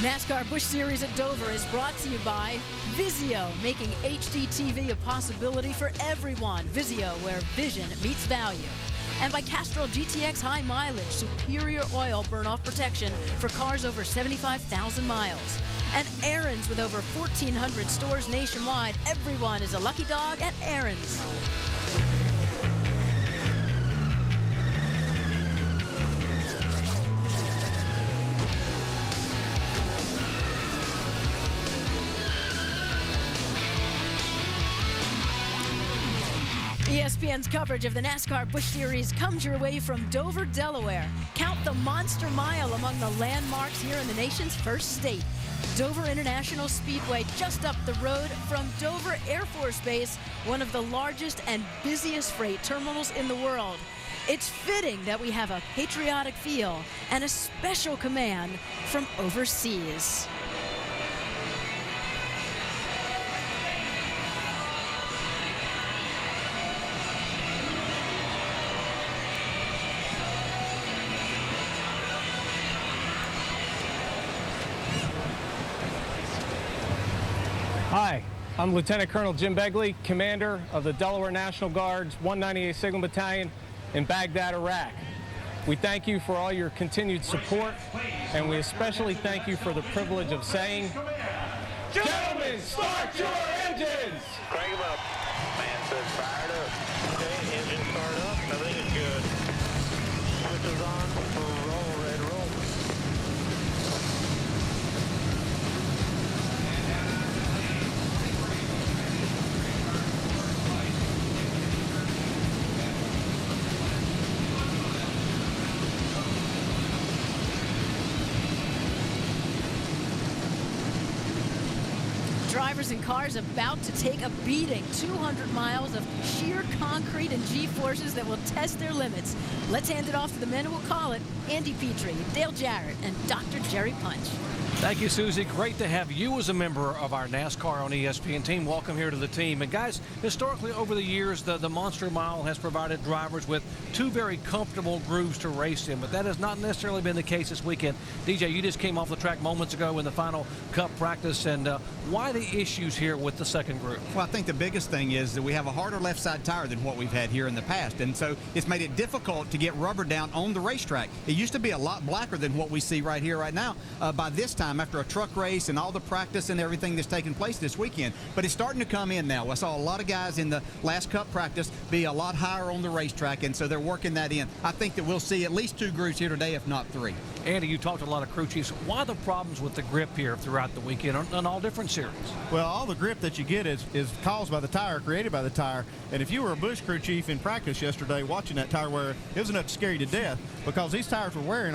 NASCAR Busch Series at Dover is brought to you by Vizio, making HD TV a possibility for everyone. Vizio, where vision meets value. And by Castrol GTX High Mileage, superior oil burn-off protection for cars over 75,000 miles. And Aaron's, with over 1,400 stores nationwide. Everyone is a lucky dog at Aaron's. ESPN's coverage of the NASCAR Busch Series comes your way from Dover, Delaware. Count the Monster Mile among the landmarks here in the nation's first state. Dover International Speedway, just up the road from Dover Air Force Base, one of the largest and busiest freight terminals in the world. It's fitting that we have a patriotic feel and a special command from overseas. Hi, I'm Lieutenant Colonel Jim Begley, commander of the Delaware National Guard's 198th Signal Battalion in Baghdad, Iraq. We thank you for all your continued support, and we especially thank you for the privilege of saying, "Gentlemen, start your engines!" Crank them up. Man says fired up. Okay, engine start up. Everything is good. Switches on for roll, red roll. Drivers and cars about to take a beating. 200 miles of sheer concrete and G-forces that will test their limits. Let's hand it off to the men who will call it: Andy Petrie, Dale Jarrett, and Dr. Jerry Punch. Thank you, Susie. Great to have you as a member of our NASCAR on ESPN team. Welcome here to the team. And guys, historically over the years, the Monster Mile has provided drivers with two very comfortable grooves to race in, but that has not necessarily been the case this weekend. DJ, you just came off the track moments ago in the final Cup practice, and why the issues here with the second groove? Well, I think the biggest thing is that we have a harder left side tire than what we've had here in the past, and so it's made it difficult to get rubber down on the racetrack. It used to be a lot blacker than what we see right here right now by this time, after a truck race and all the practice and everything that's taken place this weekend. But it's starting to come in now. I saw a lot of guys in the last Cup practice be a lot higher on the racetrack, and so they're working that in. I think that we'll see at least two grooves here today, if not three. Andy, you talked to a lot of crew chiefs. Why the problems with the grip here throughout the weekend on all different series? Well, all the grip that you get is caused by the tire, created by the tire. And if you were a Busch crew chief in practice yesterday watching that tire wear, it was enough to scare you to death, because these tires were wearing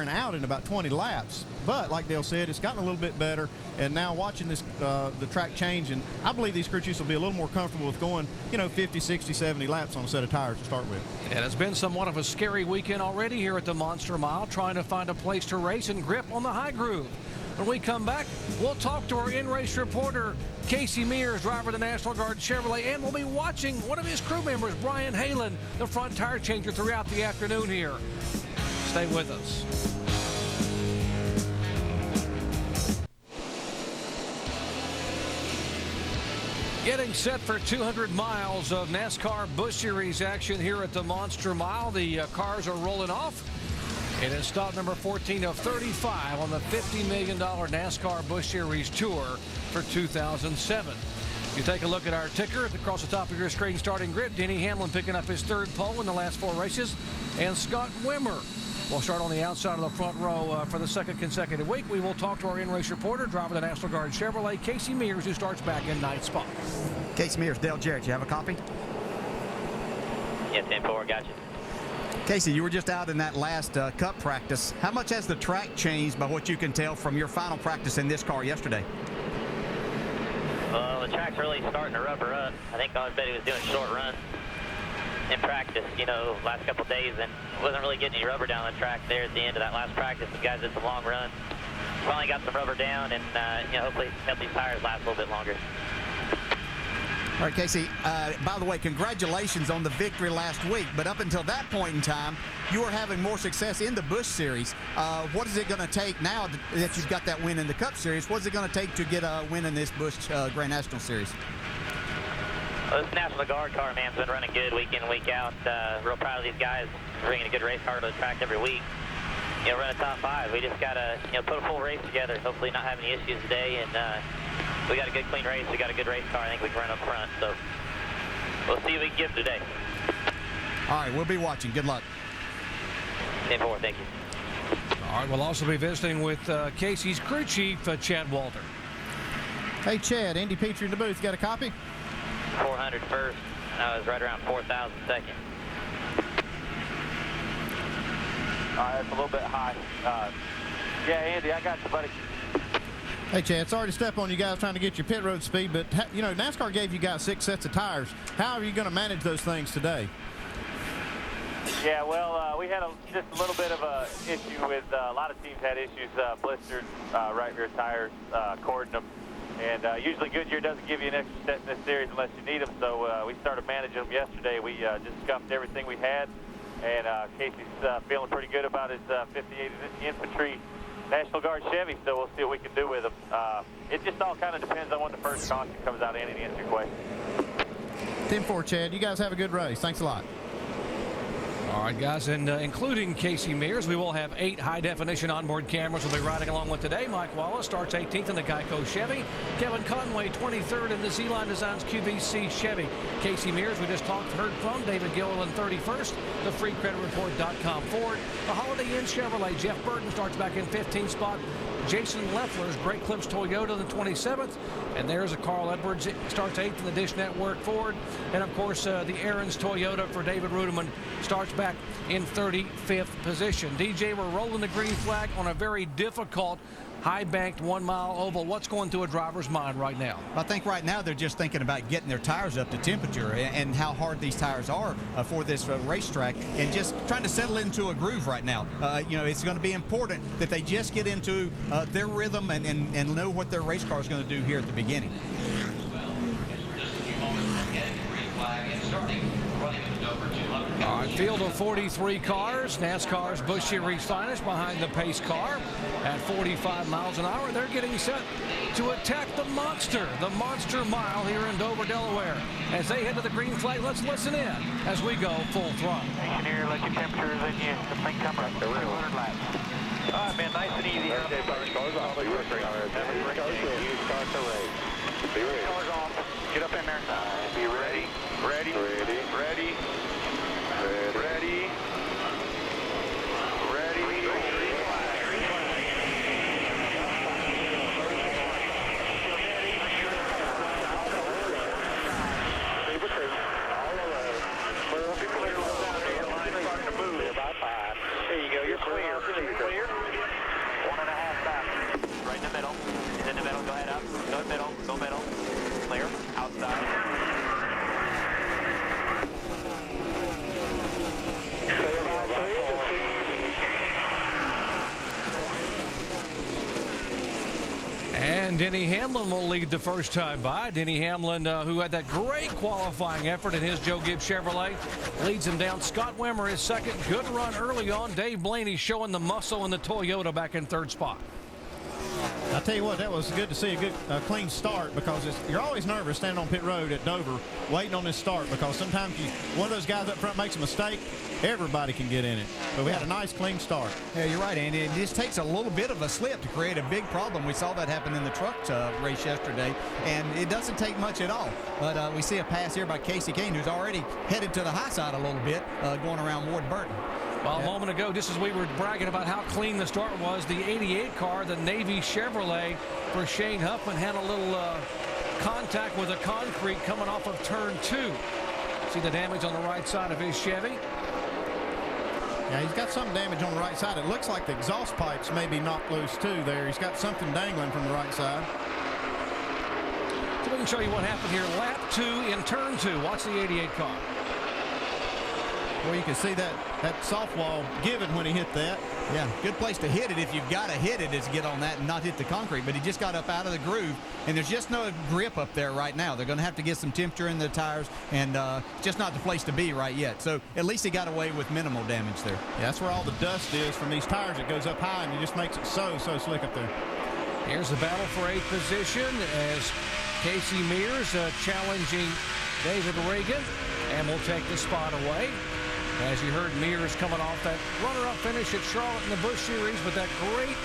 out in about 20 laps. But like Dale said, it's gotten a little bit better, and now watching this the track change, and I believe these crew chiefs will be a little more comfortable with going 50, 60, 70 laps on a set of tires to start with. And it's been somewhat of a scary weekend already here at the Monster Mile, trying to find a place to race and grip on the high groove. When we come back, we'll talk to our in-race reporter, Casey Mears, driver of the National Guard Chevrolet, and we'll be watching one of his crew members, Brian Halen, the front tire changer, throughout the afternoon here. Stay with us. Getting set for 200 miles of NASCAR Busch Series action here at the Monster Mile. The cars are rolling off. It is stop number 14 of 35 on the $50 million NASCAR Busch Series Tour for 2007. You take a look at our ticker across the top of your screen. Starting grid, Denny Hamlin picking up his third pole in the last 4 races, and Scott Wimmer will start on the outside of the front row for the second consecutive week. We will talk to our in-race reporter, driver of the National Guard Chevrolet, Casey Mears, who starts back in ninth spot. Casey Mears, Dale Jarrett, you have a copy? Yeah, 10-4, gotcha. Casey, you were just out in that last Cup practice. How much has the track changed by what you can tell from your final practice in this car yesterday? Well, the track's really starting to rubber up. I think everybody was doing short runs in practice, last couple of days, and wasn't really getting any rubber down the track there at the end of that last practice. The guys did some long runs. Finally got some rubber down, and hopefully help these tires last a little bit longer. All right, Casey, by the way, congratulations on the victory last week. But up until that point in time, you were having more success in the Busch Series. What is it going to take now that you've got that win in the Cup Series? What is it going to take to get a win in this Busch Grand National Series? Well, this National Guard car, man's been running good week in, week out. Real proud of these guys bringing a good race car to the track every week. Running top 5. We just got to, put a full race together. Hopefully not have any issues today. And we got a good, clean race. We got a good race car. I think we can run up front. So we'll see what we can give today. All right, we'll be watching. Good luck. 10-4, thank you. All right, we'll also be visiting with Casey's crew chief, Chad Walter. Hey, Chad, Andy Petrie in the booth. Got a copy? 400 first. I was right around 4,000 second. That's a little bit high. Yeah, Andy, I got you, buddy. Hey, Chad, sorry to step on you guys trying to get your pit road speed, but, NASCAR gave you guys 6 sets of tires. How are you going to manage those things today? Yeah, well, we had just a little bit of a issue with a lot of teams had issues, blistered right rear tires, cording them. And usually Goodyear doesn't give you an extra set in this series unless you need them, so we started managing them yesterday. We just scuffed everything we had, and Casey's feeling pretty good about his 58 Infantry National Guard Chevy, so we'll see what we can do with them. It just all kind of depends on when the first caution comes out, Andy, to answer your question. 10-4, Chad. You guys have a good race. Thanks a lot. All right, guys, and including Casey Mears, we will have 8 high-definition onboard cameras we'll be riding along with today. Mike Wallace starts 18th in the Geico Chevy. Kevin Conway, 23rd in the Z-Line Designs QVC Chevy. Casey Mears, we just heard from. David Gilliland, 31st. The FreeCreditReport.com Ford. The Holiday Inn Chevrolet. Jeff Burton starts back in 15th spot. Jason Leffler's Great Clips Toyota, the 27th. And there's a Carl Edwards, starts 8th in the Dish Network Ford. And, of course, the Aaron's Toyota for David Rudeman starts back in 35th position. DJ, we're rolling the green flag on a very difficult high-banked 1-mile oval. What's going through a driver's mind right now? I think right now they're just thinking about getting their tires up to temperature and how hard these tires are for this racetrack, and just trying to settle into a groove right now. It's going to be important that they just get into their rhythm and know what their race car is going to do here at the beginning. All right, field of 43 cars. NASCAR's Busch Series finest behind the pace car at 45 miles an hour. They're getting set to attack the Monster Mile here in Dover, Delaware. As they head to the green flag, let's listen in as we go full throttle. Engineer, let your temperature then the thing come up to 200 laps. All right, man, nice and easy. Okay, cars off. You start the race. Be ready. Cars off. Get up in there. Be ready. Ready. Ready. Ready. Ready. Ready. There you go. You're clear. Clear. 1.5 laps. Right in the middle. In the middle. Go ahead up. Go middle. Go middle. Clear. Outside. And Denny Hamlin will lead the first time by. Denny Hamlin, who had that great qualifying effort in his Joe Gibbs Chevrolet, leads him down. Scott Wimmer is second. Good run early on. Dave Blaney showing the muscle in the Toyota back in third spot. I'll tell you what, that was good to see a good clean start, because you're always nervous standing on pit road at Dover waiting on this start, because sometimes one of those guys up front makes a mistake, everybody can get in it. But we had a nice clean start. Yeah, you're right, Andy. It just takes a little bit of a slip to create a big problem. We saw that happen in the truck race yesterday, and it doesn't take much at all. But we see a pass here by Casey Kane, who's already headed to the high side a little bit, going around Ward Burton. Well, a moment ago, just as we were bragging about how clean the start was, the 88 car, the Navy Chevrolet for Shane Huffman, had a little contact with the concrete coming off of turn 2. See the damage on the right side of his Chevy? Yeah, he's got some damage on the right side. It looks like the exhaust pipes may be knocked loose too there. He's got something dangling from the right side. So we can show you what happened here. Lap 2 in turn 2. Watch the 88 car. Well, you can see that soft wall given when he hit that. Yeah, good place to hit it if you've got to hit it is get on that and not hit the concrete. But he just got up out of the groove, and there's just no grip up there right now. They're going to have to get some temperature in the tires, and it's just not the place to be right yet. So at least he got away with minimal damage there. Yeah, that's where all the dust is from these tires. It goes up high, and it just makes it so slick up there. Here's the battle for 8th position as Casey Mears challenging David Reagan, and will take the spot away. As you heard, Mears coming off that runner-up finish at Charlotte in the Busch Series with that great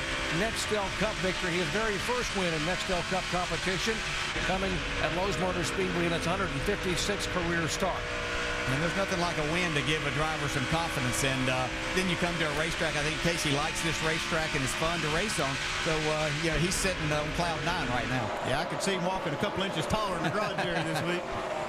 Nextel Cup victory, his very first win in Nextel Cup competition, coming at Lowe's Motor Speedway in its 156th career start. And there's nothing like a win to give a driver some confidence, and then you come to a racetrack. I think Casey likes this racetrack and it's fun to race on. So, he's sitting on cloud 9 right now. Yeah, I could see him walking a couple inches taller in the garage area this week.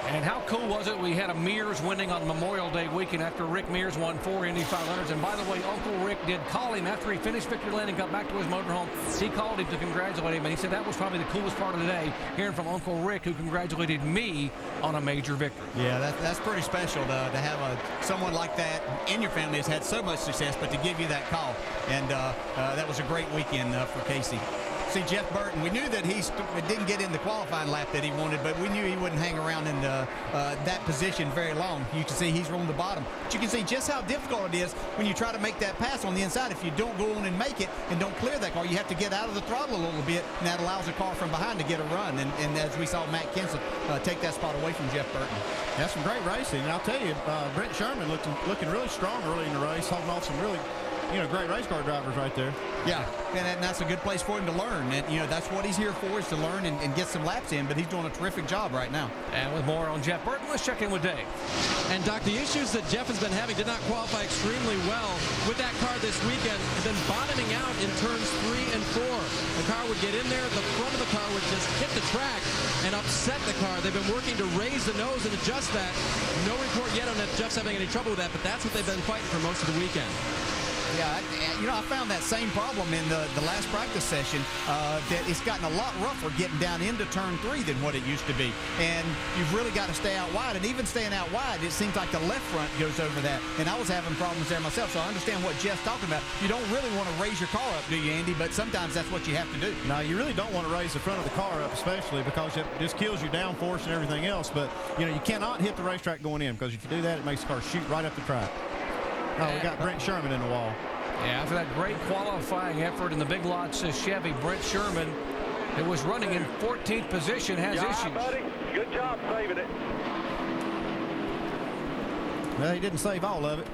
And how cool was it? We had a Mears winning on Memorial Day weekend after Rick Mears won 4 Indy 500s. And by the way, Uncle Rick did call him after he finished victory lane and got back to his motorhome. He called him to congratulate him, and he said that was probably the coolest part of the day, hearing from Uncle Rick, who congratulated me on a major victory. Yeah, that's pretty special to have someone like that in your family has had so much success, but to give you that call. And that was a great weekend for Casey. See, Jeff Burton, we knew that he didn't get in the qualifying lap that he wanted, but we knew he wouldn't hang around in that position very long. You can see he's on the bottom. But you can see just how difficult it is when you try to make that pass on the inside. If you don't go on and make it and don't clear that car, you have to get out of the throttle a little bit, and that allows the car from behind to get a run. And as we saw Matt Kenseth take that spot away from Jeff Burton. That's some great racing. And I'll tell you, Brent Sherman looking really strong early in the race, holding off some really great race car drivers right there. Yeah, and that's a good place for him to learn. And, that's what he's here for, is to learn and get some laps in. But he's doing a terrific job right now. And with more on Jeff Burton, let's check in with Dave. And, Doc, the issues that Jeff has been having, did not qualify extremely well with that car this weekend. Has been bottoming out in turns 3 and 4. The car would get in there. The front of the car would just hit the track and upset the car. They've been working to raise the nose and adjust that. No report yet on that Jeff's having any trouble with that, but that's what they've been fighting for most of the weekend. Yeah, I found that same problem in the last practice session, that it's gotten a lot rougher getting down into turn 3 than what it used to be. And you've really got to stay out wide. And even staying out wide, it seems like the left front goes over that. And I was having problems there myself, so I understand what Jeff's talking about. You don't really want to raise your car up, do you, Andy? But sometimes that's what you have to do. No, you really don't want to raise the front of the car up, especially because it just kills your downforce and everything else. But, you cannot hit the racetrack going in, because if you do that, it makes the car shoot right up the track. Oh, we got Brent Sherman in the wall. Yeah, after that great qualifying effort in the Big Lots Chevy, Brent Sherman, who was running in 14th position, has issues. Buddy. Good job saving it. Well, he didn't save all of it.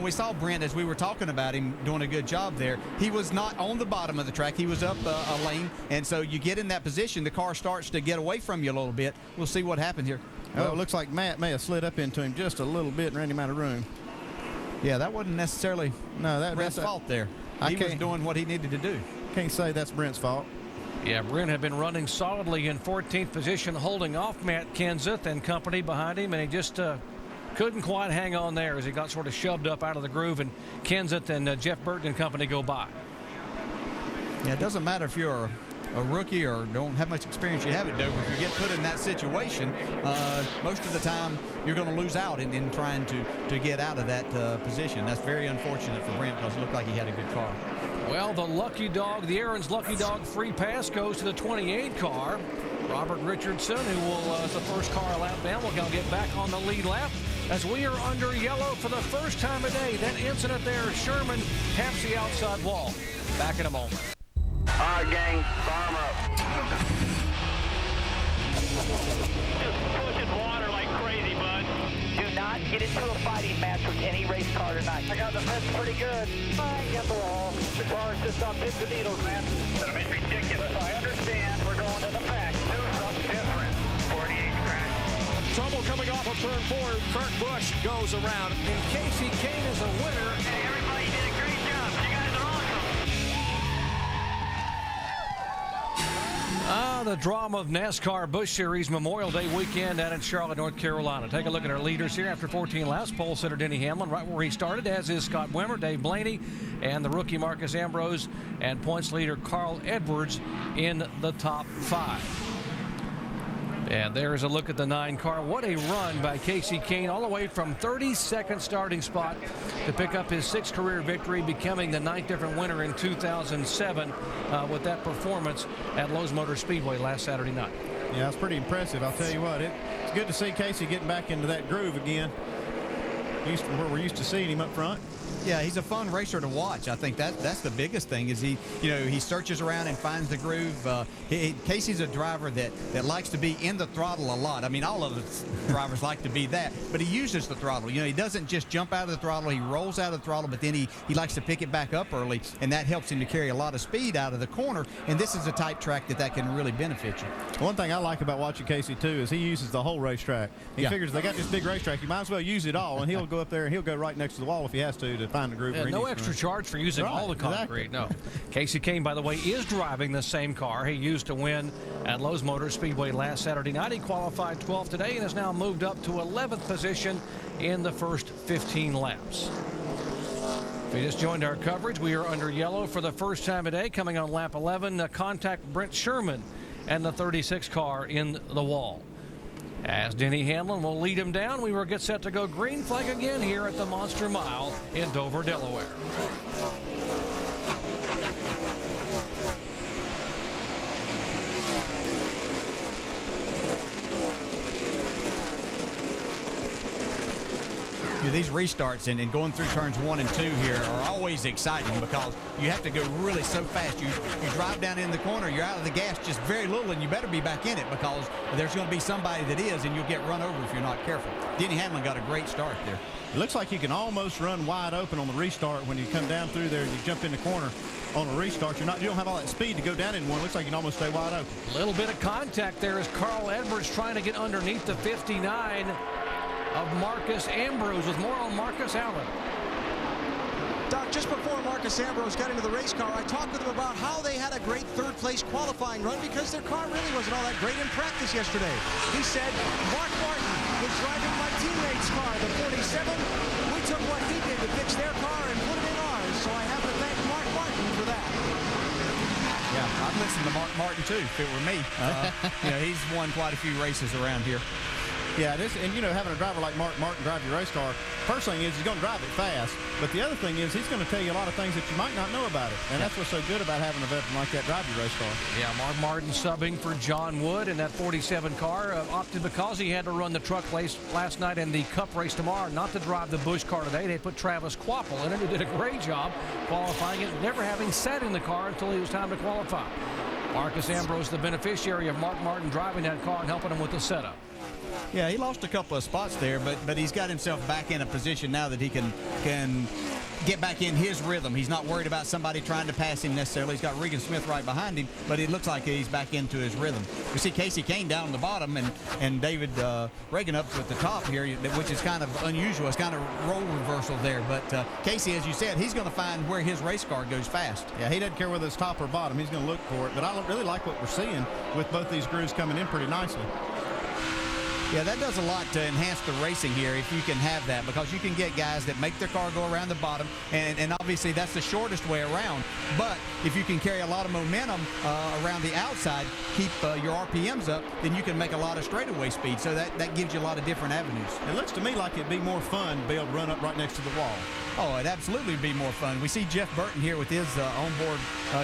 We saw Brent, as we were talking about him, doing a good job there. He was not on the bottom of the track. He was up a lane, and so you get in that position, the car starts to get away from you a little bit. We'll see what happens here. Well, it looks like Matt may have slid up into him just a little bit and ran him out of room. Yeah, that wasn't necessarily Brent's fault there. He was doing what he needed to do. Can't say that's Brent's fault. Yeah, Brent had been running solidly in 14th position, holding off Matt Kenseth and company behind him, and he just couldn't quite hang on there as he got sort of shoved up out of the groove, and Kenseth and Jeff Burton and company go by. Yeah, it doesn't matter if you're a rookie or don't have much experience you have at Dover. If you get put in that situation, most of the time you're going to lose out in trying to get out of that position. That's very unfortunate for Brent, because it looked like he had a good car. Well, the lucky dog, the Aaron's Lucky Dog free pass goes to the 28 car. Robert Richardson, who will, as the first car lap down, will get back on the lead lap as we are under yellow for the first time today. That incident there, Sherman taps the outside wall. Back in a moment. All right, gang, farm up. Just pushing water like crazy, bud. Do not get into a fighting match with any race car tonight. I got the fence pretty good. I get the wall. The car's just on pins and needles, man. It's ridiculous. I understand. We're going to the back. Do something different. 48 crash. Trouble coming off of turn 4. Kurt Busch goes around. And Casey Kane is a winner. Hey, everybody did a great job. You guys are awesome. The drama of NASCAR Busch Series Memorial Day weekend out in Charlotte, North Carolina. Take a look at our leaders here after 14 laps. Pole sitter Denny Hamlin right where he started, as is Scott Wimmer, Dave Blaney, and the rookie Marcus Ambrose, and points leader Carl Edwards in the top 5. And there's a look at the 9 car. What a run by Kasey Kahne, all the way from 32nd starting spot to pick up his 6th career victory, becoming the 9th different winner in 2007 with that performance at Lowe's Motor Speedway last Saturday night. Yeah, it's pretty impressive. I'll tell you what, it's good to see Kasey getting back into that groove again. Where we're used to seeing him up front. Yeah, he's a fun racer to watch. I think that's the biggest thing is he searches around and finds the groove. Kasey's a driver that likes to be in the throttle a lot. I mean, all of us drivers like to be that, but he uses the throttle. He doesn't just jump out of the throttle. He rolls out of the throttle, but then he likes to pick it back up early, and that helps him to carry a lot of speed out of the corner. And this is a type track that can really benefit you. One thing I like about watching Kasey too is he uses the whole racetrack. He figures they got this big racetrack, you might as well use it all, and he'll go up there and he'll go right next to the wall if he has to find the groove. Yeah, no extra charge for using all the concrete. Exactly. No. Kasey Kahne, by the way, is driving the same car he used to win at Lowe's Motor Speedway last Saturday night. He qualified 12th today and has now moved up to 11th position in the first 15 laps. If you just joined our coverage, we are under yellow for the first time today. Coming on lap 11, contact Brent Sherman and the 36 car in the wall. As Denny Hamlin will lead him down, we will get set to go green flag again here at the Monster Mile in Dover, Delaware. These restarts and going through turns 1 and 2 here are always exciting because you have to go really so fast. You drive down in the corner, you're out of the gas just very little, and you better be back in it because there's going to be somebody that is, and you'll get run over if you're not careful. Denny Hamlin got a great start there. It looks like you can almost run wide open on the restart when you come down through there and you jump in the corner on a restart. You don't have all that speed to go down in one. It looks like you can almost stay wide open. A little bit of contact there as Carl Edwards trying to get underneath the 59 of Marcus Ambrose. With more on Marcus Allen. Doc, just before Marcus Ambrose got into the race car, I talked with him about how they had a great third-place qualifying run because their car really wasn't all that great in practice yesterday. He said, Mark Martin was driving my teammate's car, the 47. We took what he did to fix their car and put it in ours, so I have to thank Mark Martin for that. Yeah, I'd listen to Mark Martin, too, if it were me. He's won quite a few races around here. Yeah, having a driver like Mark Martin drive your race car, first thing is he's going to drive it fast, but the other thing is he's going to tell you a lot of things that you might not know about it, and that's what's so good about having a veteran like that drive your race car. Yeah, Mark Martin subbing for John Wood in that 47 car, opted because he had to run the truck race last night and the Cup race tomorrow, not to drive the Busch car today. They put Travis Kvapil in it, who did a great job qualifying it, never having sat in the car until it was time to qualify. Marcus Ambrose, the beneficiary of Mark Martin driving that car and helping him with the setup. Yeah, he lost a couple of spots there, but he's got himself back in a position now that he can get back in his rhythm. He's not worried about somebody trying to pass him necessarily. He's got Regan Smith right behind him, but it looks like he's back into his rhythm. We see Kasey Kahne down on the bottom and David Reagan up at the top here, which is kind of unusual. It's kind of role reversal there, but Kasey, as you said, he's going to find where his race car goes fast. Yeah, he doesn't care whether it's top or bottom. He's going to look for it, but I really like what we're seeing with both these grooves coming in pretty nicely. Yeah, that does a lot to enhance the racing here if you can have that, because you can get guys that make their car go around the bottom, and obviously that's the shortest way around. But if you can carry a lot of momentum around the outside, keep your RPMs up, then you can make a lot of straightaway speed. So that gives you a lot of different avenues. It looks to me like it'd be more fun to be able to run up right next to the wall. Oh, it'd absolutely be more fun. We see Jeff Burton here with his onboard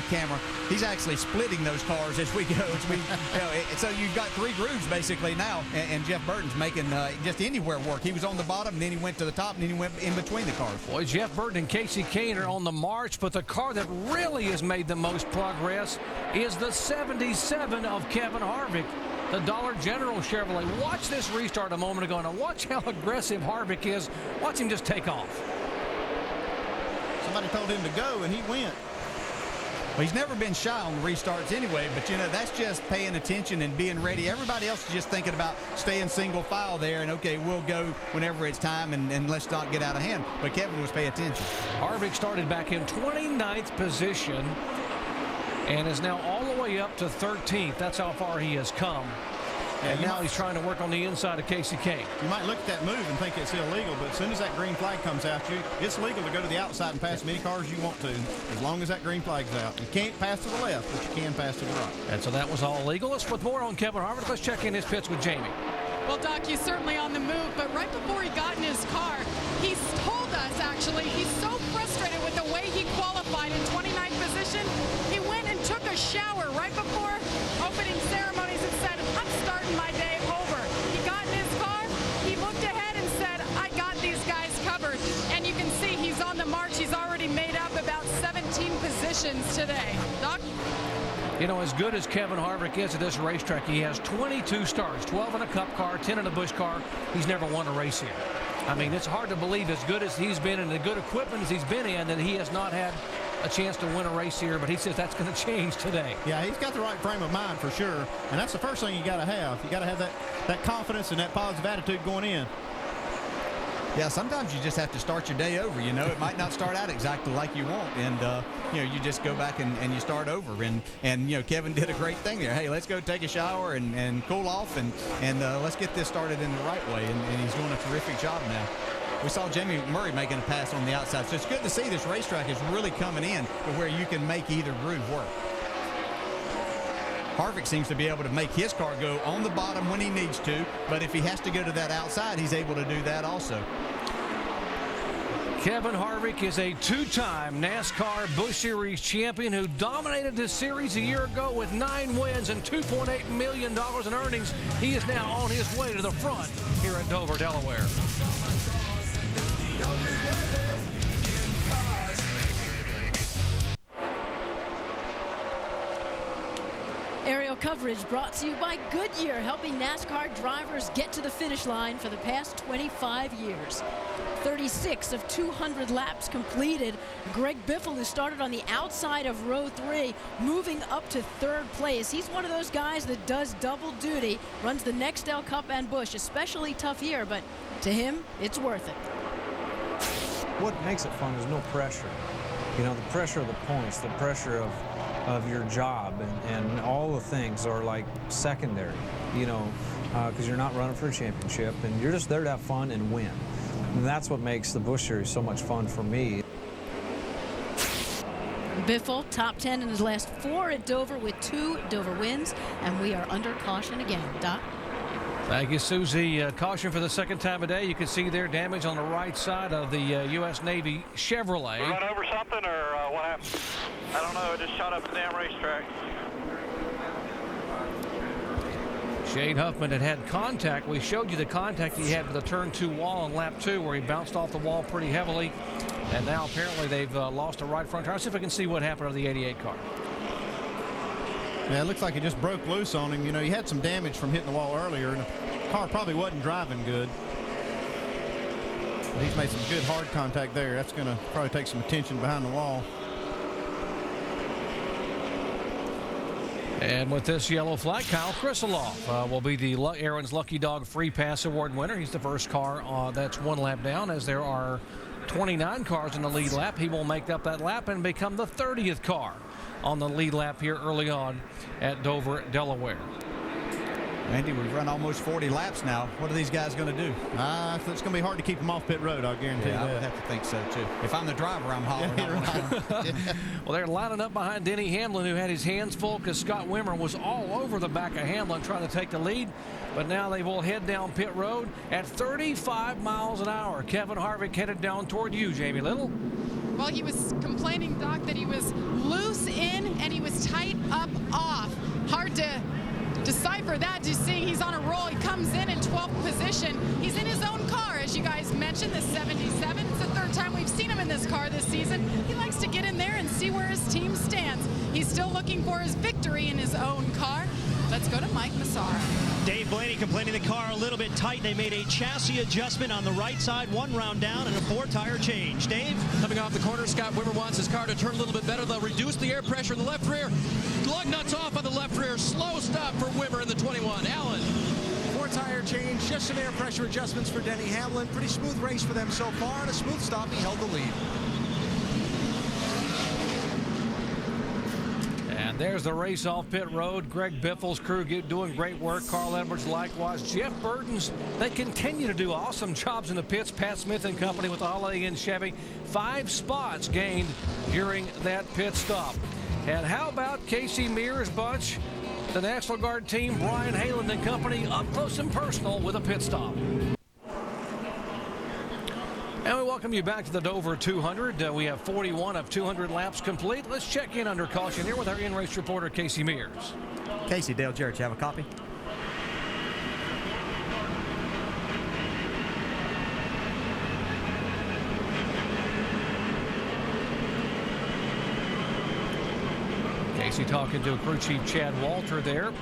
camera. He's actually splitting those cars as we go. So you've got 3 grooves basically now, and Jeff Burton's making just anywhere work. He was on the bottom, and then he went to the top, and then he went in between the cars. Boy, Jeff Burton and Kasey Kahne are on the march, but the car that really has made the most progress is the 77 of Kevin Harvick, the Dollar General Chevrolet. Watch this restart a moment ago, and watch how aggressive Harvick is. Watch him just take off. Somebody told him to go, and he went. Well, he's never been shy on restarts anyway, but, that's just paying attention and being ready. Everybody else is just thinking about staying single file there, and, okay, we'll go whenever it's time, and let's not get out of hand. But Kevin was paying attention. Harvick started back in 29th position and is now all the way up to 13th. That's how far he has come. And now he's trying to work on the inside of Casey Kane. You might look at that move and think it's illegal, but as soon as that green flag comes out, it's legal to go to the outside and pass as many cars as you want to, as long as that green flag's out. You can't pass to the left, but you can pass to the right. And so that was all legal. Let's put more on Kevin Harvick. Let's check in his pits with Jamie. Well, Doc, he's certainly on the move, but right before he got in his car, he's told us, actually, he's so frustrated with the way he qualified in 29th position. He went and took a shower right before opening ceremonies and said, I'm starting my day over. He got in his car, he looked ahead and said, I got these guys covered. And you can see he's on the march. He's already made up about 17 positions today. Doc? You know, as good as Kevin Harvick is at this racetrack, he has 22 starts, 12 in a Cup car, 10 in a Busch car. He's never won a race here. I mean, it's hard to believe, as good as he's been and the good equipment as he's been in, that he has not had a chance to win a race here, but he says that's going to change today. Yeah, he's got the right frame of mind for sure, and that's the first thing you got to have. You got to have that confidence and that positive attitude going in. Yeah, sometimes you just have to start your day over. You know, it might not start out exactly like you want, and you know, you just go back and you start over. And you know, Kevin did a great thing there. Hey, let's go take a shower and cool off, and let's get this started in the right way. And he's doing a terrific job now. We saw Jamie Murray making a pass on the outside, so it's good to see this racetrack is really coming in to where you can make either groove work. Harvick seems to be able to make his car go on the bottom when he needs to, but if he has to go to that outside, he's able to do that also. Kevin Harvick is a two-time NASCAR Busch Series champion who dominated this series a year ago with 9 wins and $2.8 million in earnings. He is now on his way to the front here at Dover, Delaware. Aerial coverage brought to you by Goodyear, helping NASCAR drivers get to the finish line for the past 25 years. 36 of 200 laps completed. Greg Biffle, who started on the outside of row 3, moving up to 3rd place. He's one of those guys that does double duty, runs the Nextel Cup and Busch, especially tough here, but to him, it's worth it. What makes it fun is no pressure. You know, the pressure of the points, the pressure of your job, and all the things are like secondary, you know, because you're not running for a championship, and you're just there to have fun and win. And that's what makes the Busch Series so much fun for me. Biffle, top 10 in his last 4 at Dover with 2 Dover wins, and we are under caution again. Doc? Thank you, Susie. Caution for the second time a day. You can see there damage on the right side of the U.S. Navy Chevrolet. We run over something, or what happened? I don't know. It just shot up the damn racetrack. Shane Huffman had contact. We showed you the contact he had with the turn 2 wall on lap 2, where he bounced off the wall pretty heavily. And now apparently they've lost a right front tire. Let's see if we can see what happened to the 88 car. Yeah, it looks like it just broke loose on him. You know, he had some damage from hitting the wall earlier, and the car probably wasn't driving good. But he's made some good hard contact there. That's going to probably take some attention behind the wall. And with this yellow flag, Kyle Krisolov will be the Aaron's Lucky Dog Free Pass Award winner. He's the first car that's 1 lap down, as there are 29 cars in the lead lap. He will make up that lap and become the 30th car on the lead lap here early on at Dover, Delaware. Andy, we've run almost 40 laps now. What are these guys going to do? It's going to be hard to keep them off pit road, I'll guarantee you that. I would have to think so, too. If I'm the driver, I'm hollering. Well, they're lining up behind Denny Hamlin, who had his hands full because Scott Wimmer was all over the back of Hamlin trying to take the lead. But now they will head down pit road at 35 miles an hour. Kevin Harvick headed down toward you, Jamie Little. Well, he was complaining, Doc, that he was loose in and he was tight up off. Hard to decipher that. Just seeing he's on a roll. He comes in 12th position. He's in his own car, as you guys mentioned, the 77. It's the 3rd time we've seen him in this car this season. He likes to get in there and see where his team stands. He's still looking for his victory in his own car. Let's go to Mike Massara. Dave Blaney complaining the car a little bit tight. They made a chassis adjustment on the right side, 1 round down, and a 4-tire change. Dave? Coming off the corner, Scott Wimmer wants his car to turn a little bit better. They'll reduce the air pressure in the left rear. Lug nuts off on the left rear. Slow stop for Wimmer in the 21. Allen. 4-tire change, just some air pressure adjustments for Denny Hamlin. Pretty smooth race for them so far, and a smooth stop. He held the lead. And There's the race off pit road. Greg Biffle's crew doing great work. Carl Edwards likewise. Jeff Burton's, they continue to do awesome jobs in the pits. Pat Smith and company with the Holiday Inn Chevy. 5 spots gained during that pit stop. And how about Casey Mears' bunch? The National Guard team, Brian Haaland and company, up close and personal with a pit stop. And we welcome you back to the Dover 200. We have 41 of 200 laps complete. Let's check in under caution here with our in-race reporter, Casey Mears. Casey, Dale Jarrett, you have a copy? Casey talking to crew chief Chad Walter there.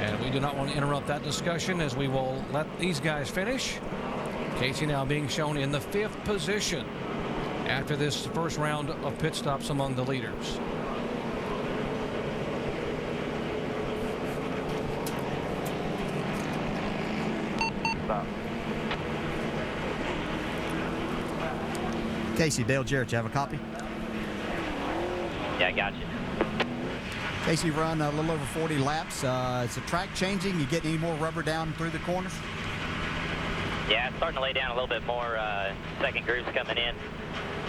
And we do not want to interrupt that discussion as we will let these guys finish. Casey now being shown in the 5th position after this first round of pit stops among the leaders. Stop. Casey, Dale Jarrett, you have a copy? Yeah, I got you. Casey, run a little over 40 laps. Is the track changing? You get any more rubber down through the corners? Yeah, it's starting to lay down a little bit more. Second group's coming in.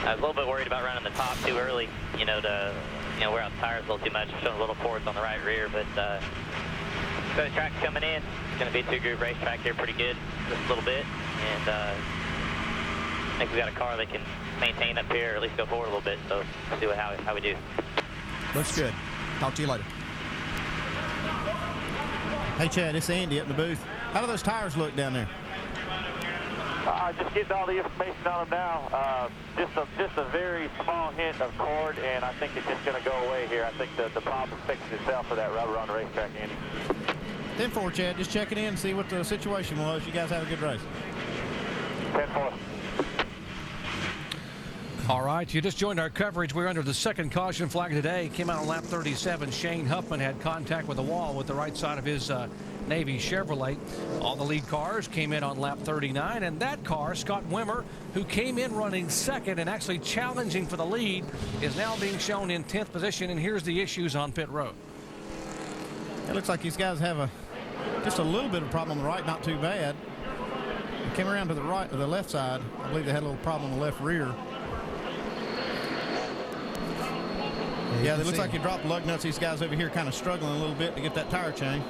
I was a little bit worried about running the top too early, to wear out the tires a little too much. Showing a little force on the right rear, but so the track's coming in. It's going to be a 2-group racetrack here pretty good, just a little bit. And I think we got a car that can maintain up here, or at least go forward a little bit. So we'll see how we do. Looks good. Talk to you later. Hey, Chad, it's Andy up in the booth. How do those tires look down there? Just getting all the information on them now. Just a very small hint of cord, and I think it's just going to go away here. I think the problem fixed itself for that rubber on the racetrack, Andy. 10-4, Chad. Just checking in, see what the situation was. You guys have a good race. 10-4. All right, you just joined our coverage. We're under the second caution flag today. Came out on lap 37. Shane Huffman had contact with the wall with the right side of his Navy Chevrolet. All the lead cars came in on lap 39, and that car, Scott Wimmer, who came in running second and actually challenging for the lead, is now being shown in 10th position, and here's the issues on pit road. It looks like these guys have just a little bit of problem on the right, not too bad. They came around to the right, or the left side. I believe they had a little problem on the left rear. Yeah, it looks like you dropped lug nuts. These guys over here kind of struggling a little bit to get that tire chain.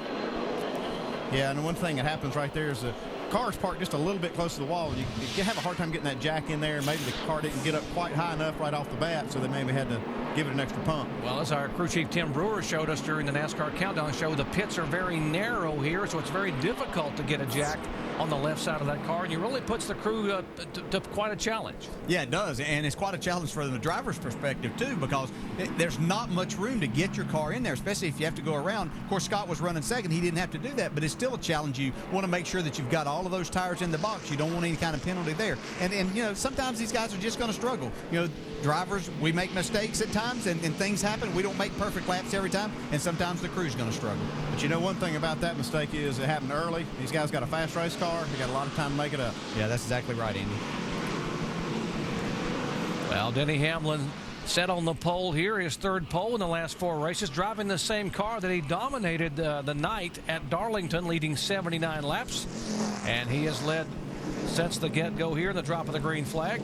Yeah, and the one thing that happens right there is the car's parked just a little bit close to the wall. You have a hard time getting that jack in there. Maybe the car didn't get up quite high enough right off the bat, so they maybe had to give it an extra pump. Well, as our crew chief Tim Brewer showed us during the NASCAR Countdown show, the pits are very narrow here, so it's very difficult to get a jack on the left side of that car, and it really puts the crew to quite a challenge. Yeah, it does, and it's quite a challenge from the driver's perspective, too, because there's not much room to get your car in there, especially if you have to go around. Of course, Scott was running second. He didn't have to do that, but it's still a challenge. You want to make sure that you've got all of those tires in the box. You don't want any kind of penalty there. And sometimes these guys are just going to struggle. Drivers, we make mistakes at times, and things happen. We don't make perfect laps every time, and sometimes the crew's going to struggle. But one thing about that mistake is it happened early. These guys got a fast race car. They got a lot of time to make it up. Yeah, that's exactly right, Andy. Well, Denny Hamlin set on the pole here, his third pole in the last 4 races, driving the same car that he dominated the night at Darlington, leading 79 laps. And he has led since the get-go here in the drop of the green flag.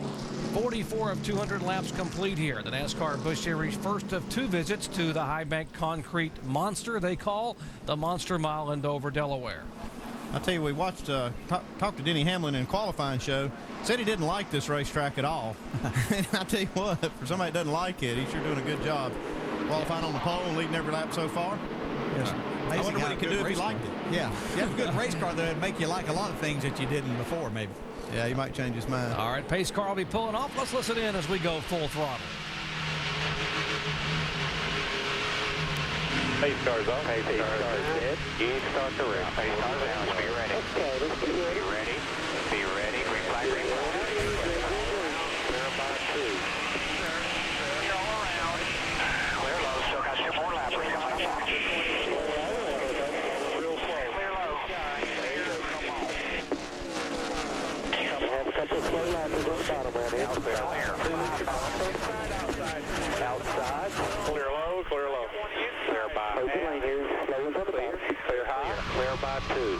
44 of 200 laps complete here. The NASCAR Busch Series first of 2 visits to the high bank concrete monster they call the Monster Mile in Dover, Delaware. I'll tell you, we watched, talked to Denny Hamlin in a qualifying show. Said he didn't like this racetrack at all. And I'll tell you what, for somebody that doesn't like it, he's sure doing a good job qualifying on the pole and leading every lap so far. Yes. I wonder what he could do if he liked it. Yeah, you have a good race car that would make you like a lot of things that you didn't before, maybe. Yeah, he might change his mind. All right, pace car will be pulling off. Let's listen in as we go full throttle. Pace car's on. Pace car's dead. You need to start the race. Pace car's down. Be ready. Okay, let's be ready. Be ready. Be ready. Green flag, green flag. Clear by 2. Clear all around. Clear low. Still got 2 more laps. Real slow. Clear low. There you go. Come on. Have a couple of slow laps at the bottom, man. Outside. Outside. Clear low. Clear low. by Open lane here, slow and clear. Clear high. Clear by 2.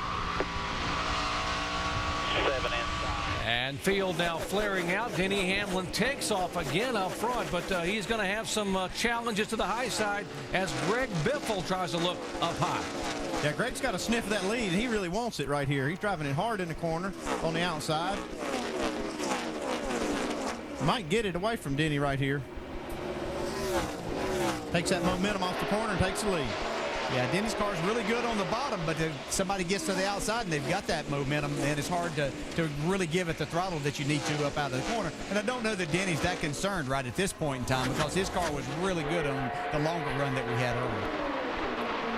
7 inside. And field now flaring out. Denny Hamlin takes off again up front, but he's going to have some challenges to the high side as Greg Biffle tries to look up high. Yeah, Greg's got a sniff of that lead, and he really wants it right here. He's driving it hard in the corner on the outside. Might get it away from Denny right here. Takes that momentum off the corner and takes the lead. Yeah, Denny's car's really good on the bottom, but if somebody gets to the outside and they've got that momentum, then it's hard to really give it the throttle that you need to up out of the corner. And I don't know that Denny's that concerned right at this point in time because his car was really good on the longer run that we had earlier.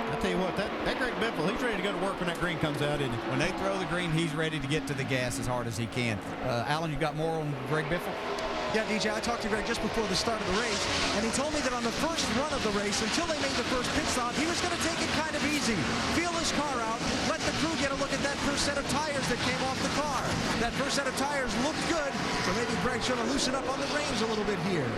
I tell you what, that Greg Biffle, he's ready to go to work when that green comes out, isn't he? When they throw the green, he's ready to get to the gas as hard as he can. Alan, you got more on Greg Biffle? Yeah, DJ, I talked to Greg just before the start of the race, and he told me that on the first run of the race, until they made the first pit stop, he was going to take it kind of easy. Feel his car out, let the crew get a look at that first set of tires that came off the car. That first set of tires looked good, so maybe Greg's going to loosen up on the reins a little bit here.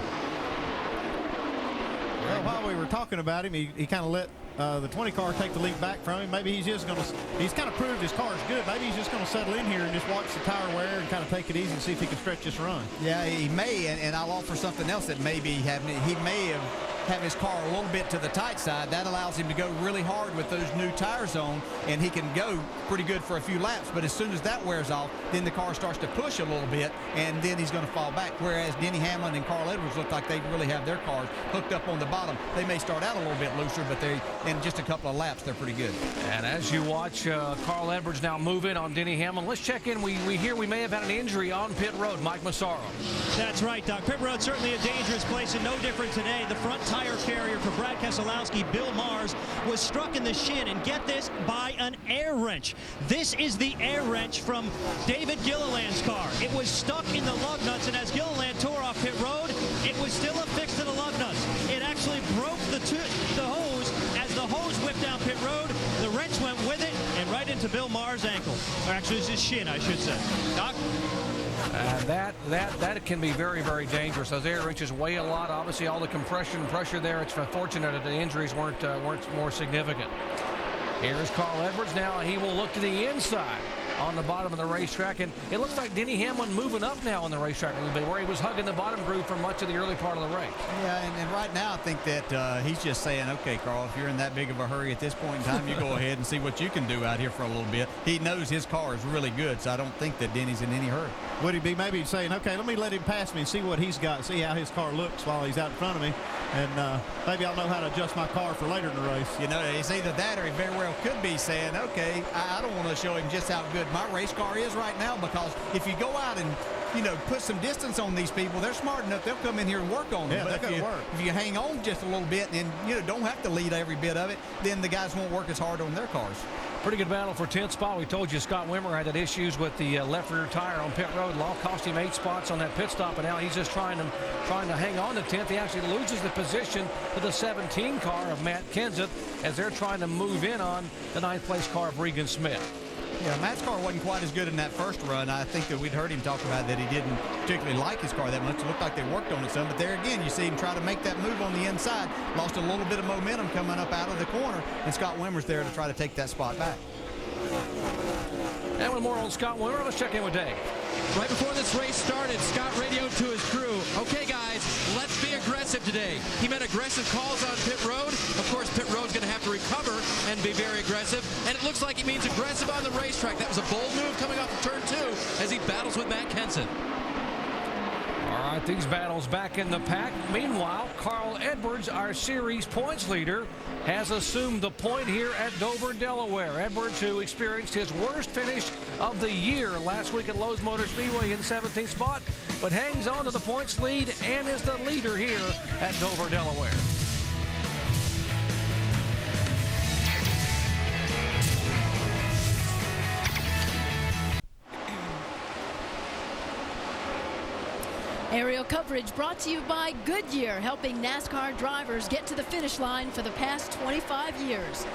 Well, while we were talking about him, he kind of let the 20 car take the lead back from him. Maybe he's just going to, he's kind of proved his car is good. Maybe he's just going to settle in here and just watch the tire wear and kind of take it easy and see if he can stretch this run. Yeah, he may, and I'll offer something else that maybe he may have his car a little bit to the tight side. That allows him to go really hard with those new tires on, and he can go pretty good for a few laps. But as soon as that wears off, then the car starts to push a little bit, and then he's going to fall back. Whereas Denny Hamlin and Carl Edwards look like they really have their cars hooked up on the bottom. They may start out a little bit looser, but in just a couple of laps, they're pretty good. And as you watch Carl Edwards now move in on Denny Hamlin, let's check in. We hear we may have had an injury on pit road. Mike Massaro. That's right, Doc. Pit road certainly a dangerous place, and no different today. The front tire carrier for Brad Keselowski, Bill Mars, was struck in the shin, and get this, by an air wrench. This is the air wrench from David Gilliland's car. It was stuck in the lug nuts, and as Gilliland tore off pit road, it was still affixed to the lug nuts. It actually broke the hose. As the hose whipped down pit road, the wrench went with it and right into Bill Mars' ankle. Or actually, it's his shin, I should say. Doc? That can be very, very dangerous. Those air wrenches weigh a lot. Obviously, all the compression and pressure there. It's unfortunate that the injuries weren't more significant. Here's Carl Edwards now. He will look to the inside on the bottom of the racetrack, and it looks like Denny Hamlin moving up now on the racetrack a little bit, where he was hugging the bottom groove for much of the early part of the race. Yeah, and right now I think that he's just saying, okay, Carl, if you're in that big of a hurry at this point in time, you go ahead and see what you can do out here for a little bit. He knows his car is really good, so I don't think that Denny's in any hurry. Would he be maybe saying, okay, let me let him pass me and see what he's got, see how his car looks while he's out in front of me, and maybe I'll know how to adjust my car for later in the race. You know, it's either that or he very well could be saying, okay, I don't want to show him just how good my race car is right now, because if you go out and, you know, put some distance on these people, they're smart enough, they'll come in here and work on it. Yeah, but if you hang on just a little bit and, you know, don't have to lead every bit of it, then the guys won't work as hard on their cars. Pretty good battle for 10th spot. We told you Scott Wimmer had issues with the left rear tire on pit road. Law cost him 8 spots on that pit stop, and now he's just trying to hang on to 10th. He actually loses the position to the 17 car of Matt Kenseth as they're trying to move in on the 9th place car of Regan Smith. Yeah, Matt's car wasn't quite as good in that first run. I think that we'd heard him talk about that he didn't particularly like his car that much. It looked like they worked on it some, but there again, you see him try to make that move on the inside. Lost a little bit of momentum coming up out of the corner, and Scott Wimmer's there to try to take that spot back. And with more on Scott Wimmer, let's check in with Dave. Right before this race started, Scott radioed to his crew, okay guys, let's be aggressive today. He meant aggressive calls on pit road. Of course, pit road's going to have to recover and be very aggressive. And it looks like he means aggressive on the racetrack. That was a bold move coming off of turn 2 as he battles with Matt Kenseth. All right, these battles back in the pack. Meanwhile, Carl Edwards, our series points leader, has assumed the point here at Dover, Delaware. Edwards, who experienced his worst finish of the year last week at Lowe's Motor Speedway in 17th spot, but hangs on to the points lead and is the leader here at Dover, Delaware. Aerial coverage brought to you by Goodyear, helping NASCAR drivers get to the finish line for the past 25 years.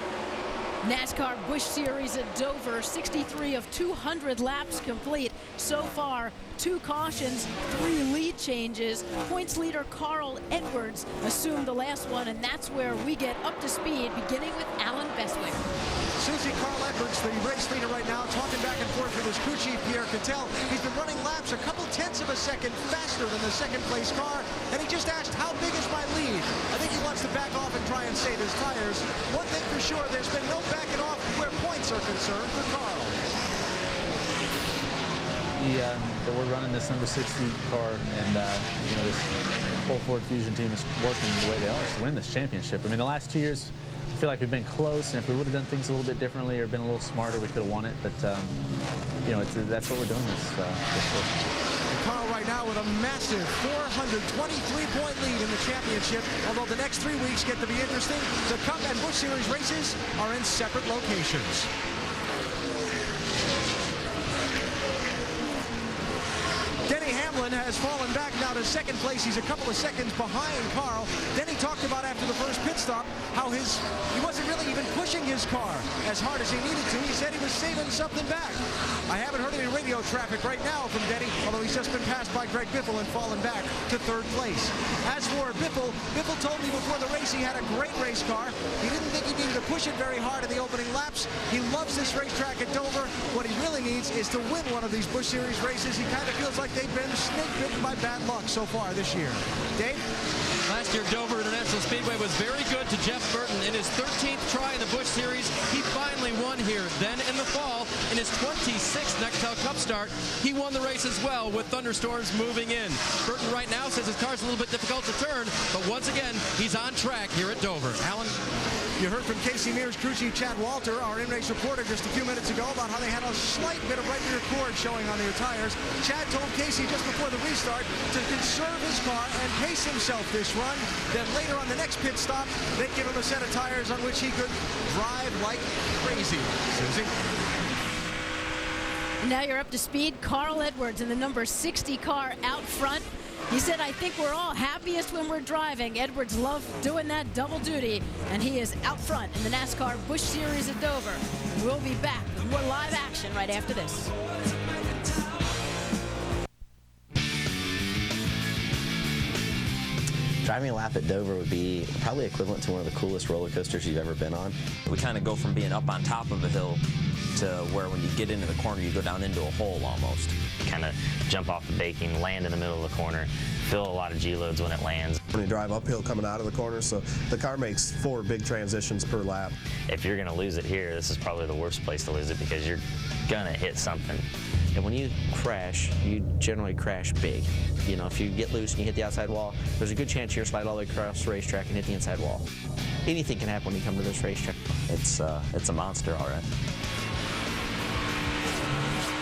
NASCAR Busch Series at Dover, 63 of 200 laps complete. So far, 2 cautions, 3 lead changes. Points leader Carl Edwards assumed the last one, and that's where we get up to speed, beginning with Alan Bestwick. Susie, Carl Edwards, the race leader right now, talking back and forth with his crew chief, Pierre Cattell. He's been running laps a couple tenths of a second faster than the second-place car, and he just asked, how big is my lead? I think he wants to back off and try and save his tires. One thing for sure, there's been no backing off where points are concerned for Carl. We're running this number 60 car, and this whole Ford Fusion team is working the way they are to win this championship. I mean, the last 2 years, I feel like we've been close, and if we would have done things a little bit differently or been a little smarter, we could have won it. But that's what we're doing this year. Carl right now with a massive 423-point lead in the championship, although the next 3 weeks get to be interesting. The Cup and Busch Series races are in separate locations. Denny Hamlin has fallen back now to second place. He's a couple of seconds behind Carl. Denny talked about after the first pit stop how he wasn't really even pushing his car as hard as he needed to. He said he was saving something back. I haven't heard any radio traffic right now from Denny, although he's just been passed by Greg Biffle and fallen back to third place. As for Biffle told me before the race he had a great race car. He didn't think he needed to push it very hard in the opening laps. He loves this racetrack at Dover. What he really needs is to win one of these Busch Series races. He kind of feels like they've been snake bitten by bad luck so far this year. Dave? Last year, Dover International Speedway was very good to Jeff Burton. In his 13th try in the Busch Series, he finally won here. Then in the fall, in his 26th Nextel Cup start, he won the race as well with thunderstorms moving in. Burton right now says his car's a little bit difficult to turn, but once again, he's on track here at Dover. Alan? You heard from Casey Mears crew chief Chad Walter, our in-race reporter, just a few minutes ago about how they had a slight bit of right rear cord showing on their tires. Chad told Casey just before the restart to conserve his car and pace himself this run. Then later on the next pit stop, they'd give him a set of tires on which he could drive like crazy. Susie? Now you're up to speed. Carl Edwards in the number 60 car out front. He said, I think we're all happiest when we're driving. Edwards loved doing that double duty, and he is out front in the NASCAR Busch Series at Dover. We'll be back with more live action right after this. Driving a lap at Dover would be probably equivalent to one of the coolest roller coasters you've ever been on. We kind of go from being up on top of a hill to where when you get into the corner, you go down into a hole almost. Kind of jump off the baking, land in the middle of the corner, feel a lot of G-loads when it lands. When you drive uphill coming out of the corner, so the car makes 4 big transitions per lap. If you're going to lose it here, this is probably the worst place to lose it because you're going to hit something. And when you crash, you generally crash big. You know, if you get loose and you hit the outside wall, there's a good chance you'll slide all the way across the racetrack and hit the inside wall. Anything can happen when you come to this racetrack. It's a monster, all right.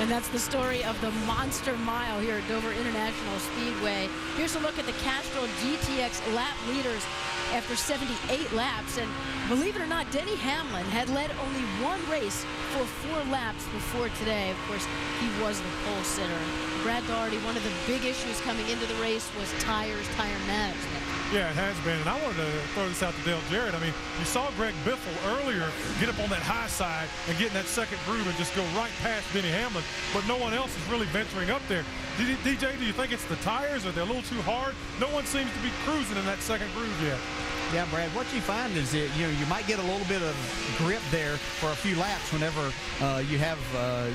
And that's the story of the Monster Mile here at Dover International Speedway. Here's a look at the Castrol GTX lap leaders after 78 laps. And believe it or not, Denny Hamlin had led only one race for 4 laps before today. Of course, he was the pole sitter. Brad Daugherty, one of the big issues coming into the race was tires, tire management. Yeah, it has been. And I wanted to throw this out to Dale Jarrett. I mean, you saw Greg Biffle earlier get up on that high side and get in that second groove and just go right past Denny Hamlin, but no one else is really venturing up there. DJ, do you think it's the tires? Are they a little too hard? No one seems to be cruising in that second groove yet. Yeah, Brad, what you find is that you might get a little bit of grip there for a few laps whenever you have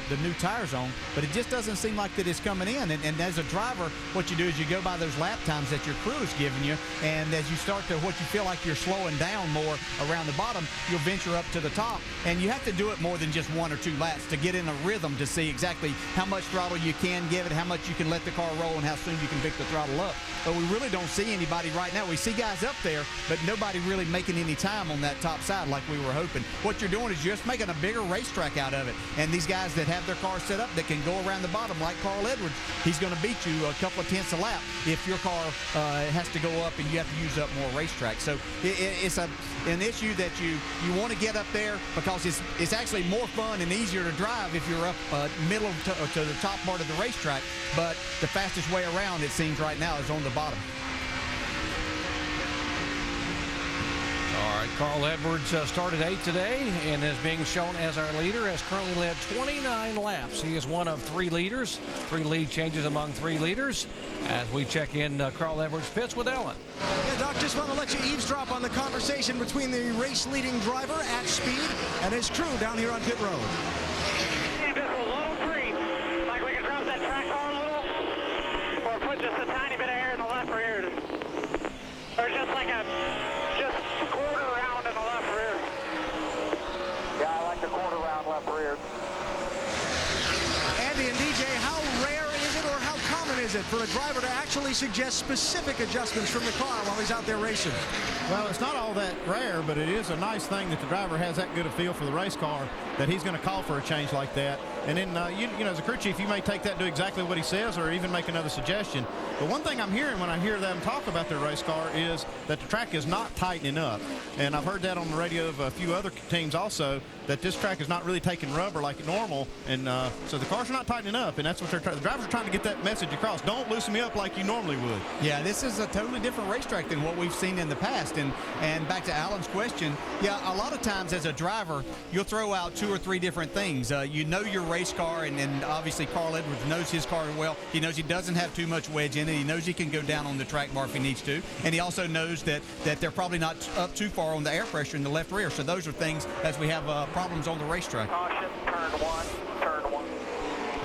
the new tires on, but it just doesn't seem like that it's coming in. And as a driver, what you do is you go by those lap times that your crew is giving you, and as you start to what you feel like you're slowing down more around the bottom, you'll venture up to the top. And you have to do it more than just 1 or 2 laps to get in a rhythm to see exactly how much throttle you can give it, how much you can let the car roll, and how soon you can pick the throttle up. But we really don't see anybody right now. We see guys up there, but nobody really making any time on that top side like we were hoping. What you're doing is just making a bigger racetrack out of it. And these guys that have their cars set up that can go around the bottom, like Carl Edwards, he's going to beat you a couple of tenths a lap if your car has to go up and you have to use up more racetrack. So it's an issue that you want to get up there because it's actually more fun and easier to drive if you're up middle to the top part of the racetrack. But the fastest way around, it seems right now, is on the bottom. All right, Carl Edwards started 8th today and is being shown as our leader, has currently led 29 laps. He is one of 3 leaders, 3 lead changes among 3 leaders. As we check in Carl Edwards pits with Ellen. Yeah, Doc, just want to let you eavesdrop on the conversation between the race-leading driver at speed and his crew down here on pit road. Just a little free, like we can drop that track car a little, or put just a tiny bit of air in the left rear, or just like a quarter round in the left rear. Yeah, I like the quarter round left rear. Andy and DJ, how rare is it or how common is it for a driver to actually suggest specific adjustments from the car while he's out there racing? Well, it's not all that rare, but it is a nice thing that the driver has that good a feel for the race car that he's going to call for a change like that. And then, you know, as a crew chief, you may take that and do exactly what he says or even make another suggestion. But one thing I'm hearing when I hear them talk about their race car is that the track is not tightening up. And I've heard that on the radio of a few other teams also, that this track is not really taking rubber like normal. And so the cars are not tightening up, and that's what the drivers are trying to get that message across. Don't loosen me up like you normally would. Yeah, this is a totally different racetrack than what we've seen in the past. And back to Alan's question, yeah, a lot of times as a driver, you'll throw out 2 or 3 different things. You know your race car, and obviously Carl Edwards knows his car well. He knows he doesn't have too much wedge in it. He knows he can go down on the track bar if he needs to. And he also knows that they're probably not up too far on the air pressure in the left rear. So those are things as we have problems on the racetrack. Caution, turn 1, turn 1.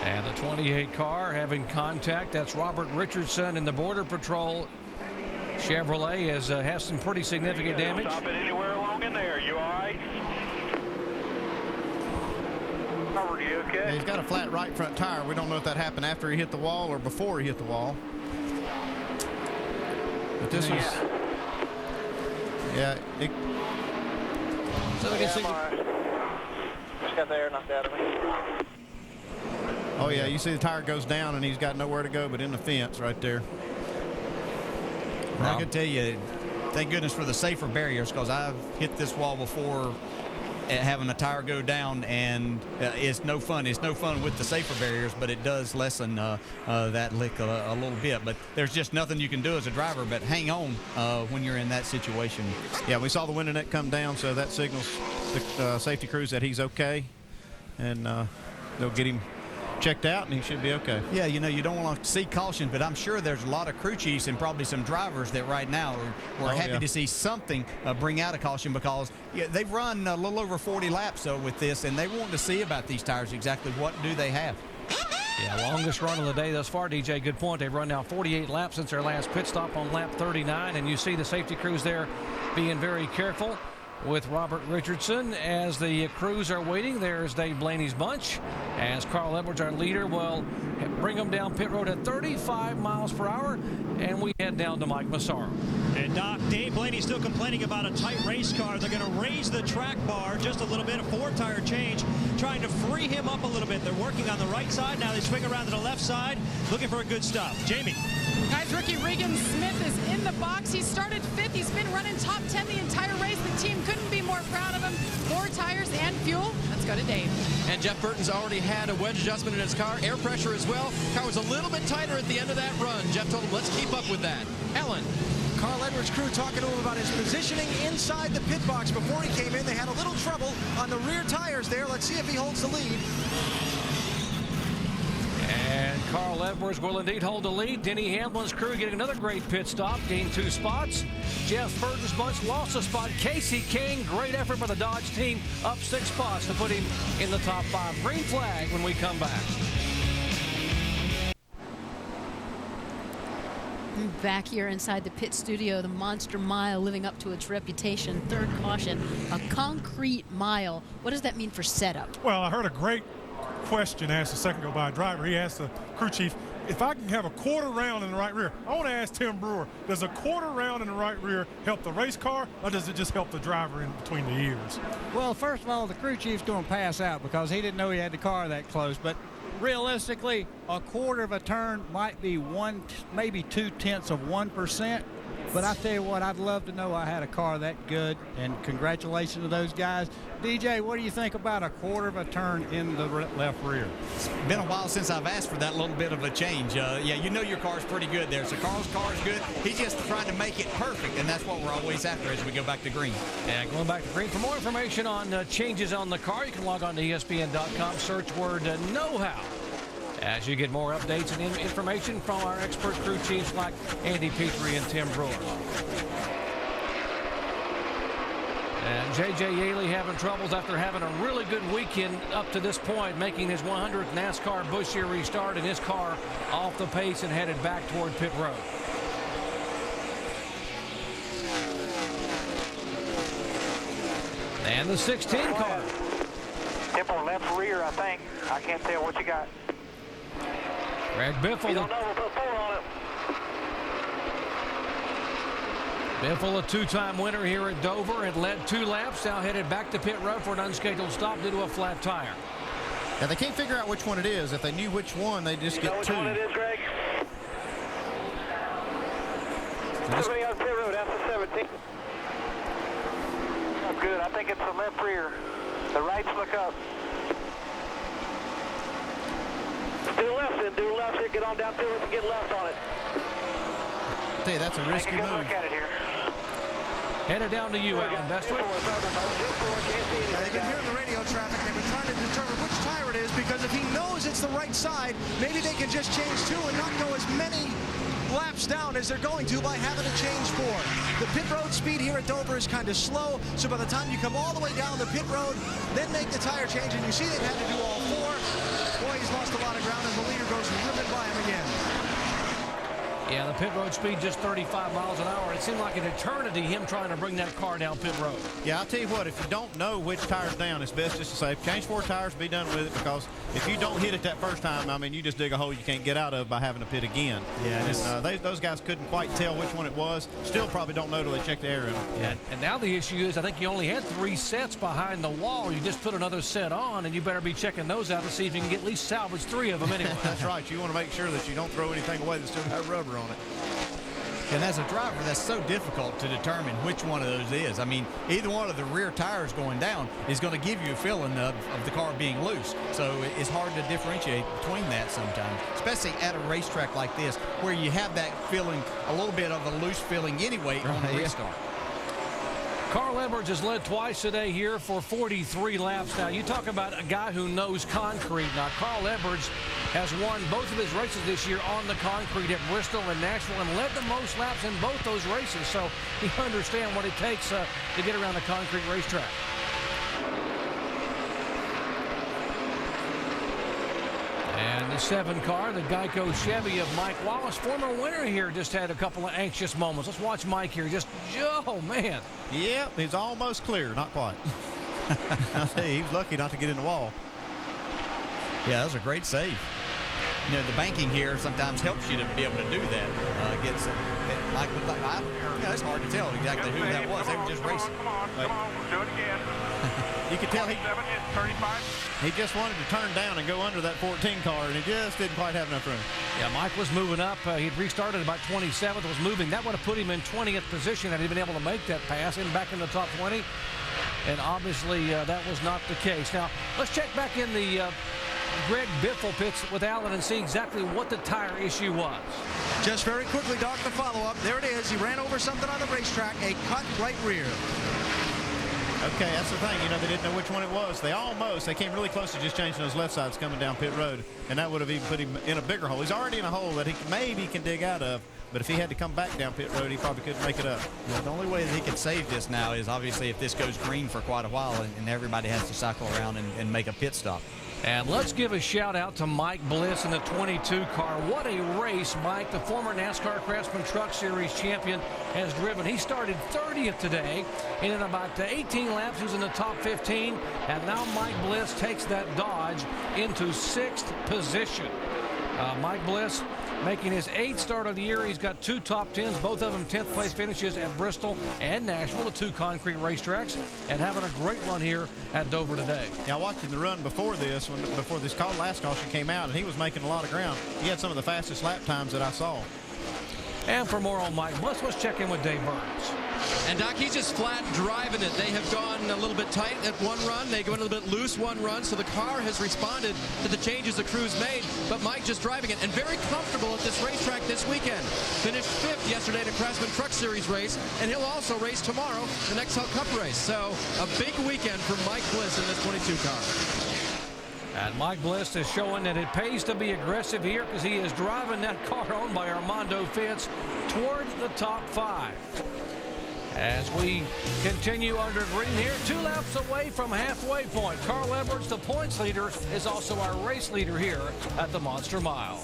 And the 28 car having contact. That's Robert Richardson in the Border Patrol Chevrolet has some pretty significant damage. Stop it anywhere along in there. You all right? Robert, you okay? Yeah, he's got a flat right front tire. We don't know if that happened after he hit the wall or before he hit the wall. But this was... Yeah. So just got the air knocked out of me. Oh, yeah, you see the tire goes down, and he's got nowhere to go but in the fence right there. I can tell you, thank goodness for the safer barriers, because I've hit this wall before having a tire go down, and it's no fun. It's no fun with the safer barriers, but it does lessen that lick a little bit. But there's just nothing you can do as a driver but hang on when you're in that situation. Yeah, we saw the window net come down, so that signals the safety crews that he's okay, and they'll get him checked out, and he should be okay. Yeah, you know, you don't want to see caution, but I'm sure there's a lot of crew chiefs and probably some drivers that right now are happy to see something bring out a caution, because they've run a little over 40 laps with this, and they want to see about these tires exactly what do they have. Yeah, longest run of the day thus far, DJ. Good point. They've run now 48 laps since their last pit stop on lap 39, and you see the safety crews there being very careful with Robert Richardson. As the crews are waiting, there's Dave Blaney's bunch, as Carl Edwards, our leader, will bring them down pit road at 35 miles per hour, and we head down to Mike Massaro. And Doc, Dave Blaney still complaining about a tight race car. They're going to raise the track bar just a little bit, a 4-tire change, trying to free him up a little bit. They're working on the right side. Now they swing around to the left side, looking for a good stop. Jamie. Guys, rookie Regan Smith is in the box. He started 5th. He's been running top 10 the entire race. The team couldn't be more proud of him. 4 tires and fuel. Let's go to Dave. And Jeff Burton's already had a wedge adjustment in his car, air pressure as well. Car was a little bit tighter at the end of that run. Jeff told him, let's keep up with that. Ellen. Carl Edwards' crew talking to him about his positioning inside the pit box. Before he came in, they had a little trouble on the rear tires there. Let's see if he holds the lead. And Carl Edwards will indeed hold the lead. Denny Hamlin's crew getting another great pit stop, gained 2 spots. Jeff Burton's bunch lost a spot. Casey King, great effort by the Dodge team, up 6 spots to put him in the top 5. Green flag when we come back. Back here inside the pit studio, the Monster Mile living up to its reputation. 3rd caution, a concrete mile. What does that mean for setup? Well, I heard a great question asked a second ago by a driver. He asked the crew chief, if I can have a quarter round in the right rear. I want to ask Tim Brewer, does a quarter round in the right rear help the race car, or does it just help the driver in between the ears? Well, first of all, the crew chief's going to pass out because he didn't know he had the car that close. But realistically, a quarter of a turn might be maybe 0.2%. But I tell you what, I'd love to know I had a car that good, and congratulations to those guys. DJ, what do you think about a quarter of a turn in the left rear? It's been a while since I've asked for that little bit of a change. Yeah, you know your car's pretty good there. So Carl's car is good. He's just trying to make it perfect, and that's what we're always after as we go back to green. And going back to green, for more information on changes on the car, you can log on to ESPN.com, search word know-how, as you get more updates and information from our expert crew chiefs like Andy Petrie and Tim Brewer. And J.J. Yaley having troubles after having a really good weekend up to this point, making his 100th NASCAR Busch Series start, and his car off the pace and headed back toward pit road. And the 16 car. Temple left rear, I think. I can't tell what you got. Greg Biffle. You don't know, we'll put 4 on it. Biffle, a two-time winner here at Dover, and led 2 laps. Now headed back to pit road for an unscheduled stop due to a flat tire. Yeah, they can't figure out which one it is. If they knew which one, they just get 2. You know which one it is, Greg? Somebody on pit road after 17. Oh, good. I think it's the left rear. The rights look up. Do left then. Do left here. Get on down through it and get left on it. I tell you, that's a risky move. Look at it here. Headed down to you, Alan Bestwick. They can hear the radio traffic. They've been trying to determine which tire it is, because if he knows it's the right side, maybe they can just change 2 and not go as many laps down as they're going to by having to change 4. The pit road speed here at Dover is kind of slow, so by the time you come all the way down the pit road, then make the tire change, and you see they've had to do all 4. Boy, he's lost a lot of ground as the leader goes ripping by him again. Yeah, the pit road speed just 35 miles an hour. It seemed like an eternity, him trying to bring that car down pit road. Yeah, I'll tell you what, if you don't know which tire's down, it's best just to say, change 4 tires, be done with it, because if you don't hit it that first time, I mean, you just dig a hole you can't get out of by having to pit again. Yeah, and, those guys couldn't quite tell which one it was. Still probably don't know till they check the air in. Yeah, and now the issue is, I think you only had 3 sets behind the wall. You just put another set on, and you better be checking those out to see if you can get at least salvage 3 of them anyway. That's right. You want to make sure that you don't throw anything away that's still got rubber on it. And as a driver, that's so difficult to determine which one of those is. I mean, either one of the rear tires going down is going to give you a feeling of the car being loose. So it's hard to differentiate between that sometimes, especially at a racetrack like this, where you have that feeling, a little bit of a loose feeling anyway on the restart. Carl Edwards has led twice today here for 43 laps. Now, you talk about a guy who knows concrete. Now, Carl Edwards has won both of his races this year on the concrete at Bristol and Nashville, and led the most laps in both those races. So he understands what it takes to get around a concrete racetrack. And the 7 car, the Geico Chevy of Mike Wallace, former winner here, just had a couple of anxious moments. Let's watch Mike here. Just, oh, man. Yeah, he's almost clear. Not quite. I'll tell you, he was lucky not to get in the wall. Yeah, that was a great save. You know, the banking here sometimes helps you to be able to do that. Mike looked like, it's hard to tell exactly who that was. They were just racing. Come on, we'll do it again. You could tell he just wanted to turn down and go under that 14 car, and he just didn't quite have enough room. Yeah, Mike was moving up. He'd restarted about 27th, was moving. That would have put him in 20th position had he been able to make that pass and back in the top 20. And obviously that was not the case. Now, let's check back in the Greg Biffle pits with Alan and see exactly what the tire issue was. Just very quickly, Doc, the follow-up. There it is. He ran over something on the racetrack, a cut right rear. Okay, that's the thing. You know, they didn't know which one it was. They came really close to just changing those left sides coming down pit road, and that would have even put him in a bigger hole. He's already in a hole that he maybe can dig out of, but if he had to come back down pit road, he probably couldn't make it up. Yeah, the only way that he could save this now is obviously if this goes green for quite a while and everybody has to cycle around and make a pit stop. And let's give a shout out to Mike Bliss in the 22 car. What a race Mike, the former NASCAR Craftsman Truck Series champion, has driven. He started 30th today, and in about 18 laps he was in the top 15, and now Mike Bliss takes that Dodge into 6th position. Mike Bliss making his 8th start of the year. He's got 2 top 10s, both of them 10th place finishes at Bristol and Nashville, the 2 concrete racetracks, and having a great run here at Dover today. Now, watching the run before this, before this last caution came out, and he was making a lot of ground. He had some of the fastest lap times that I saw. And for more on Mike Bliss, let's check in with Dave Burns. And Doc, he's just flat driving it. They have gone a little bit tight at one run. They go a little bit loose one run. So the car has responded to the changes the crew's made. But Mike just driving it and very comfortable at this racetrack this weekend. Finished 5th yesterday in a Craftsman Truck Series race. And he'll also race tomorrow, the Nextel Cup race. So a big weekend for Mike Bliss in this 22 car. And Mike Bliss is showing that it pays to be aggressive here because he is driving that car owned by Armando Fitz toward the top 5. As we continue under green here, 2 laps away from halfway point. Carl Edwards, the points leader, is also our race leader here at the Monster Mile.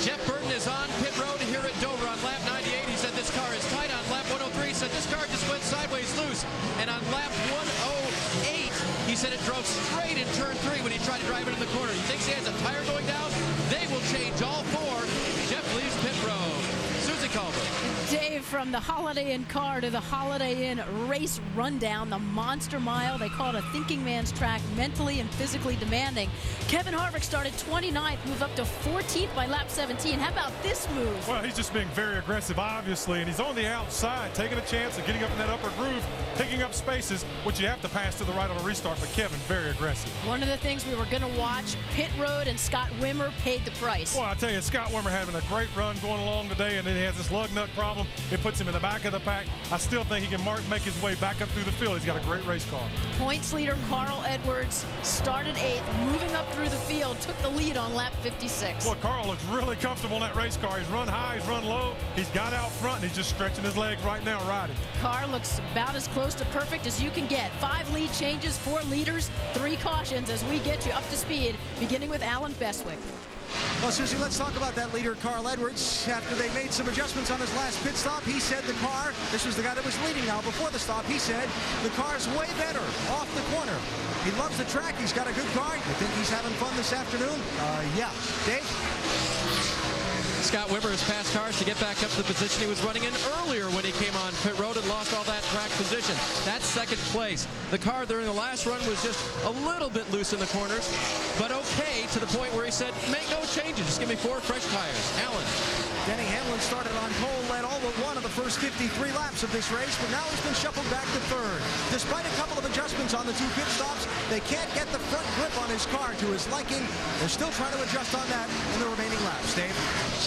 Jeff Burton is on pit road here at Dover on lap 98. He said this car is tight on lap 103. He said this car just went sideways loose. And on lap 108, he said it drove straight in turn 3 when he tried to drive it in the corner. He thinks he has a tire going down. They will change all 4. Jeff leaves pit road. Susie Culver. Dave, from the Holiday Inn car to the Holiday Inn race rundown, the Monster Mile, they call it a thinking man's track, mentally and physically demanding. Kevin Harvick started 29th, moved up to 14th by lap 17. How about this move? Well, he's just being very aggressive, obviously, and he's on the outside, taking a chance of getting up in that upper groove, picking up spaces, which you have to pass to the right on a restart, but Kevin, very aggressive. One of the things we were going to watch, pit road, and Scott Wimmer paid the price. Well, I tell you, Scott Wimmer having a great run going along today, and then he has this lug nut problem. It puts him in the back of the pack. I still think he can make his way back up through the field. He's got a great race car. Points leader Carl Edwards started 8th, moving up through the field, took the lead on lap 56. Well, Carl looks really comfortable in that race car. He's run high, he's run low, he's got out front, and he's just stretching his legs right now riding. Car looks about as close to perfect as you can get. 5 lead changes, 4 leaders, 3 cautions as we get you up to speed, beginning with Alan Bestwick. Well, Susie, let's talk about that leader, Carl Edwards. After they made some adjustments on his last pit stop, he said the car, this was the guy that was leading now before the stop, he said the car's way better off the corner. He loves the track. He's got a good car. You think he's having fun this afternoon? Yeah. Dave? Scott Wimmer has passed cars to get back up to the position he was running in earlier when he came on pit road and lost all that track position. That's second place. The car during the last run was just a little bit loose in the corners, but okay to the point where he said, make no changes, just give me 4 fresh tires. Alan. Denny Hamlin started on pole, led all but one of the first 53 laps of this race, but now he's been shuffled back to 3rd. Despite a couple of adjustments on the 2 pit stops, they can't get the front grip on his car to his liking. They're still trying to adjust on that in the remaining laps. Dave?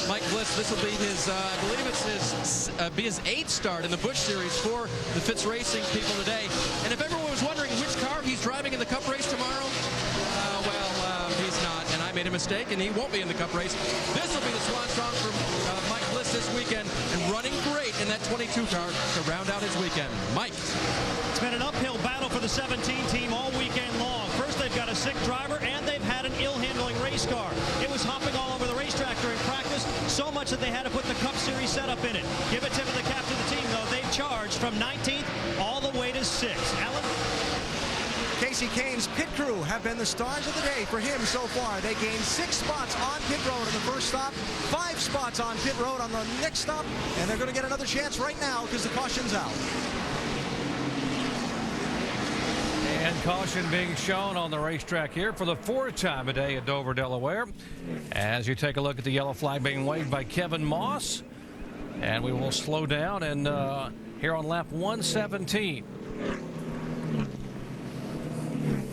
Mike Bliss, this will be his, I believe it's his 8th start in the Busch Series for the Fitz Racing people today. And if everyone was wondering which car he's driving in the Cup race tomorrow, he's not. And I made a mistake, and he won't be in the Cup race. This will be the swan song for Mike Bliss this weekend, and running great in that 22 car to round out his weekend. Mike. It's been an uphill battle for the 17 team all weekend long. First, they've got a sick driver, and they've had an ill-handling race car. It was hopping all over the racetrack during practice, so much that they had to put the Cup Series setup in it. Give it to the captain of the team, though. They've charged from 19th all the way to 6th. Alan? Casey Kane's pit crew have been the stars of the day for him so far. They gained 6 spots on pit road on the first stop, 5 spots on pit road on the next stop, and they're going to get another chance right now because the caution's out. And caution being shown on the racetrack here for the 4th time today at Dover, Delaware. As you take a look at the yellow flag being waved by Kevin Moss. And we will slow down and here on lap 117.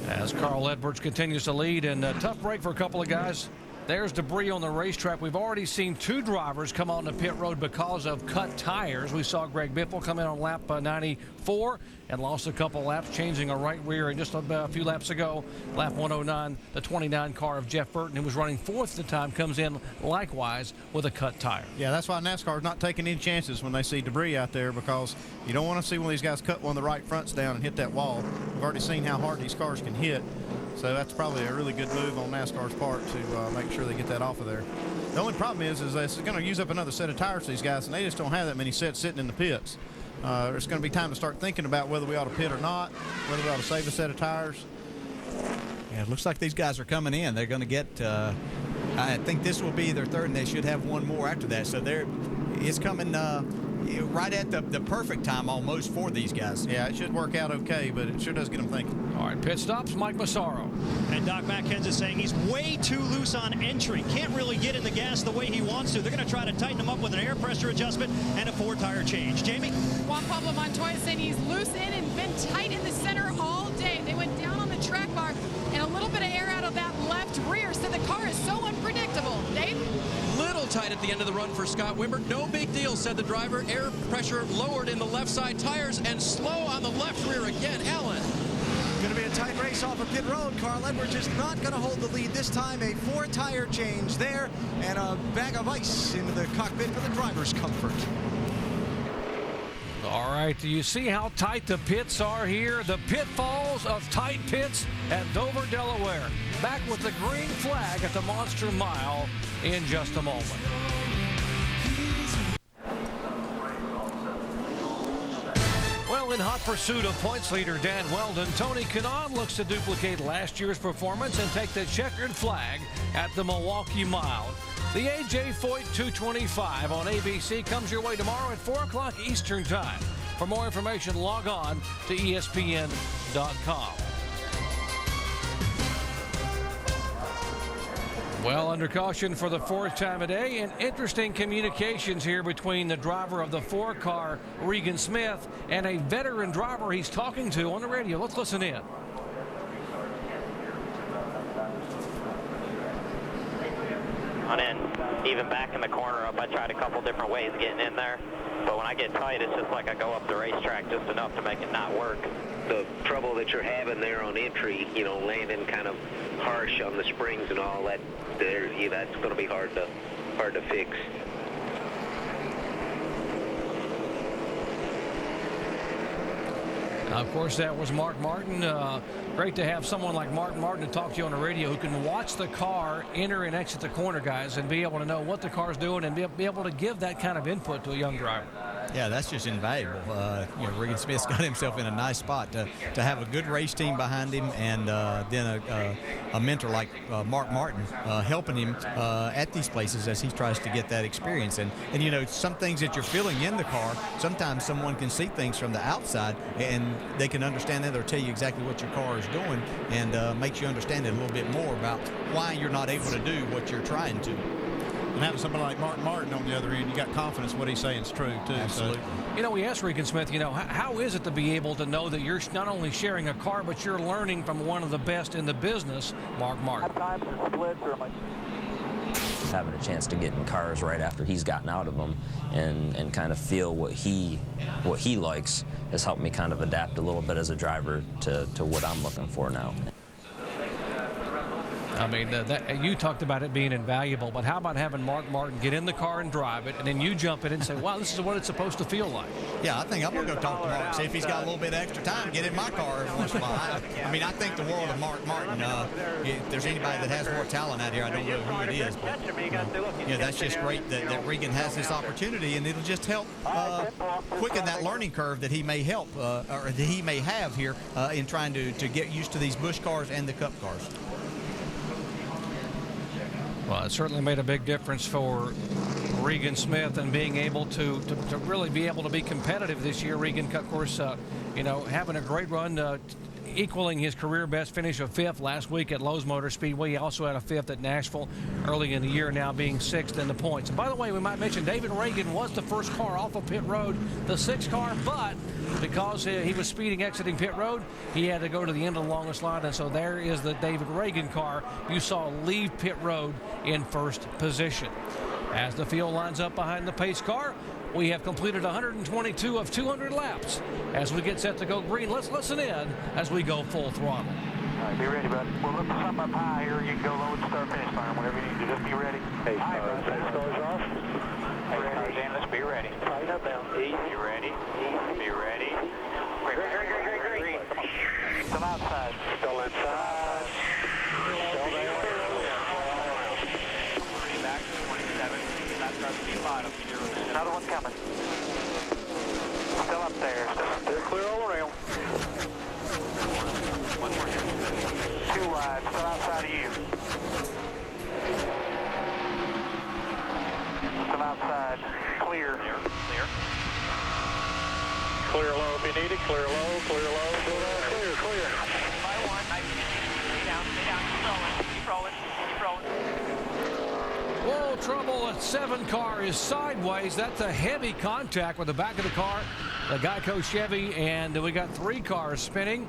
As Carl Edwards continues to lead, and a tough break for a couple of guys. There's debris on the racetrack. We've already seen 2 drivers come on the pit road because of cut tires. We saw Greg Biffle come in on lap 94 and lost a couple laps, changing a right rear. And just a few laps ago, lap 109, the 29 car of Jeff Burton, who was running 4th at the time, comes in likewise with a cut tire. Yeah, that's why NASCAR is not taking any chances when they see debris out there, because you don't want to see one of these guys cut one of the right fronts down and hit that wall. We've already seen how hard these cars can hit. So that's probably a really good move on NASCAR's part to make sure they get that off of there. The only problem is this is going to use up another set of tires for these guys, and they just don't have that many sets sitting in the pits. It's going to be time to start thinking about whether we ought to pit or not, whether we ought to save a set of tires. Yeah, it looks like these guys are coming in. They're going to get, I think this will be their 3rd, and they should have one more after that. So it's coming right at the perfect time almost for these guys. Yeah, it should work out okay, but it sure does get them thinking. All right, pit stops, Mike Massaro. And Doc Matkins is saying he's way too loose on entry. Can't really get in the gas the way he wants to. They're going to try to tighten him up with an air pressure adjustment and a 4-tire change. Jamie? Juan Pablo Montoya saying he's loose in and been tight in the center all day. They went down on the track bar and a little bit of air out of that left rear, so the car is so unpredictable. Dave? Little tight at the end of the run for Scott Wimber. No big deal, said the driver. Air pressure lowered in the left side tires and slow on the left rear again. Alan. Going to be a tight race off of pit road. Carl Edwards is not going to hold the lead this time. A 4-tire change there and a bag of ice into the cockpit for the driver's comfort. All right, do you see how tight the pits are here? The pitfalls of tight pits at Dover, Delaware. Back with the green flag at the Monster Mile in just a moment. Well, in hot pursuit of points leader Dan Weldon, Tony Kanaan looks to duplicate last year's performance and take the checkered flag at the Milwaukee Mile. The A.J. Foyt 225 on ABC comes your way tomorrow at 4 o'clock Eastern Time. For more information, log on to ESPN.com. Well, under caution for the 4th time a day, and interesting communications here between the driver of the 4-car, Regan Smith, and a veteran driver he's talking to on the radio. Let's listen in. On in, even back in the corner up, I tried a couple different ways of getting in there, but when I get tight, it's just like I go up the racetrack just enough to make it not work. The trouble that you're having there on entry, landing kind of harsh on the springs and all that, that's going to be hard to fix. Of course, that was Mark Martin. Great to have someone like Mark Martin to talk to you on the radio who can watch the car enter and exit the corner, guys, and be able to know what the car's doing and be able to give that kind of input to a young driver. Yeah, that's just invaluable. Regan Smith's got himself in a nice spot to have a good race team behind him, and then a mentor like Mark Martin helping him at these places as he tries to get that experience. And some things that you're feeling in the car, sometimes someone can see things from the outside and they can understand that or tell you exactly what your car is doing, and makes you understand it a little bit more about why you're not able to do what you're trying to. And having somebody like Mark Martin on the other end, you got confidence what he's saying is true, too. Absolutely. So. We asked Regan Smith, how is it to be able to know that you're not only sharing a car, but you're learning from one of the best in the business, Mark Martin? Having a chance to get in cars right after he's gotten out of them and kind of feel what he likes has helped me kind of adapt a little bit as a driver to what I'm looking for now. I mean, you talked about it being invaluable, but how about having Mark Martin get in the car and drive it, and then you jump in and say, wow, this is what it's supposed to feel like? Yeah, I think I'm going to go talk to Mark, see if he's got a little bit of extra time, get in my car every once in a while. I think the world of Mark Martin. If there's anybody that has more talent out here, I don't know who it is, but that's just great that Regan has this opportunity, and it'll just help quicken that learning curve that he may help, or that he may have here in trying to get used to these Busch cars and the Cup cars. Well, it certainly made a big difference for Regan Smith and being able to really be able to be competitive this year. Regan, of course, having a great run, equaling his career best finish of 5th last week at Lowe's Motor Speedway. He also had a 5th at Nashville early in the year, now being 6th in the points. And by the way, we might mention David Reagan was the first car off of pit road, the 6th car, but because he was speeding exiting pit road, he had to go to the end of the longest line, and so there is the David Reagan car you saw leave pit road in 1st position. As the field lines up behind the pace car, we have completed 122 of 200 laps. As we get set to go green, let's listen in as we go full throttle. All right, be ready, bud. We'll look something up high here. You can go low and start finish line, whatever you need to do. Just be ready. Hey, stars off. Hey, stars in. Let's be ready. Tighten up now. Be ready. Be ready. Great. Come on. Still outside. Still inside. Still there. Back 27. That starts to be bottom. Another one coming. Still up there. Still clear all around. One more here. 2 wide. Still outside of you. Still outside. Clear. Clear. Clear low if you need it. Clear low, clear low, clear low, clear, clear. By one, nice. Stay down, keep rolling, keep rolling, keep rolling. Whoa, trouble. A 7 car is sideways. That's a heavy contact with the back of the car, the Geico Chevy, and we got 3 cars spinning.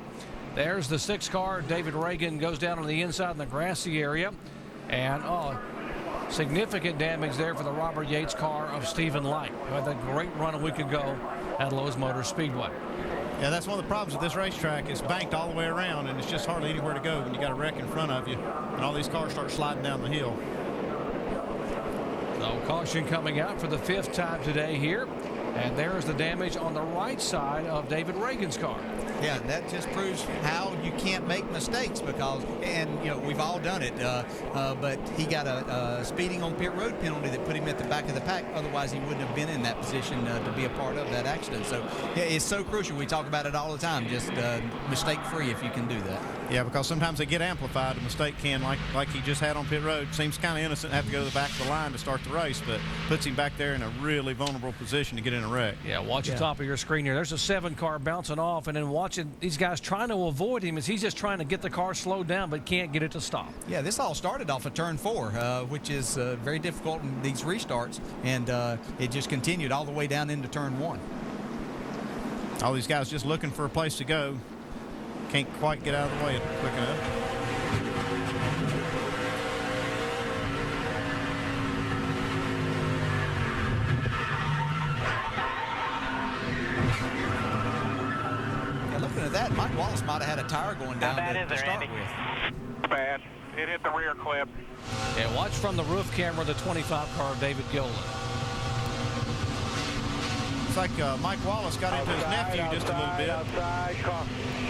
There's the 6 car. David Ragan goes down on the inside in the grassy area. And, significant damage there for the Robert Yates car of Stephen Light, who had that great run a week ago at Lowe's Motor Speedway. Yeah, that's one of the problems with this racetrack. It's banked all the way around, and it's just hardly anywhere to go when you got a wreck in front of you, and all these cars start sliding down the hill. So caution coming out for the 5th time today here. And there's the damage on the right side of David Ragan's car. Yeah, that just proves how you can't make mistakes because, and you know, we've all done it, but he got a speeding on pit road penalty that put him at the back of the pack. Otherwise, he wouldn't have been in that position to be a part of that accident. So, yeah, it's so crucial. We talk about it all the time, just mistake-free if you can do that. Yeah, because sometimes they get amplified. A mistake can, like he just had on pit road, seems kind of innocent, have to go to the back of the line to start the race, but puts him back there in a really vulnerable position to get in a wreck. Yeah, watch the top of your screen here. There's a 7 car bouncing off, and then watching these guys trying to avoid him as he's just trying to get the car slowed down but can't get it to stop. Yeah, this all started off of turn 4, which is very difficult in these restarts, and it just continued all the way down into turn 1. All these guys just looking for a place to go. Can't quite get out of the way quick enough. Looking at that, Mike Wallace might have had a tire going down How bad to is there, start Andy? with. Bad. It hit the rear clip. Yeah, watch from the roof camera the 25 car David Gillen. It's like Mike Wallace got into his nephew just a little bit. Outside,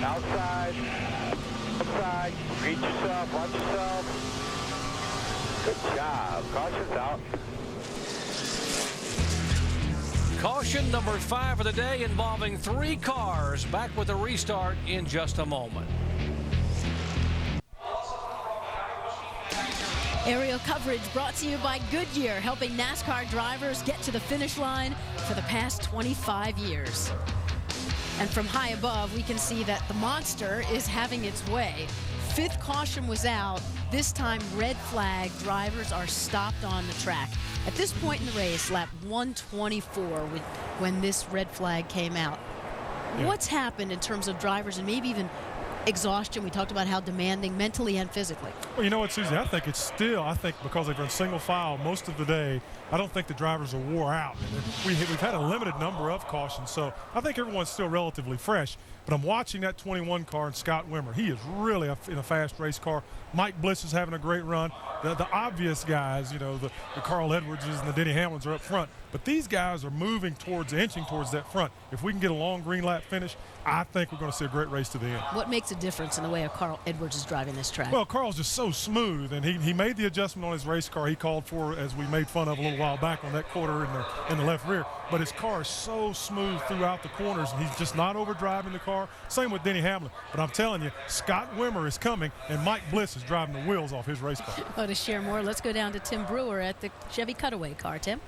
outside, outside. Reach yourself, watch yourself. Good job. Caution's out. Caution number 5 of the day involving 3 cars. Back with the restart in just a moment. Aerial coverage brought to you by Goodyear, helping NASCAR drivers get to the finish line for the past 25 years. And from high above, we can see that the monster is having its way. 5th caution was out. This time, red flag. Drivers are stopped on the track. At this point in the race, lap 124, when this red flag came out. Yeah. What's happened in terms of drivers and maybe even exhaustion? We talked about how demanding mentally and physically. Well, you know what, Susie? I think because they've run single file most of the day, I don't think the drivers are wore out. We've had a limited number of cautions, so I think everyone's still relatively fresh. But I'm watching that 21 car and Scott Wimmer. He is really in a fast race car. Mike Bliss is having a great run. The obvious guys, you know, the Carl Edwardses and the Denny Hamlins are up front. But these guys are inching towards that front. If we can get a long green lap finish, I think we're going to see a great race to the end. What makes a difference in the way Carl Edwards is driving this track? Well, Carl's just so smooth, and he made the adjustment on his race car he called for, as we made fun of a little while back on that quarter in the left rear. But his car is so smooth throughout the corners, and he's just not overdriving the car. Same with Denny Hamlin. But I'm telling you, Scott Wimmer is coming, and Mike Bliss is driving the wheels off his race car. Oh, to share more, let's go down to Tim Brewer at the Chevy Cutaway car. Tim?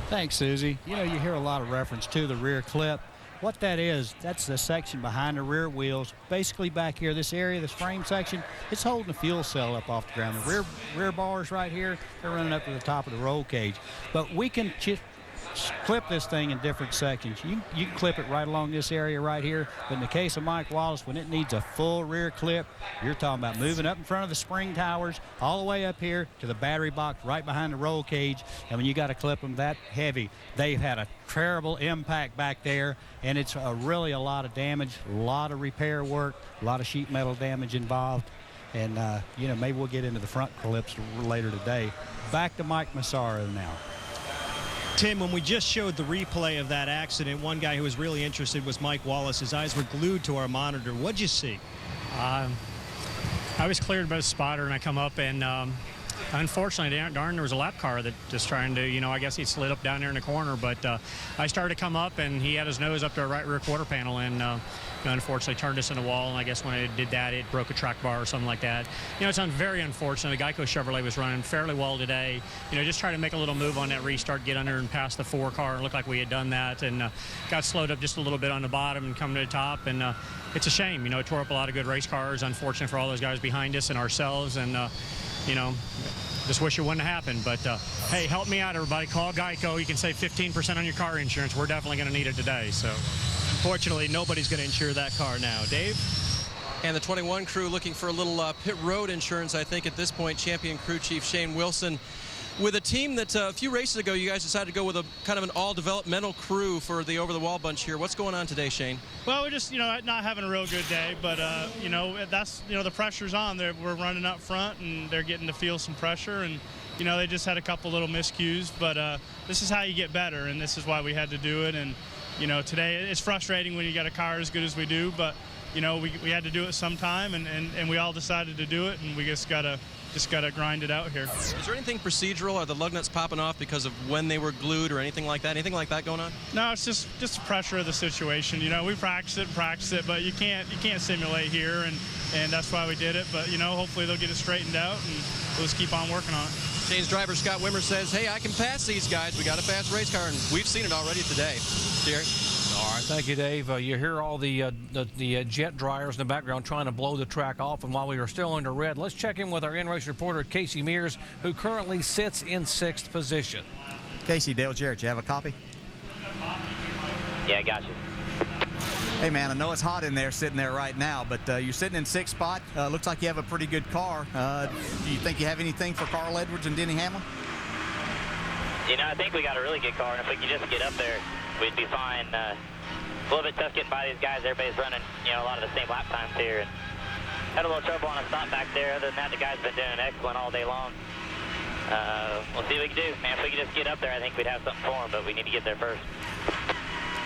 Thanks, Susie. You know, you hear a lot of reference to the rear clip. What that is, that's the section behind the rear wheels. Basically back here, this area, this frame section, it's holding the fuel cell up off the ground. The rear bars right here, they're running up to the top of the roll cage. But we can clip this thing in different sections. You can clip it right along this area right here, but in the case of Mike Wallace, when it needs a full rear clip, you're talking about moving up in front of the spring towers all the way up here to the battery box right behind the roll cage. And when you got to clip them that heavy, they've had a terrible impact back there, and it's really a lot of damage, a lot of repair work, a lot of sheet metal damage involved. And you know, maybe we'll get into the front clips later today. Back to Mike Massaro now. Tim, when we just showed the replay of that accident, one guy who was really interested was Mike Wallace. His eyes were glued to our monitor. What'd you see? I was cleared by the spotter, and I come up, and unfortunately, darn, there was a lap car that just trying to, I guess he slid up down there in the corner. But I started to come up, and he had his nose up to our right rear quarter panel, and unfortunately turned us in the wall. And I guess when it did that, it broke a track bar or something like that. It's very unfortunate. The Geico Chevrolet was running fairly well today. Just trying to make a little move on that restart, get under and past the 4 car. It looked like we had done that, and got slowed up just a little bit on the bottom and coming to the top. And it's a shame. It tore up a lot of good race cars. Unfortunate for all those guys behind us and ourselves. And just wish it wouldn't have happened. But hey, help me out, everybody. Call Geico. You can save 15% on your car insurance. We're definitely going to need it today. So, unfortunately, nobody's going to insure that car now. Dave? And the 21 crew looking for a little pit road insurance, I think, at this point. Champion crew chief Shane Wilson. With a team that a few races ago, you guys decided to go with a kind of an all-developmental crew for the over-the-wall bunch here. What's going on today, Shane? Well, we're just, not having a real good day, but, that's, the pressure's on. We're running up front, and they're getting to feel some pressure, and, they just had a couple little miscues, but this is how you get better, and this is why we had to do it. And, today it's frustrating when you got a car as good as we do, but, we had to do it sometime, and we all decided to do it, and we just got to grind it out here. Is there anything procedural? Are the lug nuts popping off because of when they were glued or anything like that? Anything like that going on? No, it's just the pressure of the situation. We practice it, but you can't simulate here, and that's why we did it. But hopefully they'll get it straightened out, and we'll just keep on working on it. Shane's driver Scott Wimmer says, "Hey, I can pass these guys. We got a fast race car, and we've seen it already today." Jerry. All right, thank you, Dave. You hear all the jet dryers in the background trying to blow the track off, and while we are still under red, let's check in with our in-race reporter, Casey Mears, who currently sits in 6th position. Casey, Dale Jarrett, you have a copy? Yeah, I got you. Hey, man, I know it's hot in there sitting there right now, but you're sitting in 6th spot. Looks like you have a pretty good car. Do you think you have anything for Carl Edwards and Denny Hamlin? I think we got a really good car, and if we could just get up there, we'd be fine. A little bit tough getting by these guys. Everybody's running, a lot of the same lap times here. And had a little trouble on a stop back there. Other than that, the guys been doing excellent all day long. We'll see what we can do. Man, if we could just get up there, I think we'd have something for them, but we need to get there first.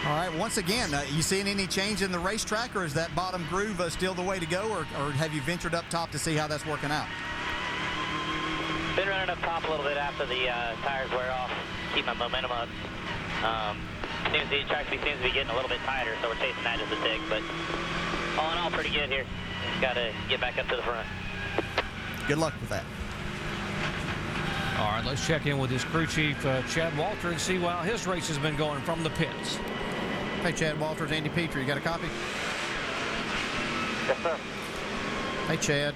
All right, once again, you seeing any change in the racetrack, or is that bottom groove still the way to go, or have you ventured up top to see how that's working out? Been running up top a little bit after the tires wear off, keep my momentum up. The track seems to be getting a little bit tighter, so we're chasing that just a tick, but all in all, pretty good here. Just got to get back up to the front. Good luck with that. All right, let's check in with his crew chief, Chad Walter, and see how his race has been going from the pits. Hey, Chad Walters, Andy Petrie, you got a copy? Yes, sir. Hey, Chad.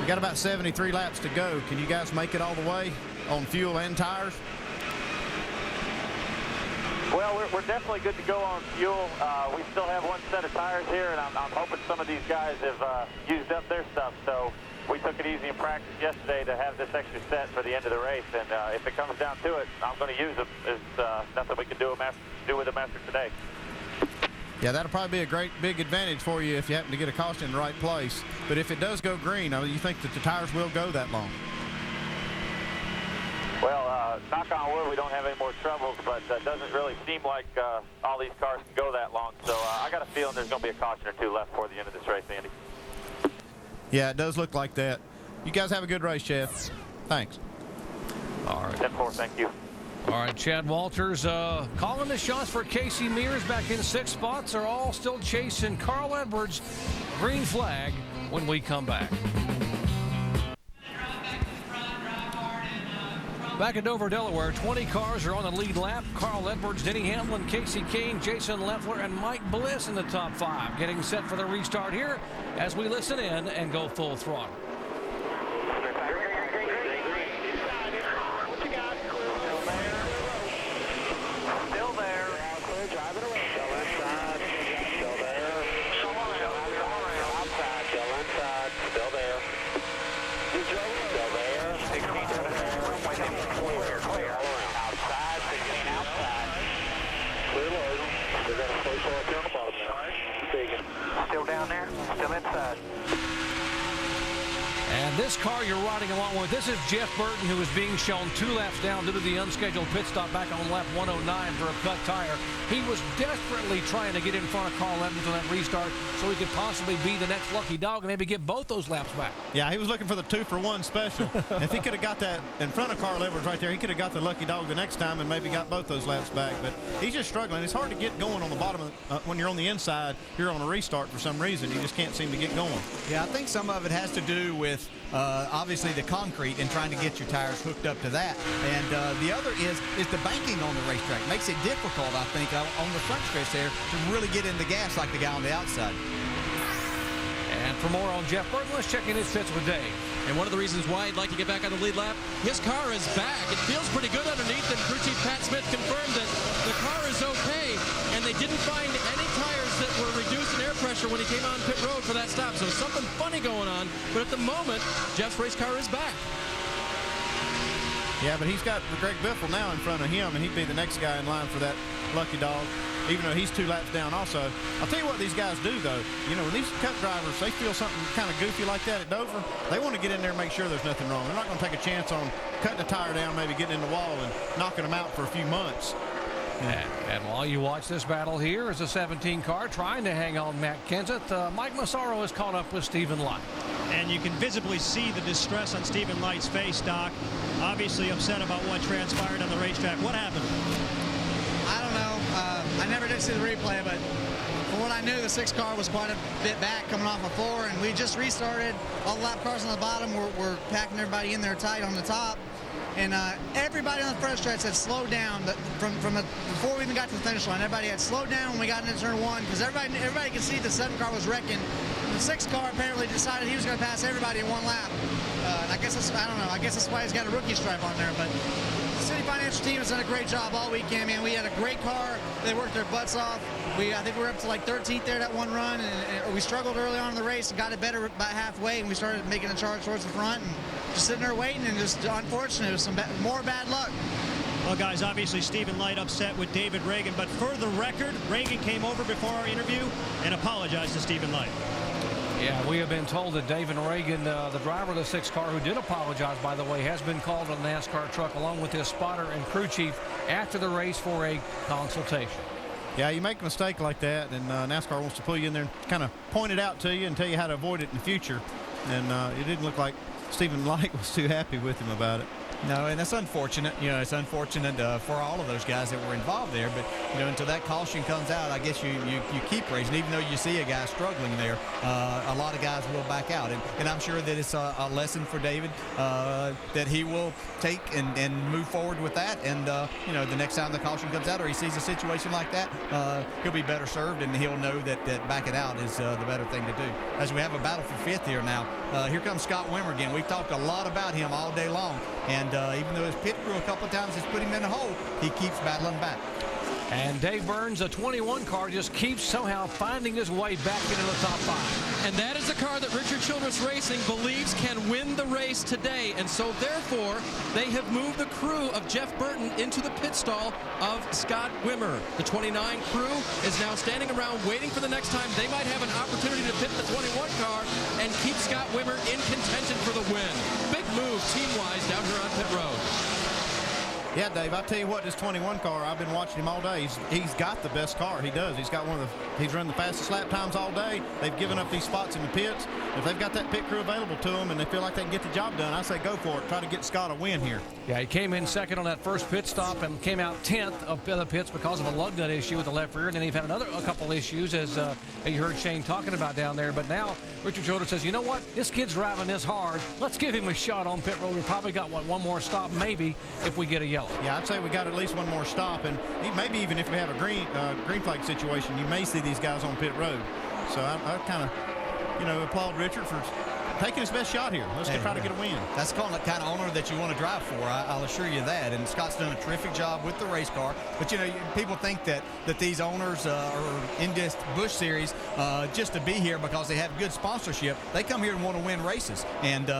We got about 73 laps to go. Can you guys make it all the way on fuel and tires? Well, we're definitely good to go on fuel. We still have one set of tires here, and I'm hoping some of these guys have used up their stuff. So we took it easy in practice yesterday to have this extra set for the end of the race. And if it comes down to it, I'm going to use them. There's nothing we can do with them after today. Yeah, that'll probably be a great big advantage for you if you happen to get a caution in the right place. But if it does go green, you think that the tires will go that long? Well, knock on wood, we don't have any more troubles, but it doesn't really seem like all these cars can go that long. So I got a feeling there's going to be a caution or two left before the end of this race, Andy. Yeah, it does look like that. You guys have a good race, Chad. Thanks. All right. 10-4, thank you. All right, Chad Walters calling the shots for Casey Mears back in 6 spots. Are all still chasing Carl Edwards. Green flag when we come back. Back at Dover, Delaware, 20 cars are on the lead lap. Carl Edwards, Denny Hamlin, Casey Kane, Jason Leffler, and Mike Bliss in the top 5. Getting set for the restart here as we listen in and go full throttle. Still down there, still inside. this car you're riding along with, this is Jeff Burton, who is being shown 2 laps down due to the unscheduled pit stop back on lap 109 for a cut tire. He was desperately trying to get in front of Carl Evans on that restart so he could possibly be the next lucky dog and maybe get both those laps back. Yeah, he was looking for the 2-for-1 special. If he could have got that in front of Carl Evans right there, he could have got the lucky dog the next time and maybe got both those laps back. But he's just struggling. It's hard to get going on the bottom when you're on the inside here on a restart for some reason. You just can't seem to get going. Yeah, I think some of it has to do with obviously the concrete and trying to get your tires hooked up to that. And the other is the banking on the racetrack. Makes it difficult, I think, on the front stretch there to really get in the gas like the guy on the outside. And for more on Jeff Burton, let's check in his pits with Dave. And one of the reasons why he'd like to get back on the lead lap, his car is back. It feels pretty good underneath, and crew chief Pat Smith confirmed that the car is okay, and they didn't find any tires that were reduced in air pressure when he came on pit road for that stop. So something funny going on, but at the moment, Jeff's race car is back. Yeah, but he's got Greg Biffle now in front of him, and he'd be the next guy in line for that lucky dog, even though he's 2 laps down also. I'll tell you what these guys do, though. You know, when these Cup drivers, they feel something kind of goofy like that at Dover, they want to get in there and make sure there's nothing wrong. They're not going to take a chance on cutting the tire down, maybe getting in the wall and knocking them out for a few months. Yeah, and while you watch this battle here is a 17 car trying to hang on Matt Kenseth. Mike Massaro is caught up with Stephen Light. And you can visibly see the distress on Stephen Light's face, Doc. Obviously upset about what transpired on the racetrack. What happened? I don't know. I never did see the replay, but from what I knew, the 6 car was quite a bit back coming off of 4, and we just restarted. All the lap cars on the bottom were packing everybody in there tight on the top. And everybody on the front stretch had slowed down before we even got to the finish line. Everybody had slowed down when we got into turn 1 because everybody could see the 7 car was wrecking. The 6 car apparently decided he was going to pass everybody in 1 lap. And I guess I don't know. I guess that's why he's got a rookie stripe on there. But the City Financial team has done a great job all weekend, man. We had a great car. They worked their butts off. I think we were up to like 13th there that one run, and we struggled early on in the race and got it better about halfway, and we started making a charge towards the front and just sitting there waiting, and just unfortunate, it was some more bad luck. Well, guys, obviously Stephen Light upset with David Ragan, but for the record, Ragan came over before our interview and apologized to Stephen Light. Yeah, we have been told that David Ragan, the driver of the 6 car, who did apologize, by the way, has been called on the NASCAR truck along with his spotter and crew chief after the race for a consultation. Yeah, you make a mistake like that, and NASCAR wants to pull you in there and kind of point it out to you and tell you how to avoid it in the future. And it didn't look like Stephen Light was too happy with him about it. No, and that's unfortunate. You know, it's unfortunate for all of those guys that were involved there. But, you know, until that caution comes out, I guess you keep racing. Even though you see a guy struggling there, a lot of guys will back out. And I'm sure that it's a lesson for David that he will take and move forward with that. And, you know, the next time the caution comes out or he sees a situation like that, he'll be better served, and he'll know that backing out is the better thing to do. As we have a battle for 5th here now, here comes Scott Wimmer again. We've talked a lot about him all day long. And even though his pit crew a couple of times has put him in the hole, he keeps battling back. And Dave Burns, a 21 car, just keeps somehow finding his way back into the top 5. And that is a car that Richard Childress Racing believes can win the race today. And so, therefore, they have moved the crew of Jeff Burton into the pit stall of Scott Wimmer. The 29 crew is now standing around waiting for the next time they might have an opportunity to pit the 21 car and keep Scott Wimmer in contention for the win. Big move team-wise down here on pit road. Yeah, Dave, I'll tell you what, this 21 car, I've been watching him all day. He's got the best car. He does. He's run the fastest lap times all day. They've given up these spots in the pits. If they've got that pit crew available to them and they feel like they can get the job done, I say go for it. Try to get Scott a win here. Yeah, he came in second on that first pit stop and came out 10th of the pits because of a lug nut issue with the left rear. And then he's had a couple issues, as you heard Shane talking about down there. But now Richard Childress says, you know what? This kid's driving this hard. Let's give him a shot on pit road. We probably got, one more stop maybe if we get a yellow. Yeah, I'd say we got at least one more stop. And maybe even if we have a green flag situation, you may see these guys on pit road. So I kind of, applaud Richard for taking his best shot here. Let's try to get a win. That's the kind of owner that you want to drive for. I'll assure you that. And Scott's done a terrific job with the race car. But, people think that these owners are in this Busch Series just to be here because they have good sponsorship. They come here and want to win races. And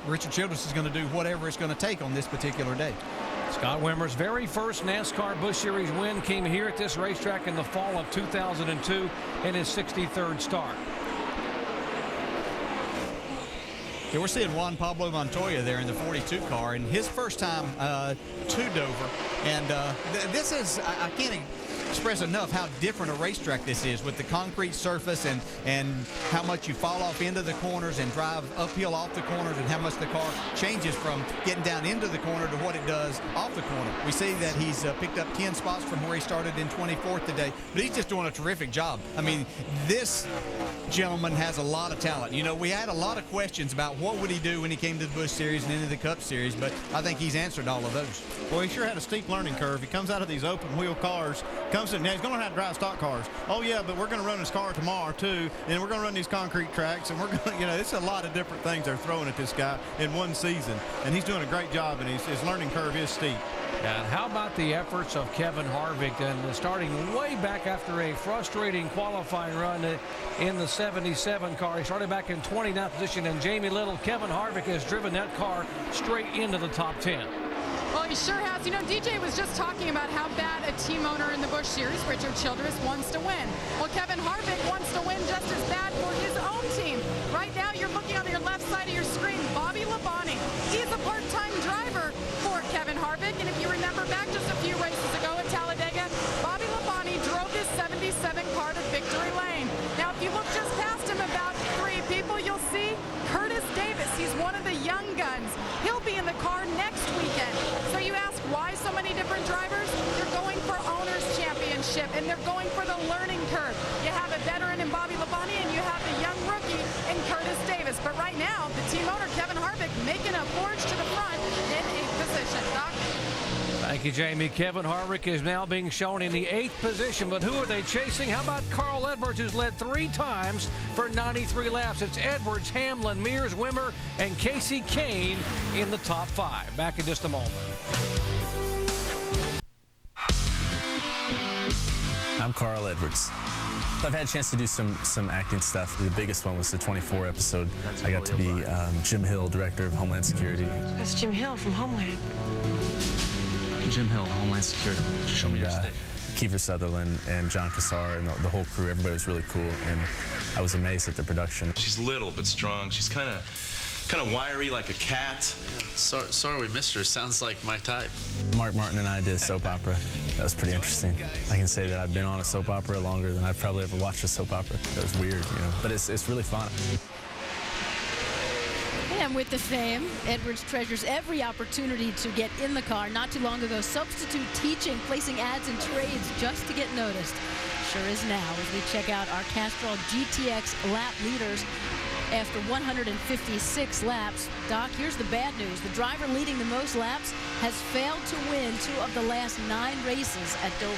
Richard Childress is going to do whatever it's going to take on this particular day. Scott Wimmer's very first NASCAR Busch Series win came here at this racetrack in the fall of 2002 in his 63rd start. Yeah, we're seeing Juan Pablo Montoya there in the 42 car, and his first time to Dover. And this is, I can't express enough how different a racetrack this is with the concrete surface and how much you fall off into the corners and drive uphill off the corners, and how much the car changes from getting down into the corner to what it does off the corner. We see that he's picked up 10 spots from where he started in 24th today, but he's just doing a terrific job. I mean, this gentleman has a lot of talent. You know, we had a lot of questions about what would he do when he came to the Busch Series and into the Cup Series, but I think he's answered all of those. Well, he sure had a steep learning curve. He comes out of these open wheel cars, comes in, now he's going to learn how to drive stock cars. Oh yeah, but we're going to run his car tomorrow too, and we're going to run these concrete tracks, and we're going to, you know, it's a lot of different things they're throwing at this guy in one season, and he's doing a great job, and his learning curve is steep. And how about the efforts of Kevin Harvick, and starting way back after a frustrating qualifying run in the 77 car. He started back in 29th position, and Jamie Little, Kevin Harvick has driven that car straight into the top 10. Well, he sure has. You know, DJ was just talking about how bad a team owner in the Busch Series, Richard Childress, wants to win. Well, Kevin Harvick wants to win just as bad for his own team. Right now, you're looking on your left side of your screen, Bobby Labonte. He's a part-time driver for Kevin Harvick, and if you remember back just a few races ago at Talladega, Bobby Labonte drove his 77 car to victory lane. Now, if you look just past him about 3 people, you'll see Curtis Davis. He's one of the young guns. He'll be in the car next weekend. So you ask why so many different drivers? They're going for Owners Championship, and they're going for the learning curve. You have a veteran in Bobby Labonte, and you have a young rookie in Curtis Davis. But right now, the team owner, Kevin Harvick, making a forge to the front in 8th position. Doc? Thank you, Jamie. Kevin Harvick is now being shown in the 8th position, but who are they chasing? How about Carl Edwards, who's led 3 times for 93 laps? It's Edwards, Hamlin, Mears, Wimmer, and Casey Kane in the top 5. Back in just a moment. I'm Carl Edwards. I've had a chance to do some acting stuff. The biggest one was the 24 episode. I got to be Jim Hill, Director of Homeland Security. That's Jim Hill from Homeland. Jim Hill, Homeland Security. Show me your state. Kiefer Sutherland and John Cassar and the whole crew, everybody was really cool, and I was amazed at the production. She's little but strong. She's kind of wiry like a cat. Sorry we missed her. Sounds like my type. Mark Martin and I did a soap opera. That was pretty interesting. I can say that I've been on a soap opera longer than I've probably ever watched a soap opera. That was weird, you know, but it's really fun. And with the fame, Edwards treasures every opportunity to get in the car. Not too long ago, substitute teaching, placing ads and trades just to get noticed. Sure is now as we check out our Castrol GTX lap leaders after 156 laps. Doc, here's the bad news. The driver leading the most laps has failed to win 2 of the last 9 races at Dover.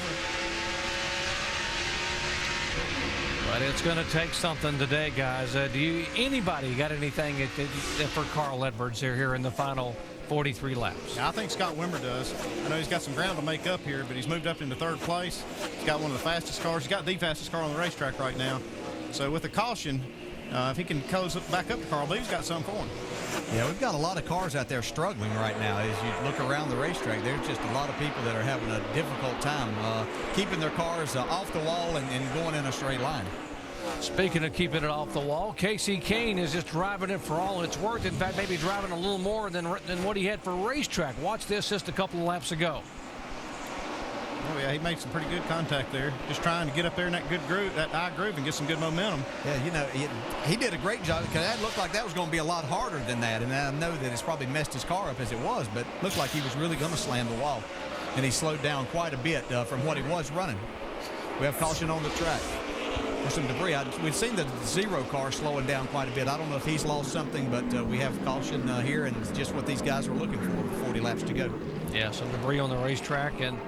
But it's going to take something today, guys. Anybody got anything for Carl Edwards here in the final 43 laps? Yeah, I think Scott Wimmer does. I know he's got some ground to make up here, but he's moved up into 3rd place. He's got one of the fastest cars. He's got the fastest car on the racetrack right now. So with the caution, if he can close back up to Carl, he's got something for him. Yeah, we've got a lot of cars out there struggling right now. As you look around the racetrack, there's just a lot of people that are having a difficult time keeping their cars off the wall and going in a straight line. Speaking of keeping it off the wall, Casey Kane is just driving it for all it's worth. In fact, maybe driving a little more than what he had for racetrack. Watch this just a couple of laps ago. Oh, yeah, he made some pretty good contact there. Just trying to get up there in that good groove, that I groove, and get some good momentum. Yeah, you know, he did a great job because that looked like that was going to be a lot harder than that. And I know that it's probably messed his car up as it was, but looked like he was really going to slam the wall. And he slowed down quite a bit from what he was running. We have caution on the track. There's some debris. We've seen the 0 car slowing down quite a bit. I don't know if he's lost something, but we have caution here, and it's just what these guys were looking for with 40 laps to go. Yeah, some debris on the racetrack, and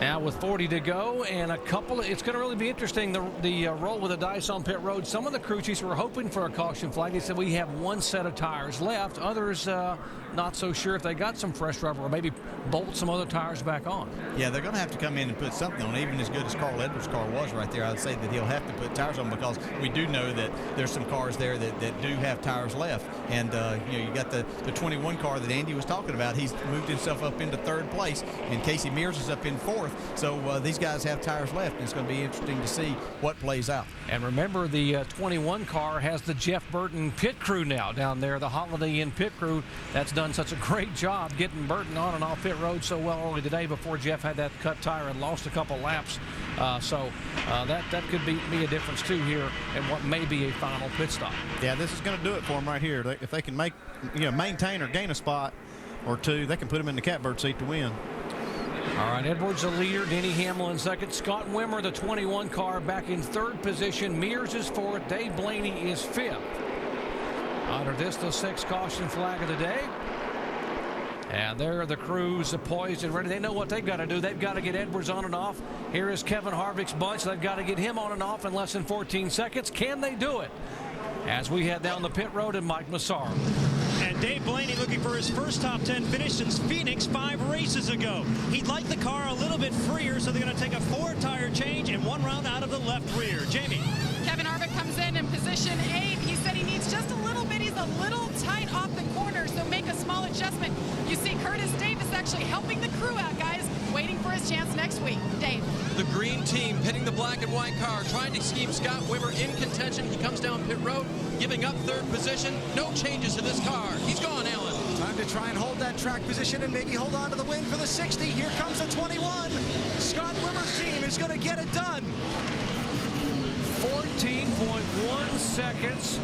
now with 40 to go and a couple it's going to really be interesting, the roll with the dice on pit road. Some of the crew chiefs were hoping for a caution flag. They said we have 1 set of tires left. Others not so sure if they got some fresh rubber or maybe bolt some other tires back on. Yeah, they're going to have to come in and put something on. Even as good as Carl Edwards' car was right there, I'd say that he'll have to put tires on because we do know that there's some cars there that do have tires left. And, you know, you got the 21 car that Andy was talking about. He's moved himself up into 3rd place, and Casey Mears is up in 4th. 4th. So these guys have tires left, and it's going to be interesting to see what plays out. And remember, the 21 car has the Jeff Burton pit crew now down there, the Holiday Inn pit crew. That's done such a great job getting Burton on and off pit road so well early today before Jeff had that cut tire and lost a couple laps. So that could be a difference too here in what may be a final pit stop. Yeah, this is going to do it for them right here. If they can maintain or gain a spot or two, they can put them in the catbird seat to win. All right, Edwards the leader, Denny Hamlin second, Scott Wimmer, the 21 car, back in third position. Mears is fourth, Dave Blaney is fifth. Under this, the 6th caution flag of the day. And there are the crews poised and ready. They know what they've got to do. They've got to get Edwards on and off. Here is Kevin Harvick's bunch. They've got to get him on and off in less than 14 seconds. Can they do it? As we head down the pit road, and Mike Massaro. And Dave Blaney looking for his first top 10 finish since Phoenix 5 races ago. He'd like the car a little bit freer, so they're going to take a 4-tire change and 1 round out of the left rear. Jamie. Kevin Harvick comes in position 8. He said he needs just a little bit. He's a little tight off the corner, so make a small adjustment. You see Curtis Davis actually helping the crew out, guys, waiting for his chance next week. Dave. The green team pitting the black and white car, trying to keep Scott Wimmer in contention. He comes down pit road, giving up third position. No changes to this car. He's gone, Alan. Time to try and hold that track position and maybe hold on to the win for the 60. Here comes the 21. Scott Wimmer's team is going to get it done. 14.1 seconds.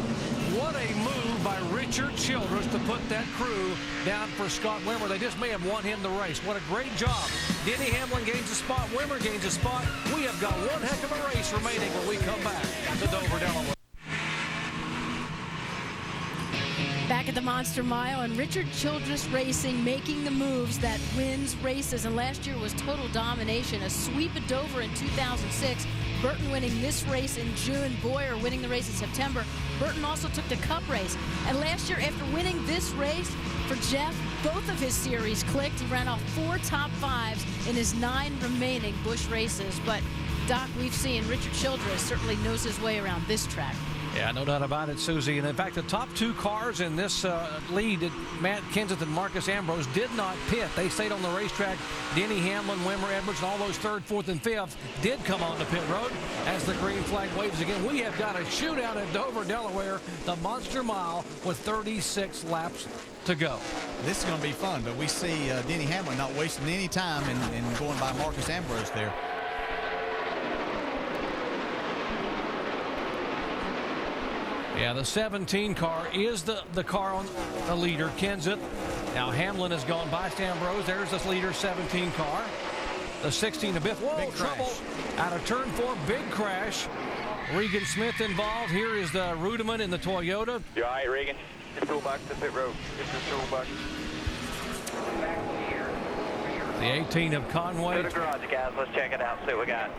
What a move by Richard Childress to put that crew down for Scott Wimmer. They just may have won him the race. What a great job. Denny Hamlin gains a spot. Wimmer gains a spot. We have got one heck of a race remaining when we come back to Dover, Delaware. Back at the Monster Mile, and Richard Childress Racing making the moves that wins races. And last year was total domination. A sweep at Dover in 2006. Burton winning this race in June. Boyer winning the race in September. Burton also took the Cup race. And last year, after winning this race for Jeff, both of his series clicked. He ran off 4 top 5s in his 9 remaining Busch races. But, Doc, we've seen Richard Childress certainly knows his way around this track. Yeah, no doubt about it, Susie. And in fact, the top 2 cars in this lead, Matt Kenseth and Marcus Ambrose, did not pit. They stayed on the racetrack. Denny Hamlin, Wimmer, Edwards, and all those 3rd, 4th, and 5th did come on the pit road as the green flag waves again. We have got a shootout at Dover, Delaware, the Monster Mile, with 36 laps to go. This is going to be fun, but we see Denny Hamlin not wasting any time in going by Marcus Ambrose there. Yeah, the 17 car is the car on the leader, Kenseth. Now Hamlin has gone by Ambrose. There's this leader 17 car. The 16 to Biff. Whoa, big trouble. Out of turn 4, big crash. Regan Smith involved. Here is the Rudeman in the Toyota. You all right, Regan? Get the toolbox to pit road. Get the toolbox. The 18 of Conway. Go to the garage, guys. Let's check it out. See what we got.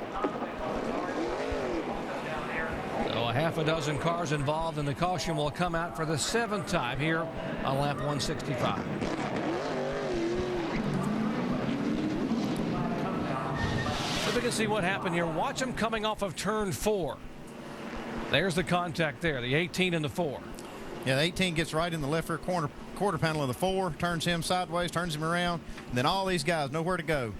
So a half a dozen cars involved, and the caution will come out for the 7th time here on lap 165. So we can see what happened here. Watch them coming off of turn 4. There's the contact there, the 18 and the 4. Yeah, the 18 gets right in the left rear quarter panel of the 4, turns him sideways, turns him around, and then all these guys know where to go.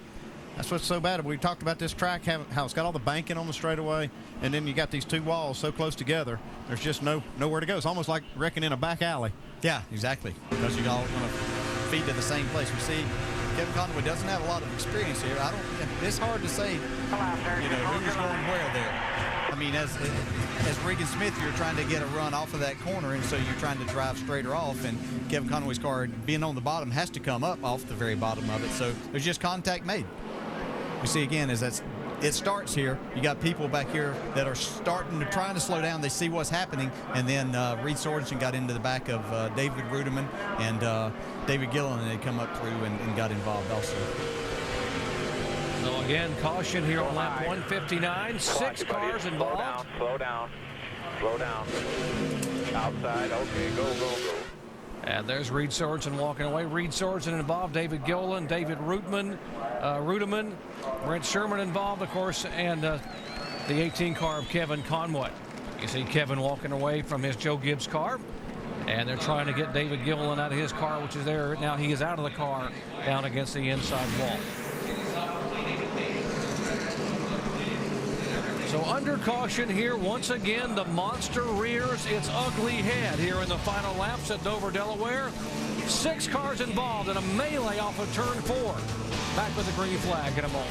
That's what's so bad. We talked about this track, how it's got all the banking on the straightaway, and then you got these 2 walls so close together. There's just nowhere to go. It's almost like wrecking in a back alley. Yeah, exactly. Because you all want to feed to the same place. We see Kevin Conway doesn't have a lot of experience here. It's hard to say, who's going where there. I mean, as Regan Smith, you're trying to get a run off of that corner, and so you're trying to drive straighter off, and Kevin Conway's car, being on the bottom, has to come up off the very bottom of it. So there's just contact made. We see again as it starts here. You got people back here that are trying to slow down. They see what's happening, and then Reed Sorensen got into the back of David Rudeman and David Gillen, and they come up through and got involved also. So again, caution here on lap 159. 6 cars involved. Slow down. Outside. Okay, go. And there's Reed Sorensen walking away. Reed Sorensen involved, David Gillen, David Rudeman, Brent Sherman involved, of course, and the 18 car of Kevin Conway. You see Kevin walking away from his Joe Gibbs car, and they're trying to get David Gillen out of his car, which is there. Now he is out of the car, down against the inside wall. under caution here, once again, the monster rears its ugly head here in the final laps at Dover, Delaware. 6 cars involved in a melee off of turn 4. Back with the green flag in a moment.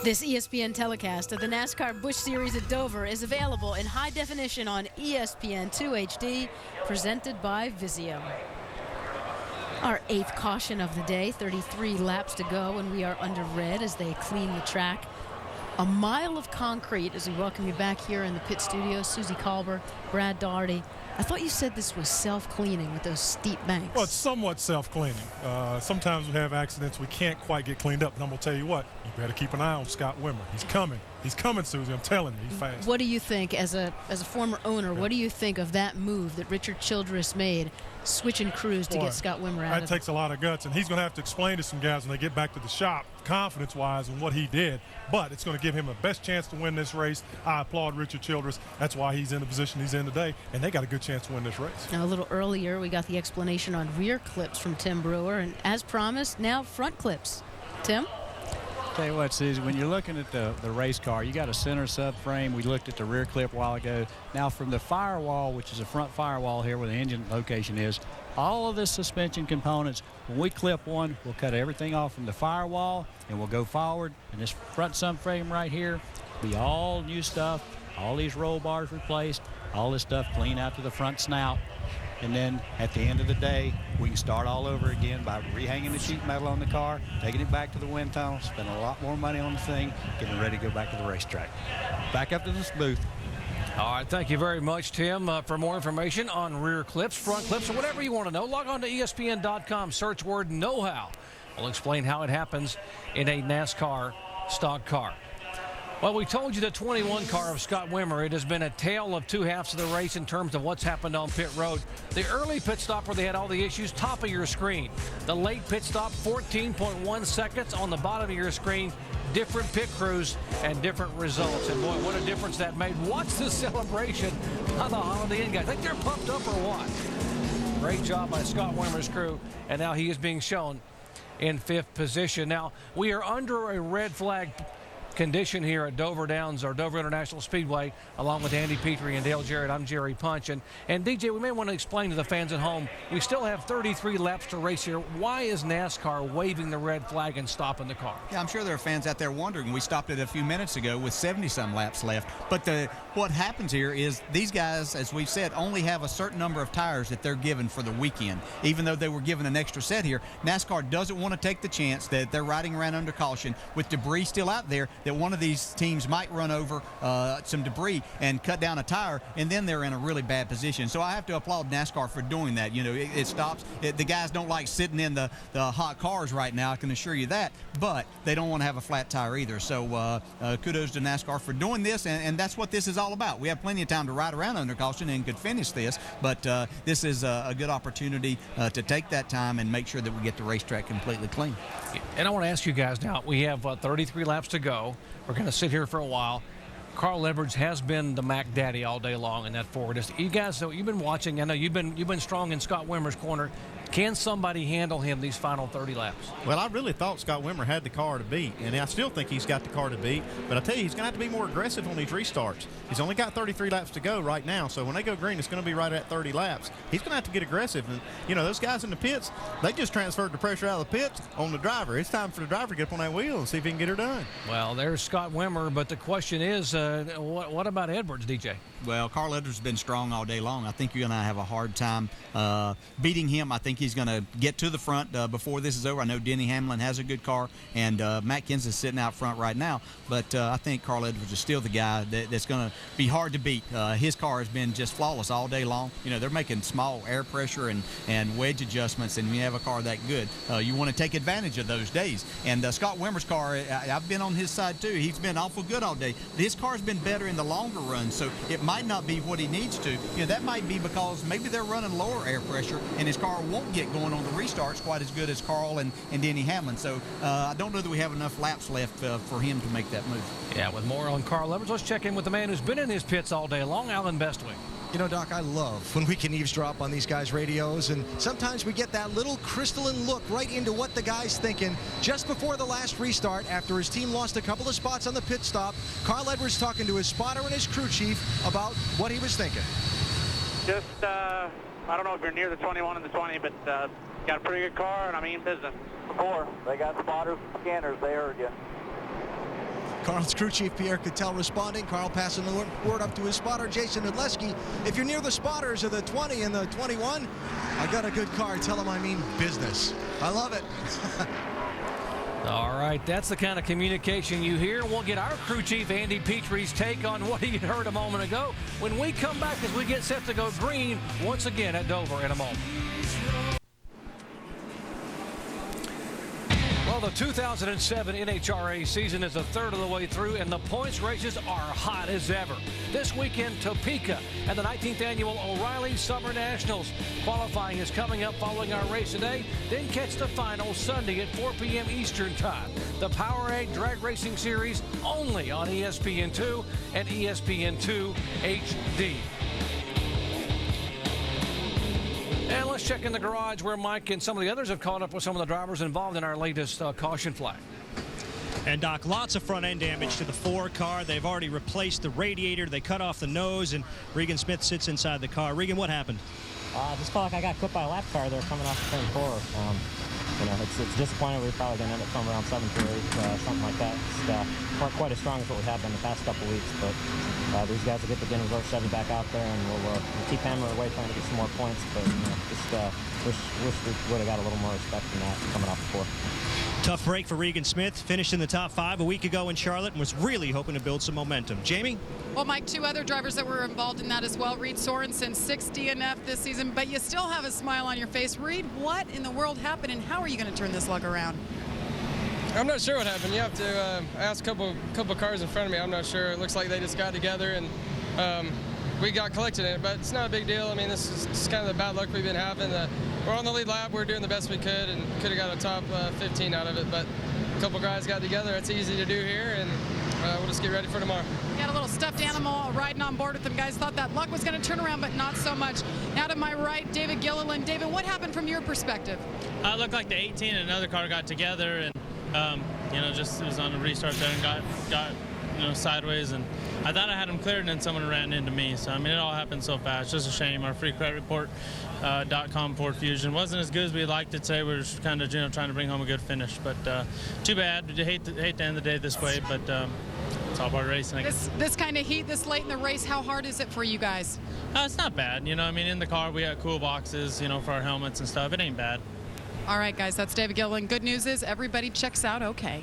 This ESPN telecast of the NASCAR Busch Series at Dover is available in high definition on ESPN2 HD, presented by Vizio. Our 8th caution of the day, 33 laps to go, and we are under red as they clean the track. A mile of concrete as we welcome you back here in the pit studio. Susie Colbert, Brad Daugherty. I thought you said this was self-cleaning with those steep banks. Well, it's somewhat self-cleaning. Sometimes we have accidents we can't quite get cleaned up. And I'm going to tell you what, you better keep an eye on Scott Wimmer. He's coming. He's coming, Susie. I'm telling you, he's fast. What do you think, as a former owner, what do you think of that move that Richard Childress made, switching crews to get Scott Wimmer out of it? That takes a lot of guts, and he's going to have to explain to some guys when they get back to the shop, confidence-wise, and what he did. But it's going to give him the best chance to win this race. I applaud Richard Childress. That's why he's in the position he's in today, and they got a good chance to win this race. Now, a little earlier, we got the explanation on rear clips from Tim Brewer, and as promised, now front clips. Tim? Tell you what, Susie, when you're looking at the race car, you got a center subframe. We looked at the rear clip a while ago. Now, from the firewall, which is a front firewall here where the engine location is, all of the suspension components, when we clip one, we'll cut everything off from the firewall and we'll go forward. And this front subframe right here be all new stuff, all these roll bars replaced, all this stuff clean out to the front snout. And then at the end of the day, we can start all over again by rehanging the sheet metal on the car, taking it back to the wind tunnel, spending a lot more money on the thing, getting ready to go back to the racetrack. Back up to this booth. All right, thank you very much, Tim. For more information on rear clips, front clips, or whatever you want to know, log on to ESPN.com, search word know-how. We'll explain how it happens in a NASCAR stock car. Well, we told you the 21 car of Scott Wimmer. It has been a tale of 2 halves of the race in terms of what's happened on pit road. The early pit stop where they had all the issues, top of your screen. The late pit stop, 14.1 seconds on the bottom of your screen. Different pit crews and different results. And boy, what a difference that made. Watch the celebration by the Holiday Inn guys. Think they're pumped up or what? Great job by Scott Wimmer's crew. And now he is being shown in 5th position. Now, we are under a red flag condition here at Dover Downs or Dover International Speedway, along with Andy Petrie and Dale Jarrett. I'm Jerry Punch. And DJ, we may want to explain to the fans at home, we still have 33 laps to race here. Why is NASCAR waving the red flag and stopping the car? Yeah, I'm sure there are fans out there wondering. We stopped it a few minutes ago with 70-some laps left. But what happens here is these guys, as we've said, only have a certain number of tires that they're given for the weekend. Even though they were given an extra set here, NASCAR doesn't want to take the chance that they're riding around under caution with debris still out there, that one of these teams might run over some debris and cut down a tire, and then they're in a really bad position. So I have to applaud NASCAR for doing that. You know, it stops. The guys don't like sitting in the hot cars right now, I can assure you that, but they don't want to have a flat tire either. So kudos to NASCAR for doing this, and that's what this is all about. We have plenty of time to ride around under caution and could finish this, but this is a good opportunity to take that time and make sure that we get the racetrack completely clean. And I want to ask you guys now, we have 33 laps to go. We're going to sit here for a while. Carl Edwards has been the Mac Daddy all day long in that Ford. You guys, so you've been watching. I know you've been strong in Scott Wimmer's corner. Can somebody handle him these final 30 laps? Well, I really thought Scott Wimmer had the car to beat, and I still think he's got the car to beat. But I tell you, he's going to have to be more aggressive on these restarts. He's only got 33 laps to go right now, so when they go green, it's going to be right at 30 laps. He's going to have to get aggressive. And, you know, those guys in the pits, they just transferred the pressure out of the pits on the driver. It's time for the driver to get up on that wheel and see if he can get her done. Well, there's Scott Wimmer, but the question is, what about Edwards, DJ? Well, Carl Edwards has been strong all day long. I think you're going to have a hard time beating him. I think he's going to get to the front before this is over. I know Denny Hamlin has a good car, and Matt Kenseth's sitting out front right now, but I think Carl Edwards is still the guy that's going to be hard to beat. His car has been just flawless all day long. You know, they're making small air pressure and wedge adjustments, and when you have a car that good, you want to take advantage of those days. And Scott Wimmer's car, I've been on his side too. He's been awful good all day. His car's been better in the longer run, so it might not be what he needs to. You know, that might be because maybe they're running lower air pressure, and his car won't get going on the restarts quite as good as Carl and Denny Hamlin. So I don't know that we have enough laps left for him to make that move. Yeah, with more on Carl Edwards, let's check in with the man who's been in his pits all day long, Alan Bestwick. You know, Doc, I love when we can eavesdrop on these guys' radios, and sometimes we get that little crystalline look right into what the guy's thinking. Just before the last restart, after his team lost a couple of spots on the pit stop, Carl Edwards talking to his spotter and his crew chief about what he was thinking. Just, I don't know if you're near the 21 and the 20, but got a pretty good car, and I mean business. Before, they got spotters, scanners, they heard you. Carl's crew chief, Pierre Cattell, responding. Carl passing the word up to his spotter, Jason Edleski. If you're near the spotters of the 20 and the 21, I got a good car. Tell them I mean business. I love it. All right, that's the kind of communication you hear. We'll get our crew chief, Andy Petrie's take on what he heard a moment ago when we come back as we get set to go green once again at Dover in a moment. Well, the 2007 NHRA season is a third of the way through, and the points races are hot as ever. This weekend, Topeka and the 19th annual O'Reilly Summer Nationals. Qualifying is coming up following our race today. Then catch the final Sunday at 4 p.m. Eastern Time. The Powerade Drag Racing Series only on ESPN2 and ESPN2 HD. And let's check in the garage where Mike and some of the others have caught up with some of the drivers involved in our latest caution flag. And Doc, lots of front end damage to the 4 car. They've already replaced the radiator. They cut off the nose, and Regan Smith sits inside the car. Regan, what happened? Just felt like I got clipped by a lap car there coming off the turn 4. You know, it's disappointing. We're probably going to end up somewhere around 7th or 8th, something like that. Just weren't quite as strong as what we have been the past couple weeks, but these guys will get the Denver Road Chevy back out there, and we'll keep hammering away trying to get some more points. But you know, just wish we would have got a little more respect than that coming off the 4. Tough break for Regan Smith. Finished in the top 5 a week ago in Charlotte and was really hoping to build some momentum. Jamie? Well, Mike, 2 other drivers that were involved in that as well. Reed Sorensen, 6 DNF this season, but you still have a smile on your face. Reed, what in the world happened, and how are you going to turn this lug around? I'm not sure what happened. You have to ask a couple cars in front of me. I'm not sure. It looks like they just got together and we got collected in it, but it's not a big deal. I mean, this is just kind of the bad luck we've been having. We're on the lead lap. We're doing the best we could and could have got a top 15 out of it, but a couple guys got together. It's easy to do here, and we'll just get ready for tomorrow. You had a little stuffed animal riding on board with them. Guys thought that luck was going to turn around, but not so much. Now to my right, David Gilliland. David, what happened from your perspective? It looked like the 18 and another car got together, and you know, just it was on a restart there and got you know, sideways, and I thought I had him cleared, and then someone ran into me. So I mean, it all happened so fast. Just a shame. Our free credit report .com Ford Fusion wasn't as good as we'd like to say. We're just kind of trying to bring home a good finish, but too bad. You hate to end the day this way, but it's all part of racing. This kind of heat this late in the race, how hard is it for you guys? It's not bad. You know, I mean, in the car we got cool boxes, you know, for our helmets and stuff. It ain't bad. All right, guys, that's David Gilliland. Good news is everybody checks out okay.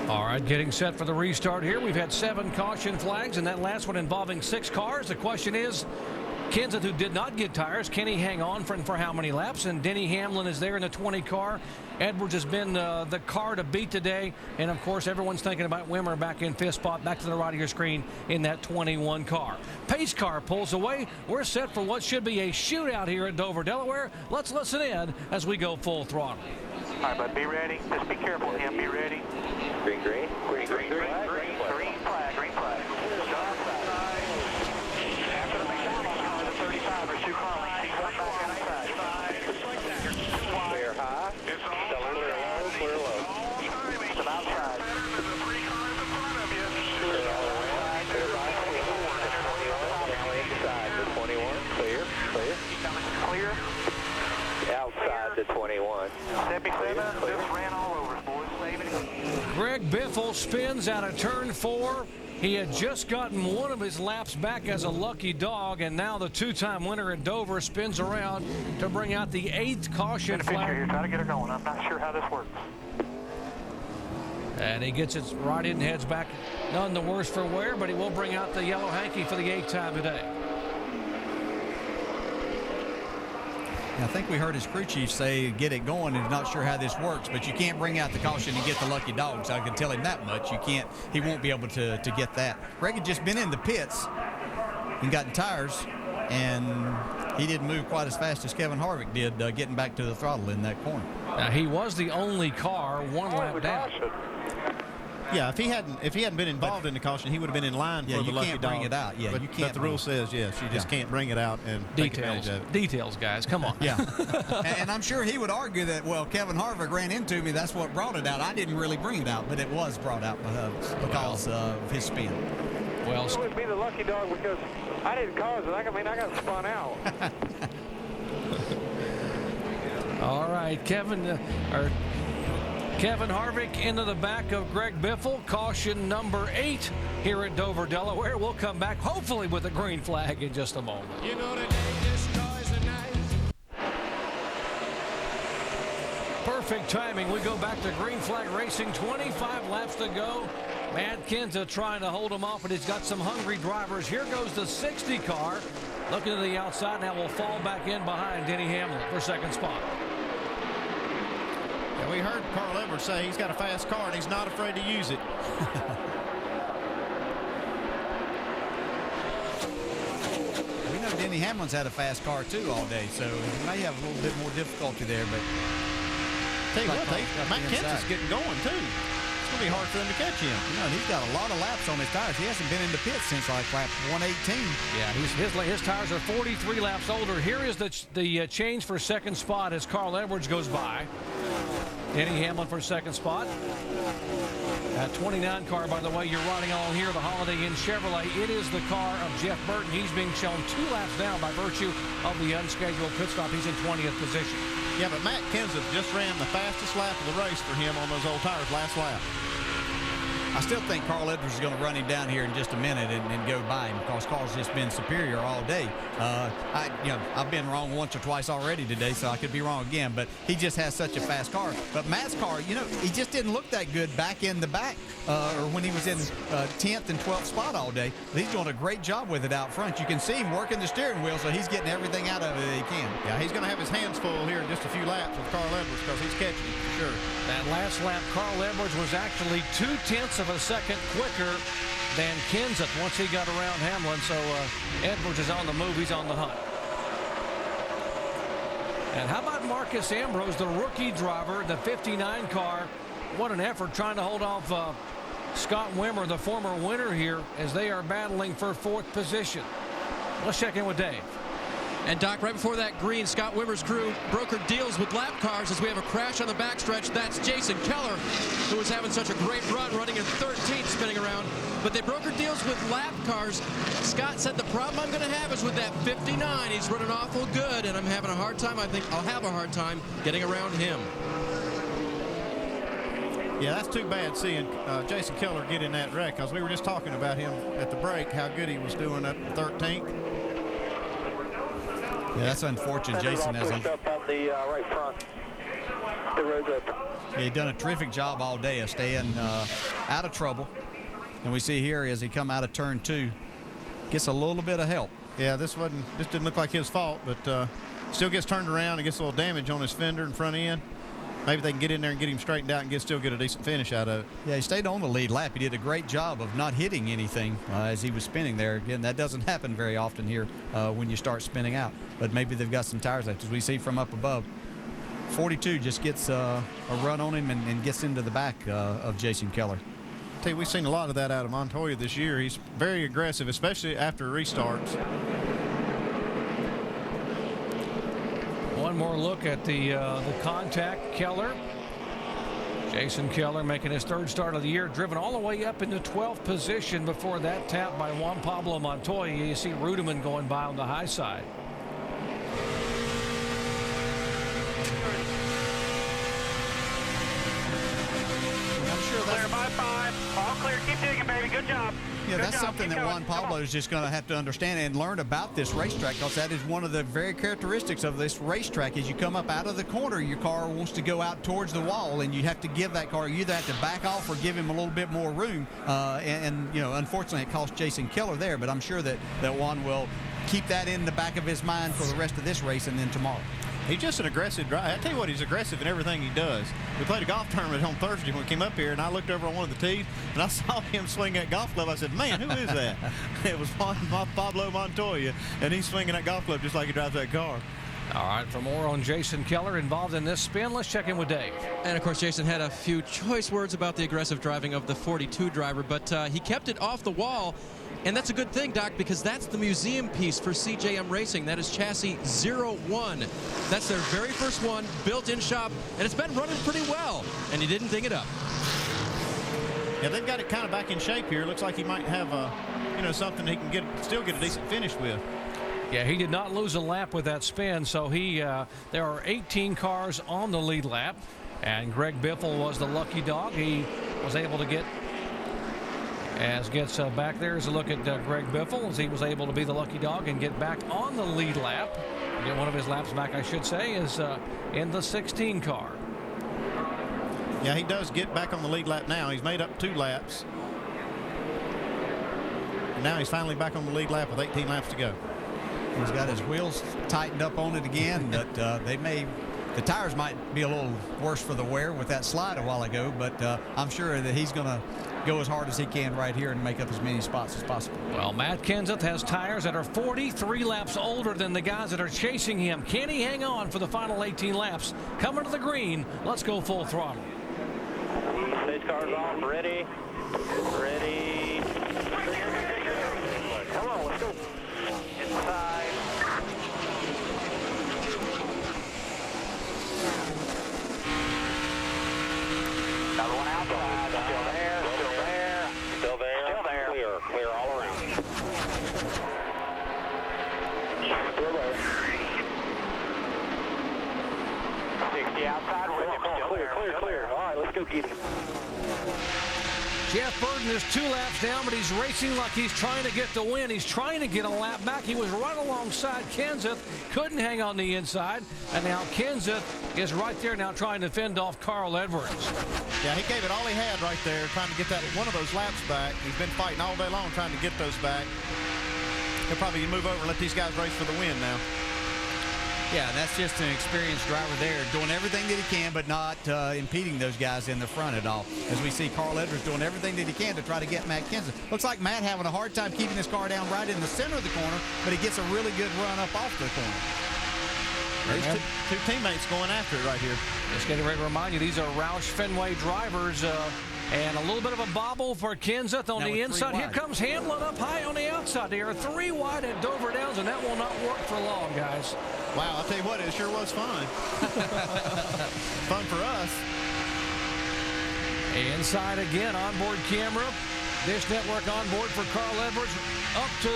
All right, getting set for the restart here. We've had 7 caution flags, and that last one involving 6 cars. The question is, Kenseth, who did not get tires, can he hang on for how many laps? And Denny Hamlin is there in the 20 car. Edwards has been the car to beat today. And, of course, everyone's thinking about Wimmer back in 5th spot, back to the right of your screen in that 21 car. Pace car pulls away. We're set for what should be a shootout here at Dover, Delaware. Let's listen in as we go full throttle. All right, bud, be ready. Just be careful with him. Be ready. Green, green. Green, green, green, green, green flag, green flag. After the McDonald's car, the 35 or 2 car, see one back inside. Clear high. Clear low, clear low. Some outside. Inside the 21. Clear, clear. Clear. Outside the 21. 77, just ran all over, boys. Greg Biffle spins out of turn 4. He had just gotten one of his laps back as a lucky dog, and now the 2-time winner at Dover spins around to bring out the 8th caution flag. You're trying to get her going. I'm not sure how this works. And he gets it right in and heads back. None the worse for wear, but he will bring out the yellow hanky for the 8th time today. I think we heard his crew chief say get it going and not sure how this works, but you can't bring out the caution and get the lucky dogs. I can tell him that much. You can't. He won't be able to get that. Greg had just been in the pits and gotten tires, and he didn't move quite as fast as Kevin Harvick did getting back to the throttle in that corner. Now, he was the only car one lap down. Yeah, if he hadn't been involved in the caution, he would have been in line for the lucky dog. you can't bring it out. Yeah, you can't. But the rule says yes, you just can't bring it out and take advantage of it. Details, guys. Come on. Yeah. And I'm sure he would argue that, well, Kevin Harvick ran into me. That's what brought it out. I didn't really bring it out, but it was brought out because of his spin. Well, I'll always be the lucky dog because I didn't cause it. I got spun out. All right, Kevin Harvick into the back of Greg Biffle. Caution number 8 here at Dover, Delaware. We'll come back hopefully with a green flag in just a moment. You know the day destroys the night. Perfect timing. We go back to green flag racing. 25 laps to go. Matt Kenseth trying to hold him off, but he's got some hungry drivers. Here goes the 60 car. Looking to the outside now, will fall back in behind Denny Hamlin for second spot. Yeah, we heard Carl Edwards say he's got a fast car and he's not afraid to use it. We know Denny Hamlin's had a fast car too all day, so he may have a little bit more difficulty there. But tell you what, Matt Kenseth's getting going too. It's going to be hard for them to catch him. You know, he's got a lot of laps on his tires. He hasn't been in the pit since like lap 118. Yeah, his tires are 43 laps older. Here is the change for second spot as Carl Edwards goes by. Denny Hamlin for second spot. That 29 car, by the way, you're riding on here, the Holiday Inn Chevrolet. It is the car of Jeff Burton. He's being shown 2 laps down by virtue of the unscheduled pit stop. He's in 20th position. Yeah, but Matt Kenseth just ran the fastest lap of the race for him on those old tires last lap. I still think Carl Edwards is going to run him down here in just a minute and go by him because Carl's just been superior all day. I've been wrong once or twice already today, so I could be wrong again. But he just has such a fast car. But Matt's car, he just didn't look that good back in the back or when he was in 10th and 12th spot all day. But he's doing a great job with it out front. You can see him working the steering wheel, so he's getting everything out of it that he can. Yeah, he's going to have his hands full here in just a few laps with Carl Edwards because he's catching it for sure. That last lap, Carl Edwards was actually 0.2 of a second quicker than Kenseth once he got around Hamlin. So Edwards is on the move. He's on the hunt. And how about Marcus Ambrose, the rookie driver, the 59 car? What an effort trying to hold off Scott Wimmer, the former winner here, as they are battling for 4th position. Let's check in with Dave. And Doc, right before that green, Scott Wimmer's crew brokered deals with lap cars as we have a crash on the backstretch. That's Jason Keller, who was having such a great run, running in 13th, spinning around. But they brokered deals with lap cars. Scott said the problem I'm going to have is with that 59. He's running awful good, and I'm having a hard time. I think I'll have a hard time getting around him. Yeah, that's too bad seeing Jason Keller get in that wreck because we were just talking about him at the break, how good he was doing up 13th. Yeah, that's unfortunate. Jason has up on the right front. The road's open. Yeah, he's done a terrific job all day of staying out of trouble. And we see here as he come out of turn 2, gets a little bit of help. Yeah, this didn't look like his fault, but still gets turned around and gets a little damage on his fender and front end. Maybe they can get in there and get him straightened out and still get a decent finish out of it. Yeah, he stayed on the lead lap. He did a great job of not hitting anything as he was spinning there. Again, that doesn't happen very often here when you start spinning out. But maybe they've got some tires left. As we see from up above, 42 just gets a run on him and gets into the back of Jason Keller. Tell you, we've seen a lot of that out of Montoya this year. He's very aggressive, especially after restarts. One more look at the contact. Keller. Jason Keller making his 3rd start of the year, driven all the way up into 12th position before that tap by Juan Pablo Montoya. You see Rudeman going by on the high side. Clear by 5. All clear. Keep digging, baby. Good job. Yeah, that's something that Juan Pablo is just going to have to understand and learn about this racetrack, because that is one of the very characteristics of this racetrack. As you come up out of the corner, your car wants to go out towards the wall, and you have to give that car, you either have to back off or give him a little bit more room. Unfortunately, it cost Jason Keller there, but I'm sure that Juan will keep that in the back of his mind for the rest of this race and then tomorrow. He's just an aggressive driver. I tell you what, he's aggressive in everything he does. We played a golf tournament on Thursday when we came up here, and I looked over on one of the tees, and I saw him swing that golf club. I said, man, who is that? It was Pablo Montoya, and he's swinging that golf club just like he drives that car. All right, for more on Jason Keller involved in this spin, let's check in with Dave. And, of course, Jason had a few choice words about the aggressive driving of the 42 driver, but he kept it off the wall. And that's a good thing, Doc, because that's the museum piece for CJM Racing. That is chassis 01. That's their very first one, built in shop, and it's been running pretty well. And he didn't ding it up. Yeah, they've got it kind of back in shape here. Looks like he might have, something he can still get a decent finish with. Yeah, he did not lose a lap with that spin, so there are 18 cars on the lead lap, and Greg Biffle was the lucky dog. He was able to get back there as a look at Greg Biffle, as he was able to be the lucky dog and get back on the lead lap. Get one of his laps back, I should say, is in the 16 car. Yeah, he does get back on the lead lap now. He's made up 2 laps. And now he's finally back on the lead lap with 18 laps to go. He's got his wheels tightened up on it again, but the tires might be a little worse for the wear with that slide a while ago, but I'm sure that he's going to go as hard as he can right here and make up as many spots as possible. Well, Matt Kenseth has tires that are 43 laps older than the guys that are chasing him. Can he hang on for the final 18 laps? Coming to the green, let's go full throttle. Stage cars off, ready. Come on, let's go. Inside. Another one outside. Still there. Clear all around. Still there. 60 outside. Clear. All right, let's go get him. Jeff Burton is 2 laps down, but he's racing like he's trying to get the win. He's trying to get a lap back. He was right alongside Kenseth, couldn't hang on the inside, and now Kenseth is right there now trying to fend off Carl Edwards. Yeah, he gave it all he had right there, trying to get that one of those laps back. He's been fighting all day long trying to get those back. He'll probably move over and let these guys race for the win now. Yeah, that's just an experienced driver there, doing everything that he can, but not impeding those guys in the front at all. As we see Carl Edwards doing everything that he can to try to get Matt Kenseth. Looks like Matt having a hard time keeping his car down right in the center of the corner, but he gets a really good run up off the corner. There's two teammates going after it right here. Just getting ready to remind you, these are Roush Fenway drivers. And a little bit of a bobble for Kenseth on the inside. Here comes Hamlin up high on the outside. They are 3 wide at Dover Downs, and that will not work for long, guys. Wow, I'll tell you what, it sure was fun. Fun for us. Inside again, onboard camera. Dish Network on board for Carl Edwards. Up to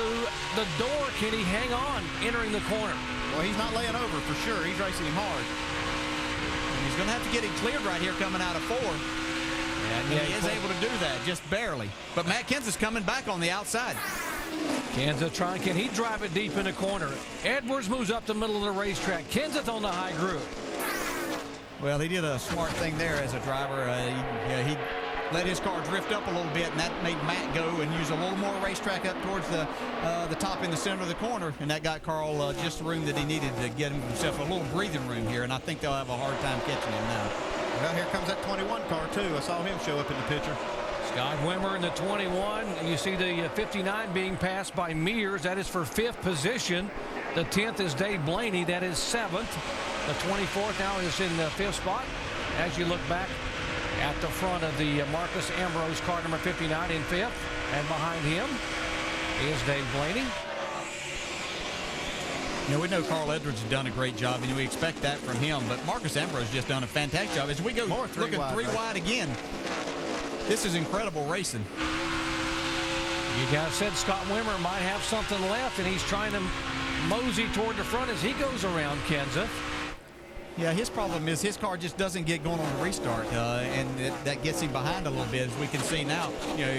the door. Can he hang on entering the corner? Well, he's not laying over for sure. He's racing him hard. And he's going to have to get him cleared right here coming out of 4. And he is able to do that, just barely. But Matt Kenseth's coming back on the outside. Kenseth trying, can he drive it deep in the corner? Edwards moves up the middle of the racetrack. Kenseth on the high groove. Well, he did a smart thing there as a driver. He let his car drift up a little bit, and that made Matt go and use a little more racetrack up towards the top in the center of the corner, and that got Carl just the room that he needed to get himself a little breathing room here, and I think they'll have a hard time catching him now. Well, here comes that 21 car, too. I saw him show up in the picture. Scott Wimmer in the 21. You see the 59 being passed by Mears. That is for 5th position. The 10th is Dave Blaney. That is 7th. The 24th now is in the 5th spot. As you look back at the front of the Marcus Ambrose car number 59 in 5th. And behind him is Dave Blaney. You know, we know Carl Edwards has done a great job, and we expect that from him. But Marcus Ambrose just done a fantastic job. As we go looking 3 wide again, this is incredible racing. You guys said Scott Wimmer might have something left, and he's trying to mosey toward the front as he goes around Kenseth. Yeah, his problem is his car just doesn't get going on the restart, and that gets him behind a little bit, as we can see now. You know,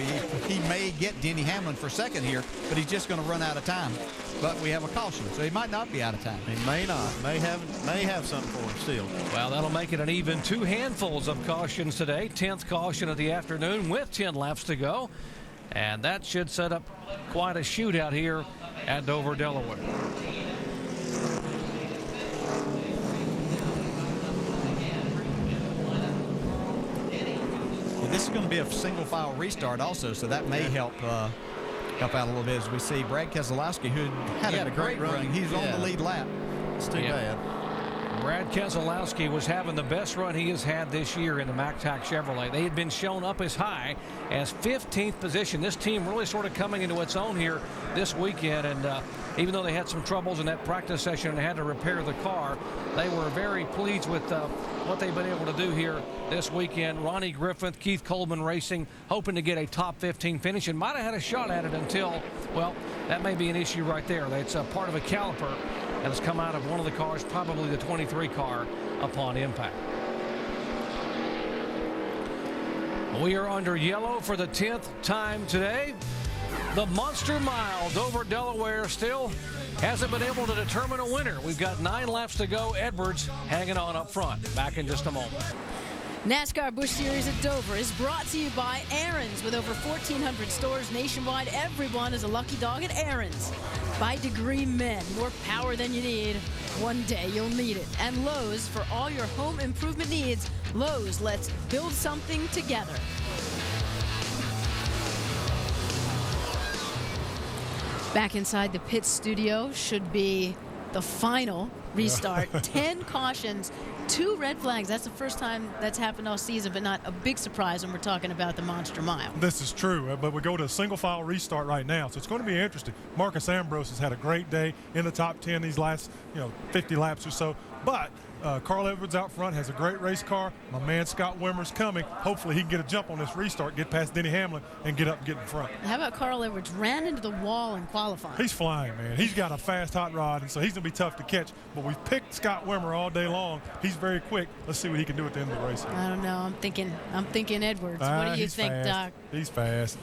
he may get Denny Hamlin for second here, but he's just going to run out of time. But we have a caution, so he might not be out of time. He may not. May have something for him still. Well, that'll make it an even 2 handfuls of cautions today. 10th caution of the afternoon with 10 laps to go. And that should set up quite a shootout here at Dover, Delaware. This is going to be a single file restart also, so that may help out a little bit as we see Brad Keselowski, who had a great run. He's on the lead lap. That's too bad. Brad Keselowski was having the best run he has had this year in the MacTac Chevrolet. They had been shown up as high as 15th position. This team really sort of coming into its own here this weekend, and even though they had some troubles in that practice session and had to repair the car, they were very pleased with what they've been able to do here this weekend. Ronnie Griffith, Keith Coleman Racing, hoping to get a top 15 finish, and might have had a shot at it until, well, that may be an issue right there. It's a part of a caliper that has come out of one of the cars, probably the 23 car, upon impact. We are under yellow for the 10th time today. The Monster Mile, Dover, Delaware, still hasn't been able to determine a winner. We've got 9 laps to go. Edwards hanging on up front. Back in just a moment. NASCAR Busch Series at Dover is brought to you by Aaron's. With over 1,400 stores nationwide, everyone is a lucky dog at Aaron's. By Degree Men, more power than you need. One day you'll need it. And Lowe's, for all your home improvement needs. Lowe's, let's build something together. Back inside the pit studio should be the final restart. 10 cautions, 2 red flags. That's the first time that's happened all season, but not a big surprise when we're talking about the Monster Mile. This is true, but we go to a single file restart right now, so it's going to be interesting. Marcus Ambrose has had a great day in the top 10 these last 50 laps or so, but Carl Edwards out front has a great race car. My man Scott Wimmer's coming. Hopefully he can get a jump on this restart, get past Denny Hamlin, and get up and get in front. How about Carl Edwards? Ran into the wall in qualifying. He's flying, man. He's got a fast hot rod, and so he's going to be tough to catch. But we've picked Scott Wimmer all day long. He's very quick. Let's see what he can do at the end of the race. I don't know. I'm thinking Edwards. What do you think, fast. Doc? He's fast.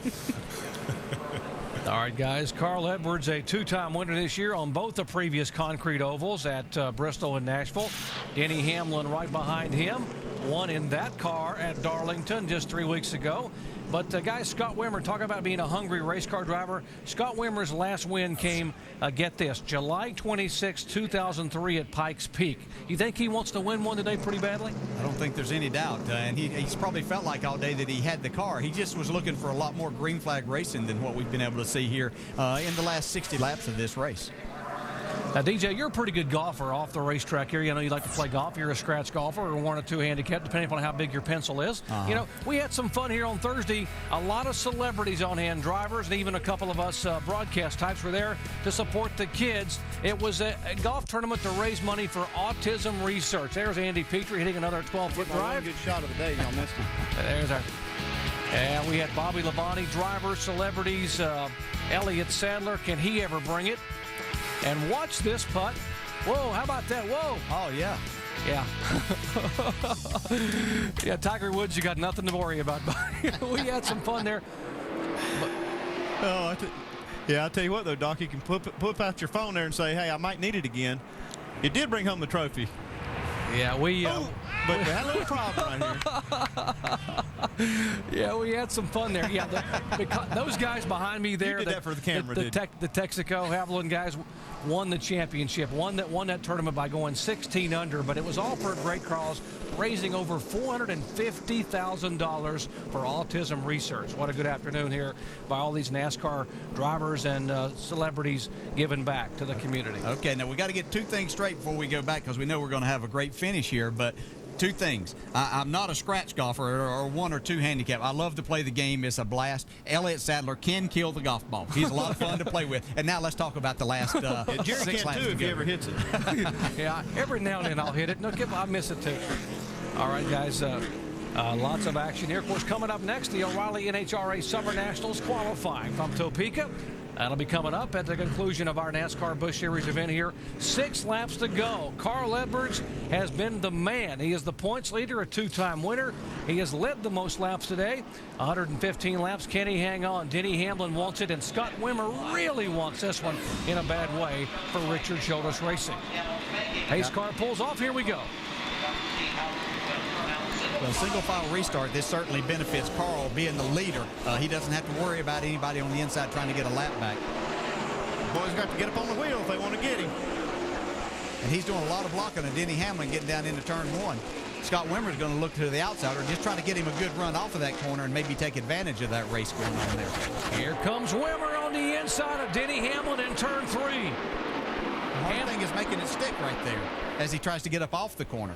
All right, guys. Carl Edwards, a 2-time winner this year on both the previous concrete ovals at Bristol and Nashville. Denny Hamlin right behind him. Won in that car at Darlington just 3 weeks ago. But, guys, Scott Wimmer, talking about being a hungry race car driver. Scott Wimmer's last win came, get this, July 26, 2003 at Pikes Peak. You think he wants to win one today pretty badly? I don't think there's any doubt. And he's probably felt like all day that he had the car. He just was looking for a lot more green flag racing than what we've been able to see here in the last 60 laps of this race. Now, DJ, you're a pretty good golfer off the racetrack here. I know you like to play golf. You're a scratch golfer or 1 or 2 handicap, depending on how big your pencil is. We had some fun here on Thursday. A lot of celebrities on hand, drivers, and even a couple of us broadcast types were there to support the kids. It was a golf tournament to raise money for autism research. There's Andy Petrie hitting another 12-foot drive. Good shot of the day. Y'all missed it. There's our. And we had Bobby Labonte, drivers, celebrities, Elliott Sadler. Can he ever bring it? And watch this putt. Whoa, how about that? Whoa. Oh, yeah. Yeah. Yeah, Tiger Woods, you got nothing to worry about. We had some fun there. I'll tell you what, though, Doc, you can put out your phone there and say, hey, I might need it again. It did bring home the trophy. Yeah, but we had a little problem right here. Yeah, we had some fun there. Yeah, those guys behind me there. You did that for the camera, the Texaco Haviland guys won the championship, won that tournament by going 16 under, but it was all for a great cause, raising over $450,000 for autism research. What a good afternoon here by all these NASCAR drivers and celebrities giving back to the community. Okay, now we got to get 2 things straight before we go back, because we know we're going to have a great finish here, but 2 things. I'm not a scratch golfer or 1 or 2 handicap. I love to play the game. It's a blast. Elliott Sadler can kill the golf ball. He's a lot of fun to play with. And now let's talk about the last Jerry 6 can laps. too if he ever hits it. Yeah, every now and then I'll hit it. No, I miss it too. All right, guys. Lots of action here. Of course, coming up next, the O'Reilly NHRA Summer Nationals qualifying from Topeka. That'll be coming up at the conclusion of our NASCAR Busch Series event here. 6 laps to go. Carl Edwards has been the man. He is the points leader, a 2-time winner. He has led the most laps today, 115 laps. Can he hang on? Denny Hamlin wants it, and Scott Wimmer really wants this one in a bad way for Richard Childress Racing. Pace car pulls off. Here we go. Well, single file restart, this certainly benefits Carl being the leader. He doesn't have to worry about anybody on the inside trying to get a lap back. Boys got to get up on the wheel if they want to get him. And he's doing a lot of blocking, and Denny Hamlin getting down into turn 1. Scott Wimmer's going to look to the outside or just try to get him a good run off of that corner and maybe take advantage of that race going on there. Here comes Wimmer on the inside of Denny Hamlin in turn 3. hard thing is making it stick right there as he tries to get up off the corner.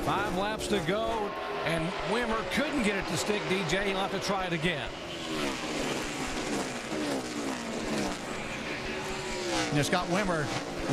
5 laps to go, and Wimmer couldn't get it to stick, DJ. He'll have to try it again. You know, Scott Wimmer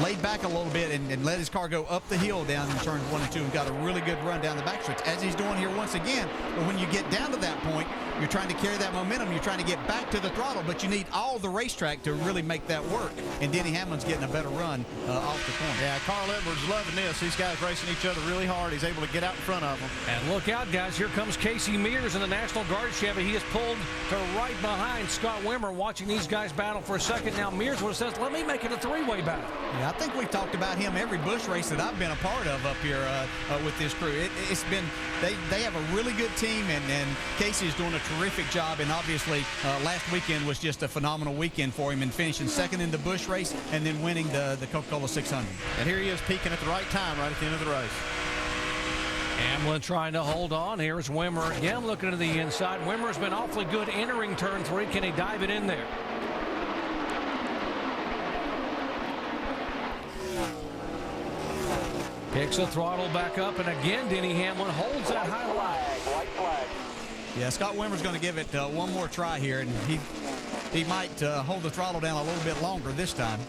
laid back a little bit and let his car go up the hill down in turns 1 and 2 and got a really good run down the backstretch, as he's doing here once again. But when you get down to that point, you're trying to carry that momentum. You're trying to get back to the throttle, but you need all the racetrack to really make that work. And Denny Hamlin's getting a better run off the corner. Yeah, Carl Edwards loving this. These guys racing each other really hard. He's able to get out in front of them. And look out, guys. Here comes Casey Mears in the National Guard Chevy. He is pulled to right behind Scott Wimmer, watching these guys battle for a second. Now Mears would have said, let me make it a 3-way battle. Yeah, I think we've talked about him every Busch race that I've been a part of up here with this crew. It's been, they have a really good team, and Casey is doing a terrific job. And obviously, last weekend was just a phenomenal weekend for him, and finishing second in the Busch race and then winning the Coca-Cola 600. And here he is peaking at the right time, right at the end of the race. Hamlin trying to hold on. Here's Wimmer again looking to the inside. Wimmer's been awfully good entering turn 3. Can he dive it in there? Picks the throttle back up, and again, Denny Hamlin holds that high line. White flag. Yeah, Scott Wimmer's going to give it one more try here, and he might hold the throttle down a little bit longer this time.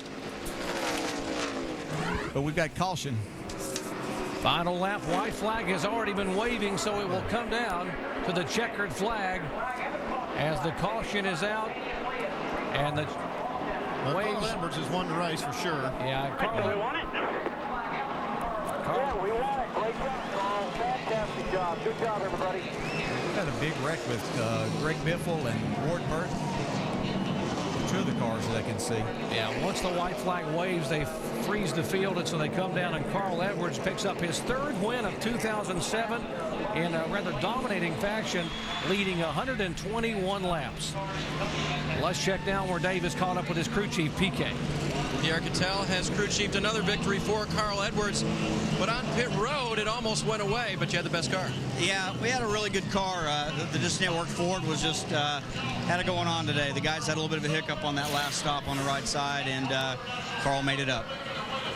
But we've got caution. Final lap, white flag has already been waving, so it will come down to the checkered flag as the caution is out. And the Carl Edwards has won the race for sure. Yeah, Carl. We won it. Yeah, we won it. Great job, Carl. Fantastic job. Good job, everybody. We've had a big wreck with Greg Biffle and Ward Burton. 2 of the cars that I can see. Yeah, once the white flag waves, they freeze the field, and so they come down, and Carl Edwards picks up his 3rd win of 2007 in a rather dominating fashion, leading 121 laps. Let's check down where Dave is caught up with his crew chief, PK. Pierre Cattell has crew chiefed another victory for Carl Edwards, but on pit road it almost went away, but you had the best car. Yeah, we had a really good car. The Dis Network Ford was just had it going on today. The guys had a little bit of a hiccup on that last stop on the right side, and Carl made it up.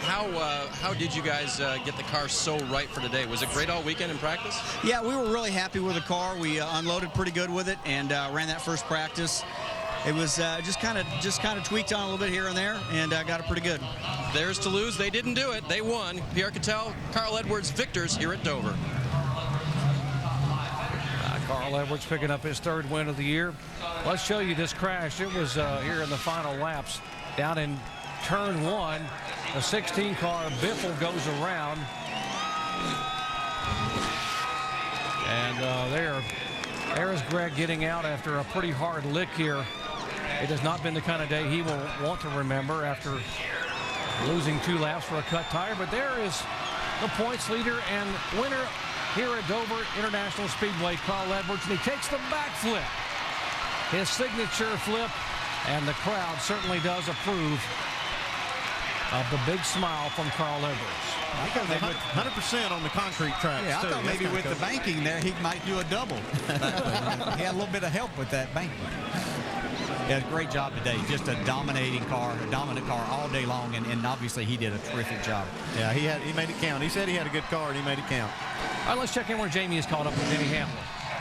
How did you guys get the car so right for today? Was it great all weekend in practice? Yeah, we were really happy with the car. We unloaded pretty good with it and ran that first practice. It was just kind of tweaked on a little bit here and there, and got it pretty good. Theirs to lose. They didn't do it. They won. Pierre Cattell, Carl Edwards, victors here at Dover. Carl Edwards picking up his 3rd win of the year. Let's show you this crash. It was here in the final laps down in turn 1. The 16 car, Biffle, goes around. And there's Greg getting out after a pretty hard lick here. It has not been the kind of day he will want to remember after losing 2 laps for a cut tire. But there is the points leader and winner here at Dover International Speedway, Carl Edwards, and he takes the backflip. His signature flip, and the crowd certainly does approve of the big smile from Carl Edwards. I thought 100% on the concrete tracks. Yeah, I thought maybe with the banking there, he might do a double. He had a little bit of help with that banking. Yeah, great job today. Just a dominating car, a dominant car all day long, and obviously he did a terrific job. Yeah, he made it count. He said he had a good car, and he made it count. All right, let's check in where Jamie is caught up with Denny Hamlin.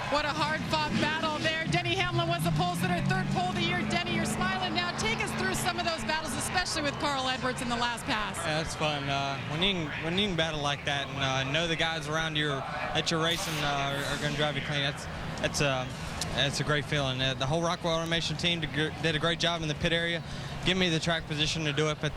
What a hard-fought battle there. Denny Hamlin was the pole sitter, 3rd pole of the year. Denny, you're smiling now. Take us through some of those battles, especially with Carl Edwards in the last pass. Yeah, it's fun. When you can battle like that and know the guys around you that you're racing are going to drive you clean, it's a great feeling. The whole Rockwell Automation team did a great job in the pit area. Give me the track position to do it, but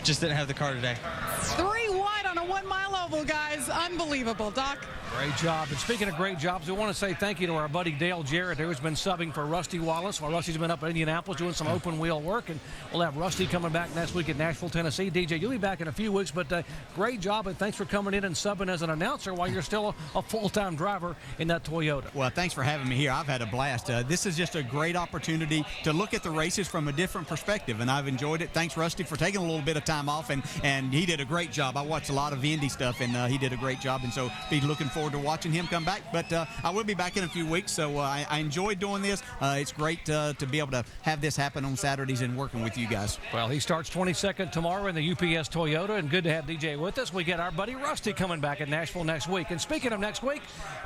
just didn't have the car today. 3 wide on a 1-mile oval, guys. Unbelievable, Doc. Great job. And speaking of great jobs, we want to say thank you to our buddy Dale Jarrett, who's been subbing for Rusty Wallace while Rusty's been up in Indianapolis doing some open wheel work. And we'll have Rusty coming back next week at Nashville, Tennessee. DJ, you'll be back in a few weeks, but great job, and thanks for coming in and subbing as an announcer while you're still a full-time driver in that Toyota. Well, thanks for having me here. I've had a blast. This is just a great opportunity to look at the races from a different perspective, and I've enjoyed it. Thanks, Rusty, for taking a little bit of time off, and he did a great job. I watched a lot of Indy stuff, and he did a great job, and so be looking forward forward to watching him come back. But I will be back in a few weeks, so I enjoyed doing this. It's great to be able to have this happen on Saturdays and working with you guys. Well, he starts 22nd tomorrow in the UPS Toyota, and good to have DJ with us. We get our buddy Rusty coming back in Nashville next week. And speaking of next week,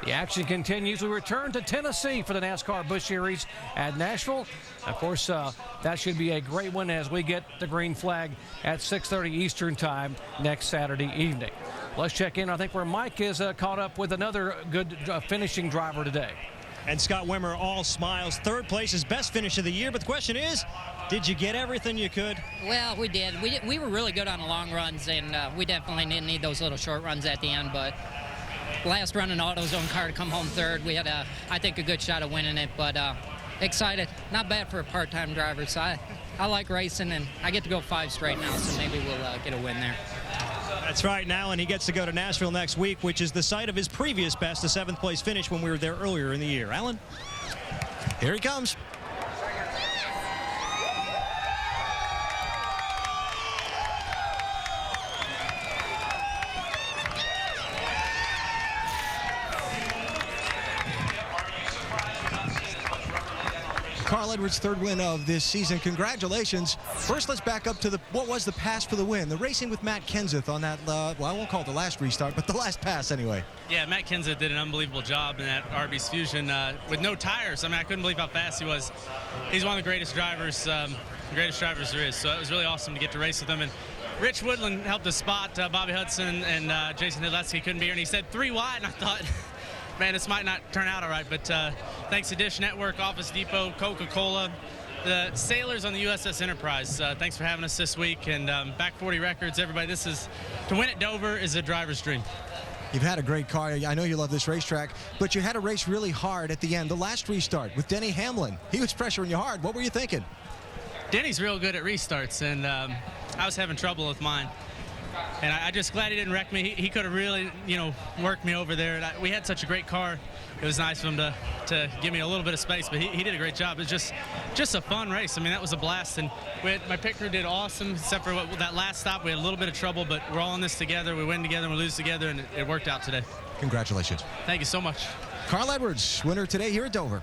the action continues. We return to Tennessee for the NASCAR Busch Series at Nashville. Of course, that should be a great one as we get the green flag at 6:30 Eastern Time next Saturday evening. Let's check in. I think where Mike is caught up with another good finishing driver today. And Scott Wimmer all smiles. Third place, his best finish of the year. But the question is, did you get everything you could? Well, we did. We were really good on the long runs, and we definitely didn't need those little short runs at the end. But last run in AutoZone car to come home third, we had, I think, a good shot of winning it. But excited. Not bad for a part-time driver. So I like racing, and I get to go 5 straight now, so maybe we'll get a win there. That's right, now, and he gets to go to Nashville next week, which is the site of his previous best, the 7th place finish when we were there earlier in the year. Alan? Here he comes. Carl Edwards' third win of this season. Congratulations. First, let's back up to what was the pass for the win. The racing with Matt Kenseth on that, well, I won't call it the last restart, but the last pass anyway. Yeah, Matt Kenseth did an unbelievable job in that Arby's Fusion with no tires. I mean, I couldn't believe how fast he was. He's one of the greatest drivers there is. So it was really awesome to get to race with him. And Rich Woodland helped us spot Bobby Hudson and Jason Hidletsky couldn't be here, and he said 3 wide, and I thought, man, this might not turn out all right, but thanks to Dish Network, Office Depot, Coca-Cola, the sailors on the USS Enterprise, thanks for having us this week, and Back 40 Records, everybody, to win at Dover is a driver's dream. You've had a great car. I know you love this racetrack, but you had to race really hard at the end. The last restart with Denny Hamlin, he was pressuring you hard. What were you thinking? Denny's real good at restarts, and I was having trouble with mine. And I'm just glad he didn't wreck me. He could have really, worked me over there. We had such a great car. It was nice of him to give me a little bit of space, but he did a great job. It was just a fun race. I mean, that was a blast. And my pit crew did awesome, except for that last stop. We had a little bit of trouble, but we're all in this together. We win together, we lose together, and it worked out today. Congratulations. Thank you so much. Carl Edwards, winner today here at Dover.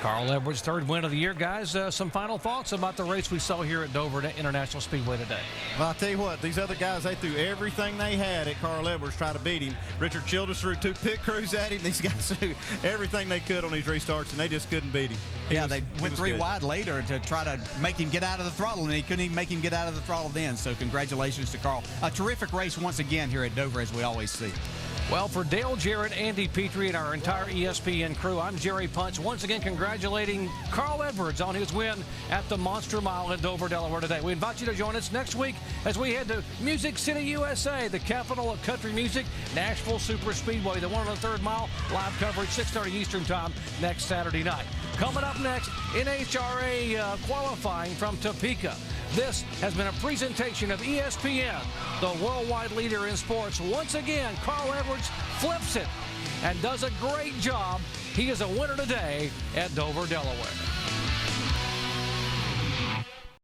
Carl Edwards, third win of the year. Guys, some final thoughts about the race we saw here at Dover International Speedway today? Well, I'll tell you what, these other guys, they threw everything they had at Carl Edwards trying to beat him. Richard Childress threw 2 pit crews at him. These guys threw everything they could on these restarts, and they just couldn't beat him. They went 3 wide later to try to make him get out of the throttle, and he couldn't even make him get out of the throttle then. So congratulations to Carl. A terrific race once again here at Dover, as we always see. Well, for Dale Jarrett, Andy Petrie, and our entire ESPN crew, I'm Jerry Punch, once again congratulating Carl Edwards on his win at the Monster Mile in Dover, Delaware today. We invite you to join us next week as we head to Music City, USA, the capital of country music, Nashville Super Speedway, the 103rd mile, live coverage, 6:30 Eastern Time next Saturday night. Coming up next, NHRA qualifying from Topeka. This has been a presentation of ESPN, the worldwide leader in sports. Once again, Carl Edwards flips it and does a great job. He is a winner today at Dover, Delaware.